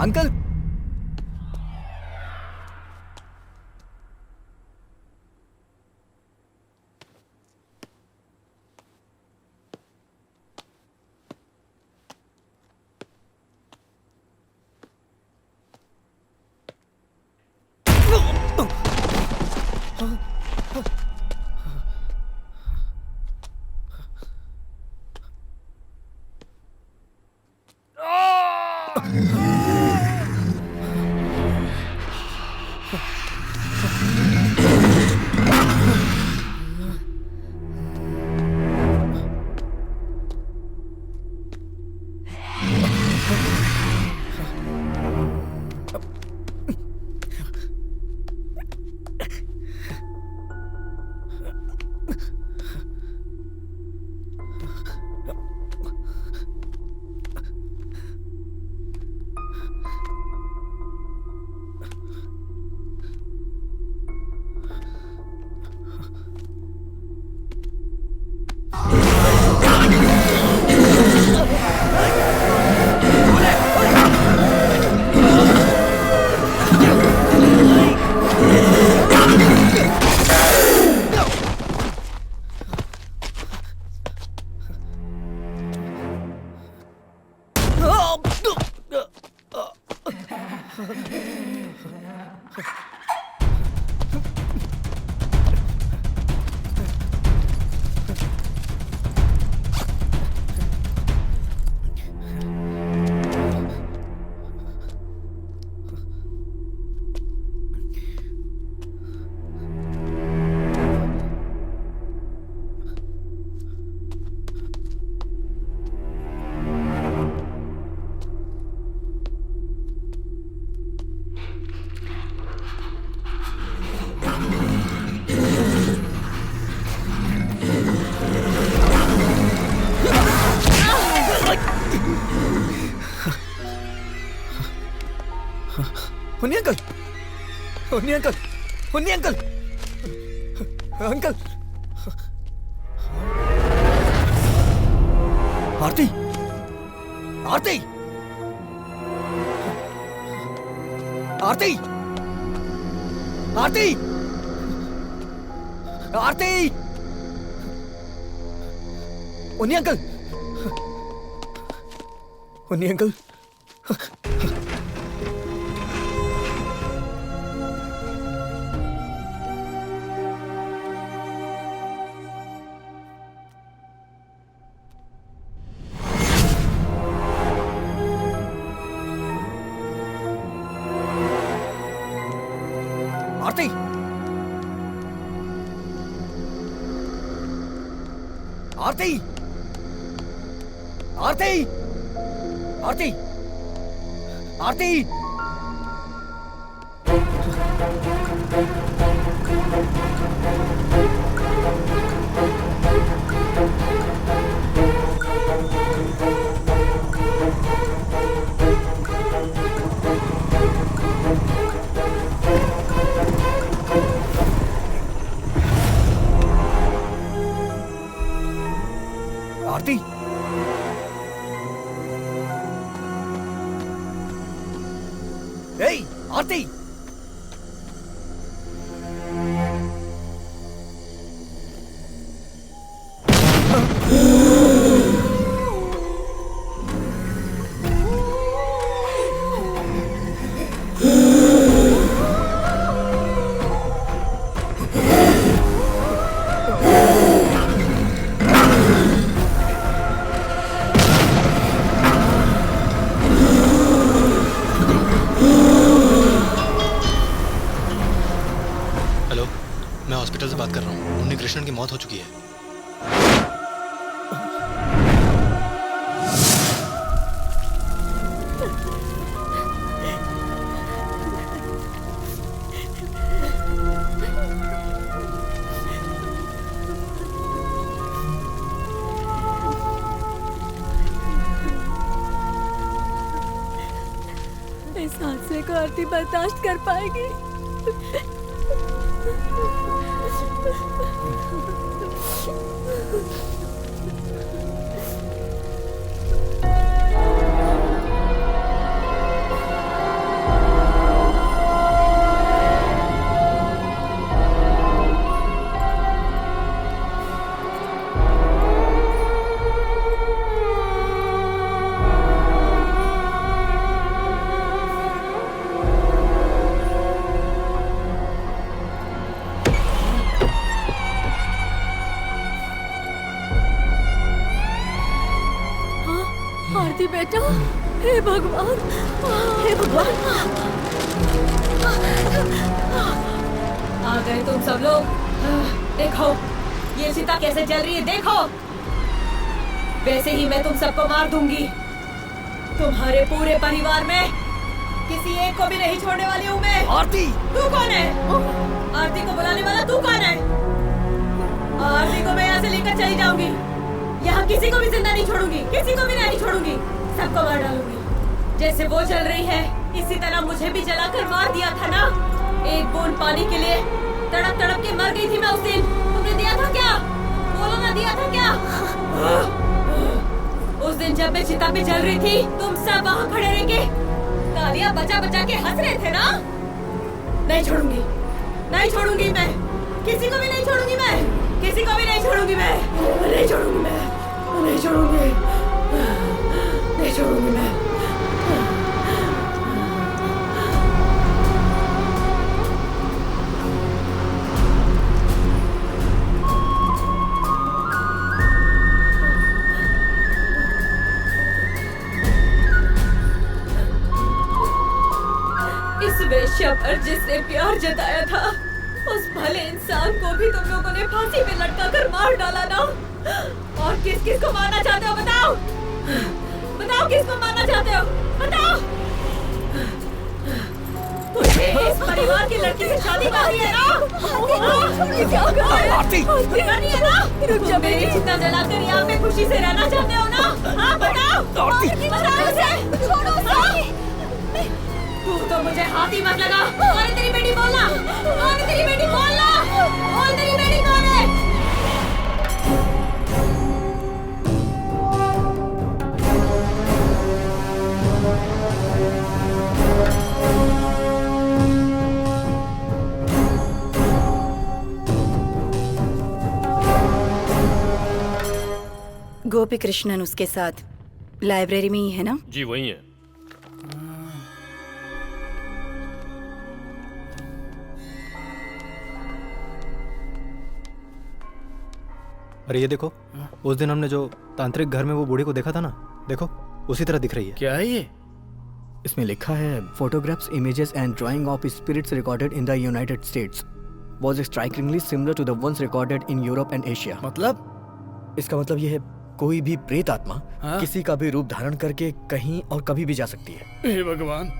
Uncle, Unni uncle, Unni uncle, Unni uncle, uncle, Aarti, Aarti, Aarti, Aarti, Aarti, Unni uncle, Unni uncle, Aarti, Aarti, Aarti, Aarti, Aarti, Aarti, ए, आरती, मैं हॉस्पिटल से बात कर रहा हूँ। उन्नी कृष्णन की मौत हो चुकी है। इस हादसे को आरती बर्दाश्त कर पाएगी? आरती बेटा, हे भगवान, हे भगवान। आ गए तुम सब लोग। देखो ये चिता कैसे जल रही है, देखो। वैसे ही मैं तुम सबको मार दूंगी। तुम्हारे पूरे परिवार में किसी एक को भी नहीं छोड़ने वाली हूँ मैं। आरती, तू कौन है? आरती को बुलाने वाला तू कौन है? आरती को मैं यहाँ से लेकर चली जाऊंगी। यहाँ किसी को भी जिंदा नहीं छोड़ूंगी, किसी को भी नहीं छोड़ूंगी। सबको मार डालूंगी। जैसे वो जल रही है इसी तरह मुझे भी जलाकर मार दिया था ना। एक बूंद पानी के लिए तड़प तड़प के मर गई थी मैं उस दिन। तुमने दिया था क्या? बोलो ना, दिया था क्या? उस दिन जब मैं चिता पे जल रही थी तुम सब वहाँ खड़े रह के तालियां बजा बजा के हंस रहे थे ना। नहीं छोड़ूंगी, नहीं छोड़ूंगी मैं। किसी को भी नहीं छोड़ूंगी मैं। किसी को भी नहीं छोड़ूंगी मैं। नहीं छोड़ूंगी मैं। नहीं छोड़ूंगी। नहीं छोड़ूंगी मैं। इस वेश्या पर जिसने प्यार जताया था उस भले इंसान को भी तुम लोगों ने फांसी पे लटका कर मार डाला ना। और किस किस को मारना चाहते हो बताओ? बताओ किसको मारना चाहते हो? बताओ। तुझे इस परिवार की लड़की से शादी करनी है ना? आरती, करनी है ना? तुम मेरी चिता जलाकर यहाँ पे खुशी से रहना चाहते हो ना? हाँ बताओ। बताओ उसे। छोड़ो उसे। तू तो मुझे हाथी मत लगा। कौन है तेरी बेटी? बोलना। कौन है तेरी बेटी? बोलना। बोल तेरी बेटी कौन है? गोपी कृष्णन उसके साथ लाइब्रेरी में ही है ना? जी वही है। अरे ये देखो, उस दिन हमने जो तांत्रिक घर में वो बूढ़ी को देखा था ना, देखो उसी तरह दिख रही है। क्या है ये? इसमें लिखा है photographs, images and drawing of spirits recorded in the United States was strikingly similar to the ones recorded in Europe and Asia. मतलब इसका मतलब ये है कोई भी प्रेत आत्मा हाँ? किसी का भी रूप धारण करके कहीं और कभी भी जा सकती है। हे भगवान।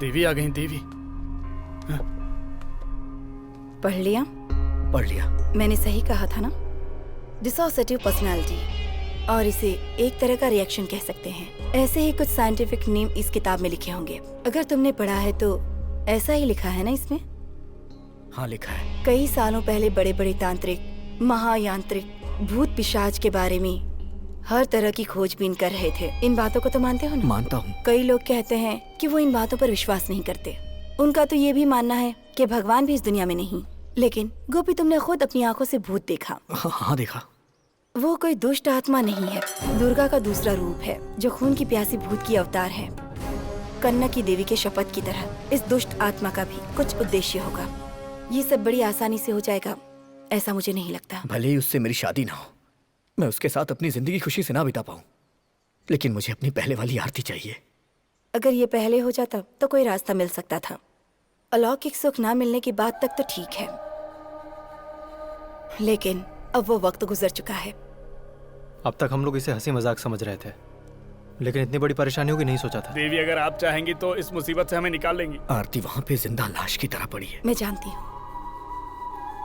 देवी आ गई। देवी पढ़ लिया? पढ़ लिया। मैंने सही कहा था ना? डिसोसिएटिव पर्सनालिटी, और इसे एक तरह का रिएक्शन कह सकते हैं। ऐसे ही कुछ साइंटिफिक नेम इस किताब में लिखे होंगे। अगर तुमने पढ़ा है तो ऐसा ही लिखा है ना इसमें? हाँ लिखा है। कई सालों पहले बड़े बड़े तांत्रिक, महायांत्रिक, भूत पिशाच के बारे में हर तरह की खोजबीन कर रहे थे। इन बातों को तो मानते हो ना? मानता हूँ। कई लोग कहते हैं कि वो इन बातों पर विश्वास नहीं करते। उनका तो ये भी मानना है कि भगवान भी इस दुनिया में नहीं। लेकिन गोपी, तुमने खुद अपनी आंखों से भूत देखा। हाँ देखा। वो कोई दुष्ट आत्मा नहीं है, दुर्गा का दूसरा रूप है जो खून की प्यासी भूत की अवतार है। कन्ना की देवी के शपथ की तरह इस दुष्ट आत्मा का भी कुछ उद्देश्य होगा। ये सब बड़ी आसानी से हो जाएगा ऐसा मुझे नहीं लगता। भले ही उससे मेरी शादी ना हो, मैं उसके साथ अपनी जिंदगी खुशी से ना बिता पाऊं, लेकिन मुझे अपनी पहले वाली आरती चाहिए। अगर ये पहले हो जाता तो कोई रास्ता मिल सकता था। अलौकिक सुख ना मिलने की बात तक तो ठीक है, लेकिन अब वो वक्त गुजर चुका है। अब तक हम लोग इसे हंसी मजाक समझ रहे थे, लेकिन इतनी बड़ी परेशानी होगी नहीं सोचा था। देवी, अगर आप चाहेंगी तो इस मुसीबत से हमें निकाल लेंगी। आरती वहाँ पे जिंदा लाश की तरह पड़ी है। मैं जानती हूँ,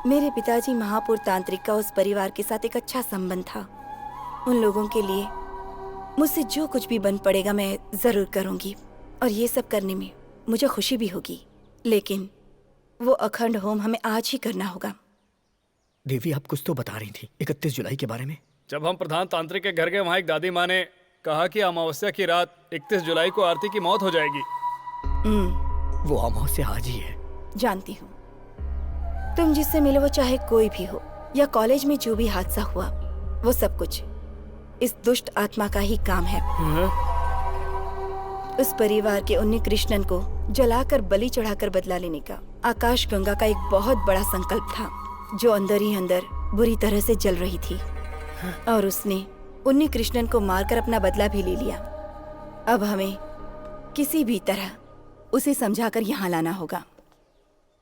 मेरे पिताजी महापुर तांत्रिक का उस परिवार के साथ एक अच्छा संबंध था। उन लोगों के लिए मुझसे जो कुछ भी बन पड़ेगा मैं जरूर करूंगी, और ये सब करने में मुझे खुशी भी होगी, लेकिन वो अखंड होम हमें आज ही करना होगा। देवी, आप कुछ तो बता रही थी 31 जुलाई के बारे में। जब हम प्रधान तांत्रिक के घर गए, वहाँ एक दादी माँ ने कहा कि अमावस्या की रात 31 जुलाई को आरती की मौत हो जाएगी। वो अमावस्या आज ही है। जानती हूँ, तुम जिससे मिले वो चाहे कोई भी हो, या कॉलेज में जो भी हादसा हुआ, वो सब कुछ इस दुष्ट आत्मा का ही काम है। उस परिवार के उन्नी कृष्णन को जलाकर बलि चढ़ाकर बदला लेने का आकाश गंगा का एक बहुत बड़ा संकल्प था, जो अंदर ही अंदर बुरी तरह से जल रही थी, और उसने उन्नी कृष्णन को मारकर अपना बदला भी ले लिया। अब हमें किसी भी तरह उसे समझाकर यहाँ लाना होगा।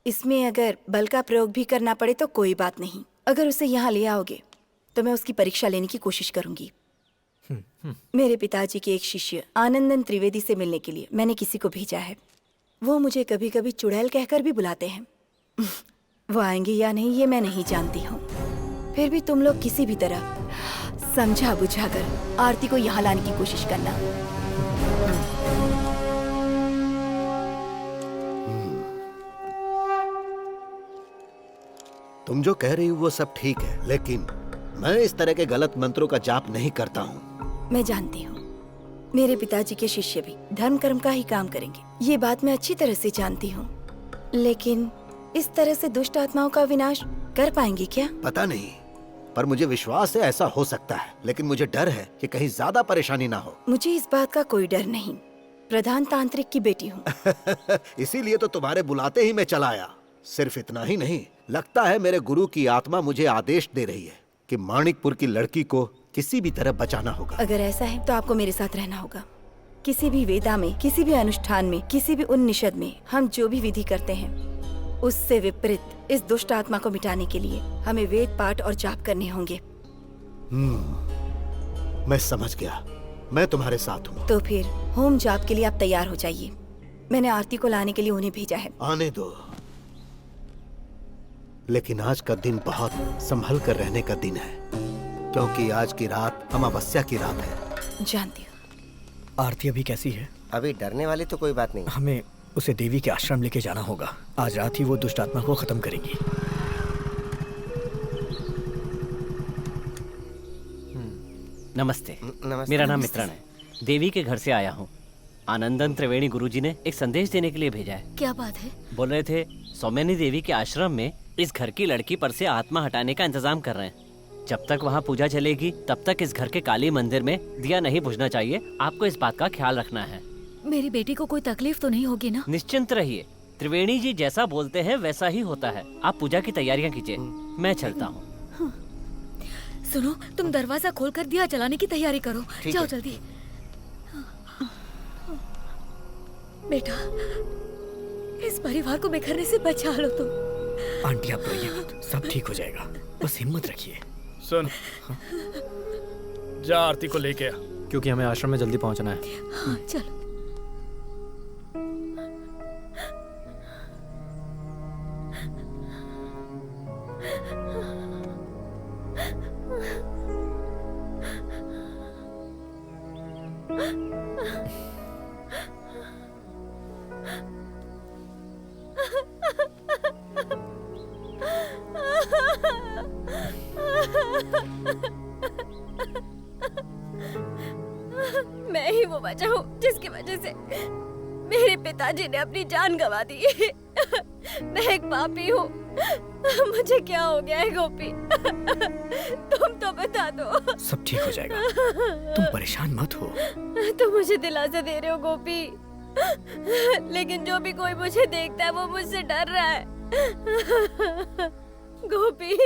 इसमें अगर बल का प्रयोग भी करना पड़े तो कोई बात नहीं। अगर उसे यहाँ ले आओगे तो मैं उसकी परीक्षा लेने की कोशिश करूंगी। मेरे पिताजी के एक शिष्य आनंदन त्रिवेदी से मिलने के लिए मैंने किसी को भेजा है। वो मुझे कभी कभी चुड़ैल कहकर भी बुलाते हैं। वो आएंगे या नहीं ये मैं नहीं जानती हूँ। फिर भी तुम लोग किसी भी तरह समझा बुझाकर आरती को यहाँ लाने की कोशिश करना। तुम जो कह रही हो वो सब ठीक है, लेकिन मैं इस तरह के गलत मंत्रों का जाप नहीं करता हूँ। मैं जानती हूँ, मेरे पिताजी के शिष्य भी धर्म कर्म का ही काम करेंगे, ये बात मैं अच्छी तरह से जानती हूँ, लेकिन इस तरह से दुष्ट आत्माओं का विनाश कर पाएंगे क्या? पता नहीं, पर मुझे विश्वास है ऐसा हो सकता है, लेकिन मुझे डर है कि कहीं ज्यादा परेशानी ना हो। मुझे इस बात का कोई डर नहीं, प्रधान तांत्रिक की बेटी हूँ। इसीलिए तो तुम्हारे बुलाते ही मैं चला आया। सिर्फ इतना ही नहीं, लगता है मेरे गुरु की आत्मा मुझे आदेश दे रही है कि माणिकपुर की लड़की को किसी भी तरह बचाना होगा। अगर ऐसा है तो आपको मेरे साथ रहना होगा। किसी भी वेदा में, किसी भी अनुष्ठान में, किसी भी उन्निषद में हम जो भी विधि करते हैं, उससे विपरीत इस दुष्ट आत्मा को मिटाने के लिए हमें वेद पाठ और जाप करने होंगे। मैं समझ गया, मैं तुम्हारे साथ हूँ। तो फिर होम जाप के लिए आप तैयार हो जाइए। मैंने आरती को लाने के लिए उन्हें भेजा है। आने दो, लेकिन आज का दिन बहुत संभल कर रहने का दिन है, क्योंकि आज की रात अमावस्या की रात है। जानती हूँ। आरती अभी कैसी है? अभी डरने वाली तो कोई बात नहीं। हमें उसे देवी के आश्रम लेके जाना होगा। आज रात ही वो दुष्ट आत्मा को खत्म करेंगी। नमस्ते। नमस्ते। मेरा नाम मित्रण है, देवी के घर से आया हूँ। आनंदन त्रिवेणी गुरुजी ने एक संदेश देने के लिए भेजा है। क्या बात है? बोल रहे थे सौम्यनी देवी के आश्रम में इस घर की लड़की पर से आत्मा हटाने का इंतजाम कर रहे हैं। जब तक वहाँ पूजा चलेगी तब तक इस घर के काली मंदिर में दिया नहीं बुझना चाहिए। आपको इस बात का ख्याल रखना है। मेरी बेटी को कोई तकलीफ तो नहीं होगी ना? निश्चिंत रहिए, त्रिवेणी जी जैसा बोलते हैं वैसा ही होता है। आप पूजा की तैयारियां कीजिए, मैं चलता हूँ। सुनो, तुम दरवाजा खोलकर दिया जलाने की तैयारी करो। जाओ जल्दी। बेटा, इस परिवार को बिखरने से बचा लो तुम। आंटी आप रोइए मत, सब ठीक हो जाएगा, बस हिम्मत रखिए। सुन, जा आरती को लेके आ, क्योंकि हमें आश्रम में जल्दी पहुंचना है। हाँ, चलो। मैं ही वो वजह हूँ जिसकी वजह से मेरे पिताजी ने अपनी जान गंवा दी। मैं एक पापी हूँ। मुझे क्या हो गया है गोपी? तुम तो बता दो। सब ठीक हो जाएगा, तुम परेशान मत हो। तुम मुझे दिलासा दे रहे हो गोपी, लेकिन जो भी कोई मुझे देखता है वो मुझसे डर रहा है। गोपी,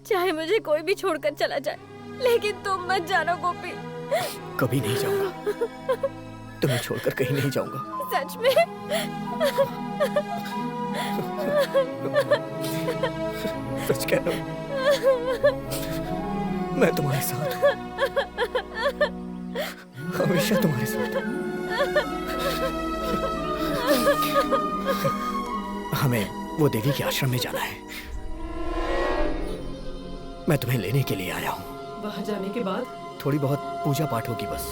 चाहे मुझे कोई भी छोड़कर चला जाए, लेकिन तुम मत जानो गोपी। कभी नहीं जाऊंगा। तुम्हें छोड़कर कहीं नहीं जाऊंगा। सच में? सच कह रहा हूँ, मैं तुम्हारे साथ हूँ, हमेशा तुम्हारे साथ हूँ। हमें वो देवी के आश्रम में जाना है। मैं तुम्हें लेने के लिए आया हूँ। वहाँ जाने के बाद थोड़ी बहुत पूजा पाठ होगी बस।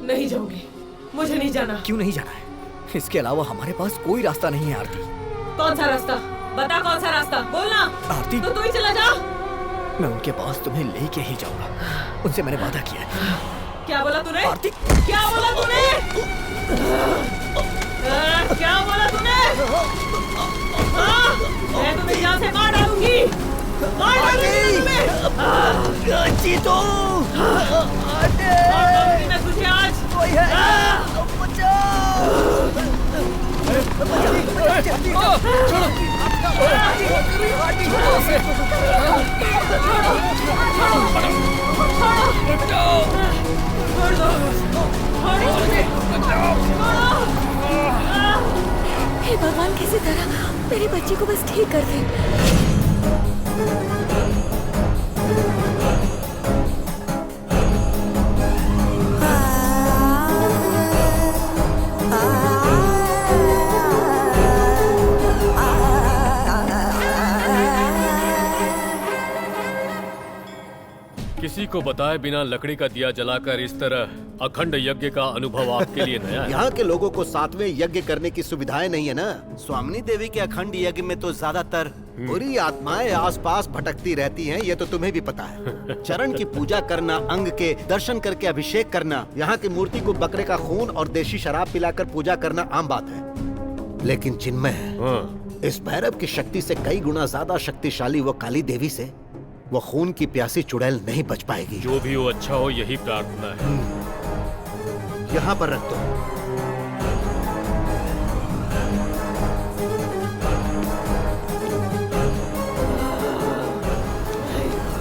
नहीं जाऊंगी, मुझे नहीं जाना। क्यों नहीं जाना है? इसके अलावा हमारे पास कोई रास्ता नहीं है आरती। कौन सा रास्ता? बता कौन सा रास्ता, बोलना। आरती तो तू ही चला जा। मैं उनके पास तुम्हें लेके ही जाऊंगा, उनसे मैंने वादा किया है। क्या बोला तूने? आरती क्या बोला तूने? क्या बोला तूने? मैं तुम्हें यहाँ से मार डालूंगी, मार डालूंगी तुम्हें। जीतो, मार डालूंगी मैं तुझे आज। हे भगवान, किसी तरह मेरे बच्चे को बस ठीक कर दे। किसी को बताए बिना लकड़ी का दिया जलाकर इस तरह अखंड यज्ञ का अनुभव आपके लिए नया है। यहाँ के लोगों को 7वें यज्ञ करने की सुविधाएं नहीं है ना। स्वामिनी देवी के अखंड यज्ञ में तो ज्यादातर बुरी आत्माएं आसपास भटकती रहती हैं, ये तो तुम्हें भी पता है। चरण की पूजा करना, अंग के दर्शन करके अभिषेक करना, यहाँ की मूर्ति को बकरे का खून और देशी शराब पिलाकर पूजा करना आम बात है। लेकिन चिन्मय, इस भैरव की शक्ति से कई गुना ज्यादा शक्तिशाली वो काली देवी से वो खून की प्यासी चुड़ैल नहीं बच पाएगी। जो भी हो अच्छा हो, यही प्रार्थना है। यहाँ पर रख दो।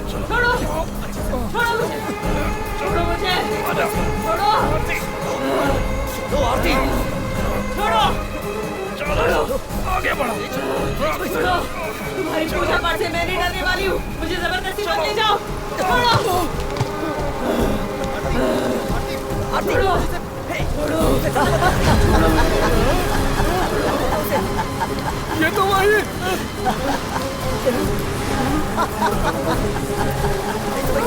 छोड़ो, छोड़ो मुझे, छोड़ो मुझे, छोड़ो, छोड़ो आरती, छोड़ो, छोड़ो, आगे बढ़ो, छोड़ो। तुम्हारी पूजा पाठ से मैं नहीं डरने वाली हूँ, मुझे जबरदस्ती मत ले जाओ। छोड़ो, छोड़ो, ये तो वही।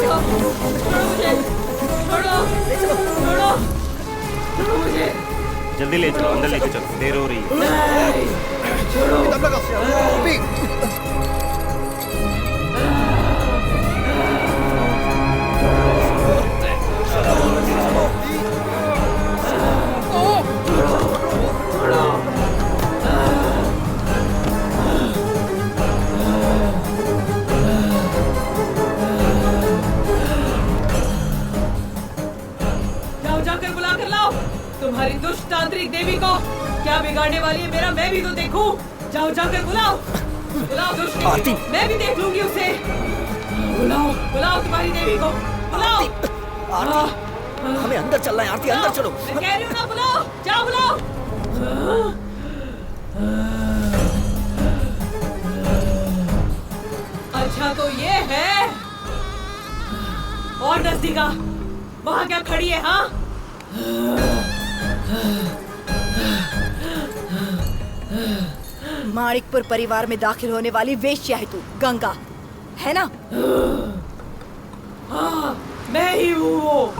छोड़ो मुझे, छोड़ो, छोड़ो, छोड़ो मुझे। जल्दी ले चलो, अंदर लेके चलो, देर हो रही है। छोड़ो। जाकर बुला कर लाओ तुम्हारी दुष्ट तांत्रिक देवी को। क्या बिगाड़ने वाली है मेरा, मैं भी तो देखूं। जाओ जाकर बुलाओ, बुलाओ दुष्ट देवी को, मैं भी देख लूंगी उसे। बुलाओ, बुलाओ तुम्हारी देवी को, बुलाओ। हमें अंदर चलना है आरती, अंदर चलो। मैं कह रही हूँ ना, बुलाओ, जाओ बुलाओ। अच्छा तो ये है, और नजदीका वहाँ क्या खड़ी है? हाँ, माणिकपुर परिवार में दाखिल होने वाली वेश्या है तू, गंगा, है ना? हाँ, मैं ही हूँ वो।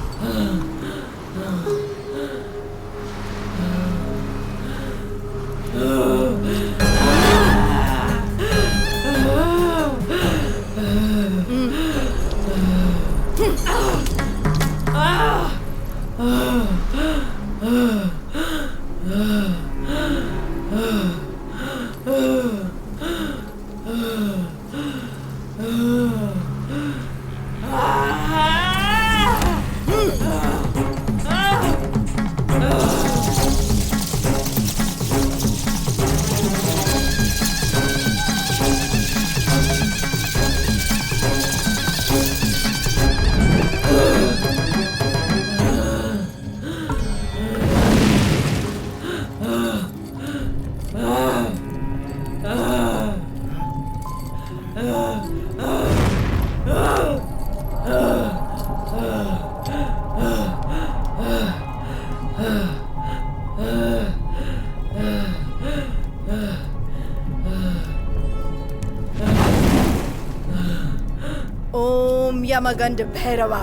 यमगंड भैरवा।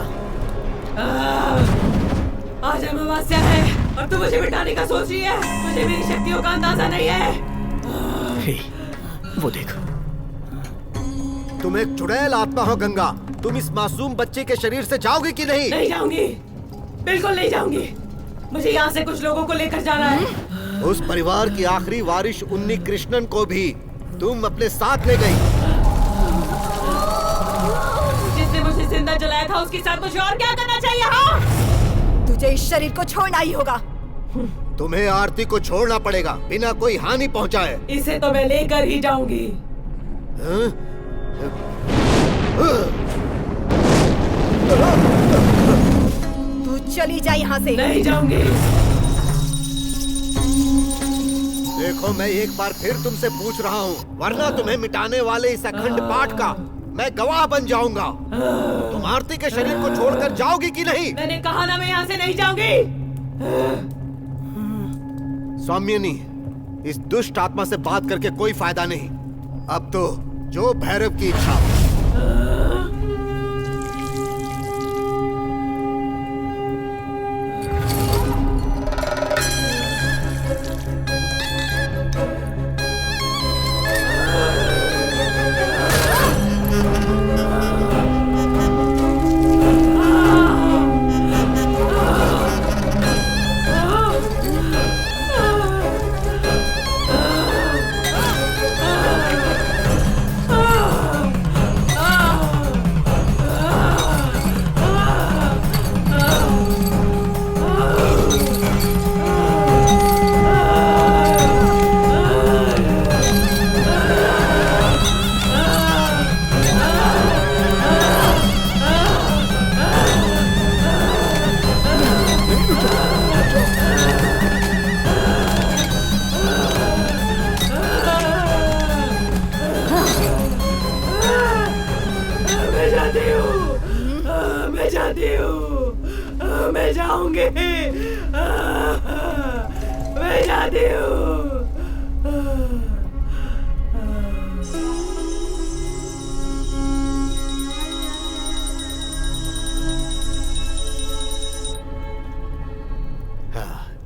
आज अमावस्या है और तू मुझे मिटाने का सोच रही है। मुझे मेरी शक्तियों का अंदाजा नहीं है। वो देखो। तुम एक चुड़ैल आत्मा हो गंगा। तुम इस मासूम बच्चे के शरीर से जाओगी कि नहीं? नहीं जाऊंगी, बिल्कुल नहीं जाऊंगी। मुझे यहाँ से कुछ लोगों को लेकर जाना है। उस परिवार की आखिरी वारिस उन्नी कृष्णन को भी तुम अपने साथ ले गई। जिसने मुझे जिंदा जलाया था उसके साथ मुझे और क्या करना चाहिए? हाँ, तुझे इस शरीर को छोड़ना ही होगा। तुम्हें आरती को छोड़ना पड़ेगा बिना कोई हानि पहुंचाए। इसे तो मैं लेकर ही जाऊंगी। तू चली जा यहाँ से। नहीं जाऊंगी। देखो, मैं एक बार फिर तुमसे पूछ रहा हूँ, वरना तुम्हें मिटाने वाले इस अखंड पाठ का मैं गवाह बन जाऊंगा। तुम आरती के शरीर को छोड़कर जाओगी कि नहीं? मैंने कहा ना, मैं यहाँ से नहीं जाऊंगी। सौम्यनी, इस दुष्ट आत्मा से बात करके कोई फायदा नहीं। अब तो जो भैरव की इच्छा। मैं जाऊंगी, मैं जाती हूँ।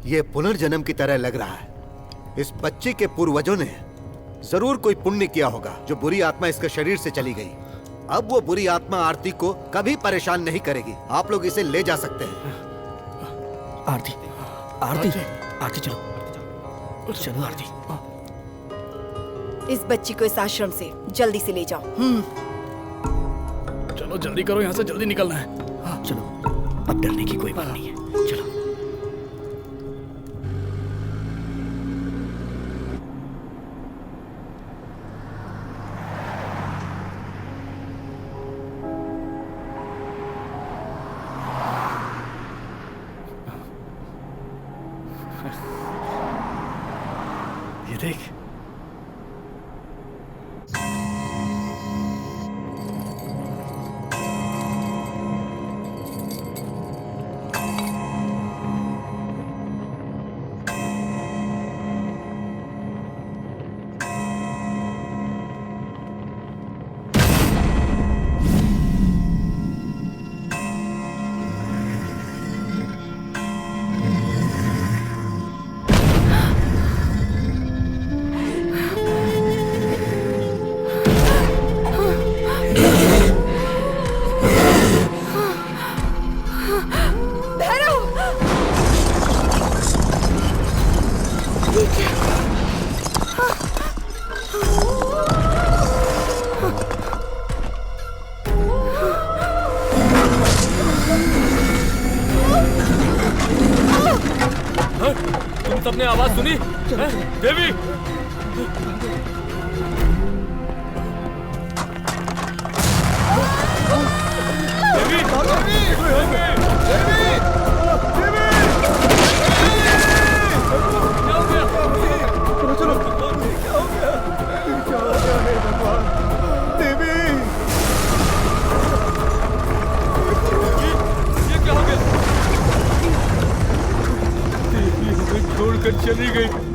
ये पुनर्जन्म की तरह लग रहा है। इस बच्ची के पूर्वजों ने जरूर कोई पुण्य किया होगा जो बुरी आत्मा इसके शरीर से चली गई। अब वो बुरी आत्मा आरती को कभी परेशान नहीं करेगी। आप लोग इसे ले जा सकते हैं। आरती, आरती, आरती चलो, चलो आरती। इस बच्ची को इस आश्रम से जल्दी से ले जाओ। चलो जल्दी करो, यहाँ से जल्दी निकलना है। हाँ चलो, अब डरने की कोई बात नहीं है। चलो। ये देख, तुम सबने आवाज सुनी? देवी! छोड़कर चली गई।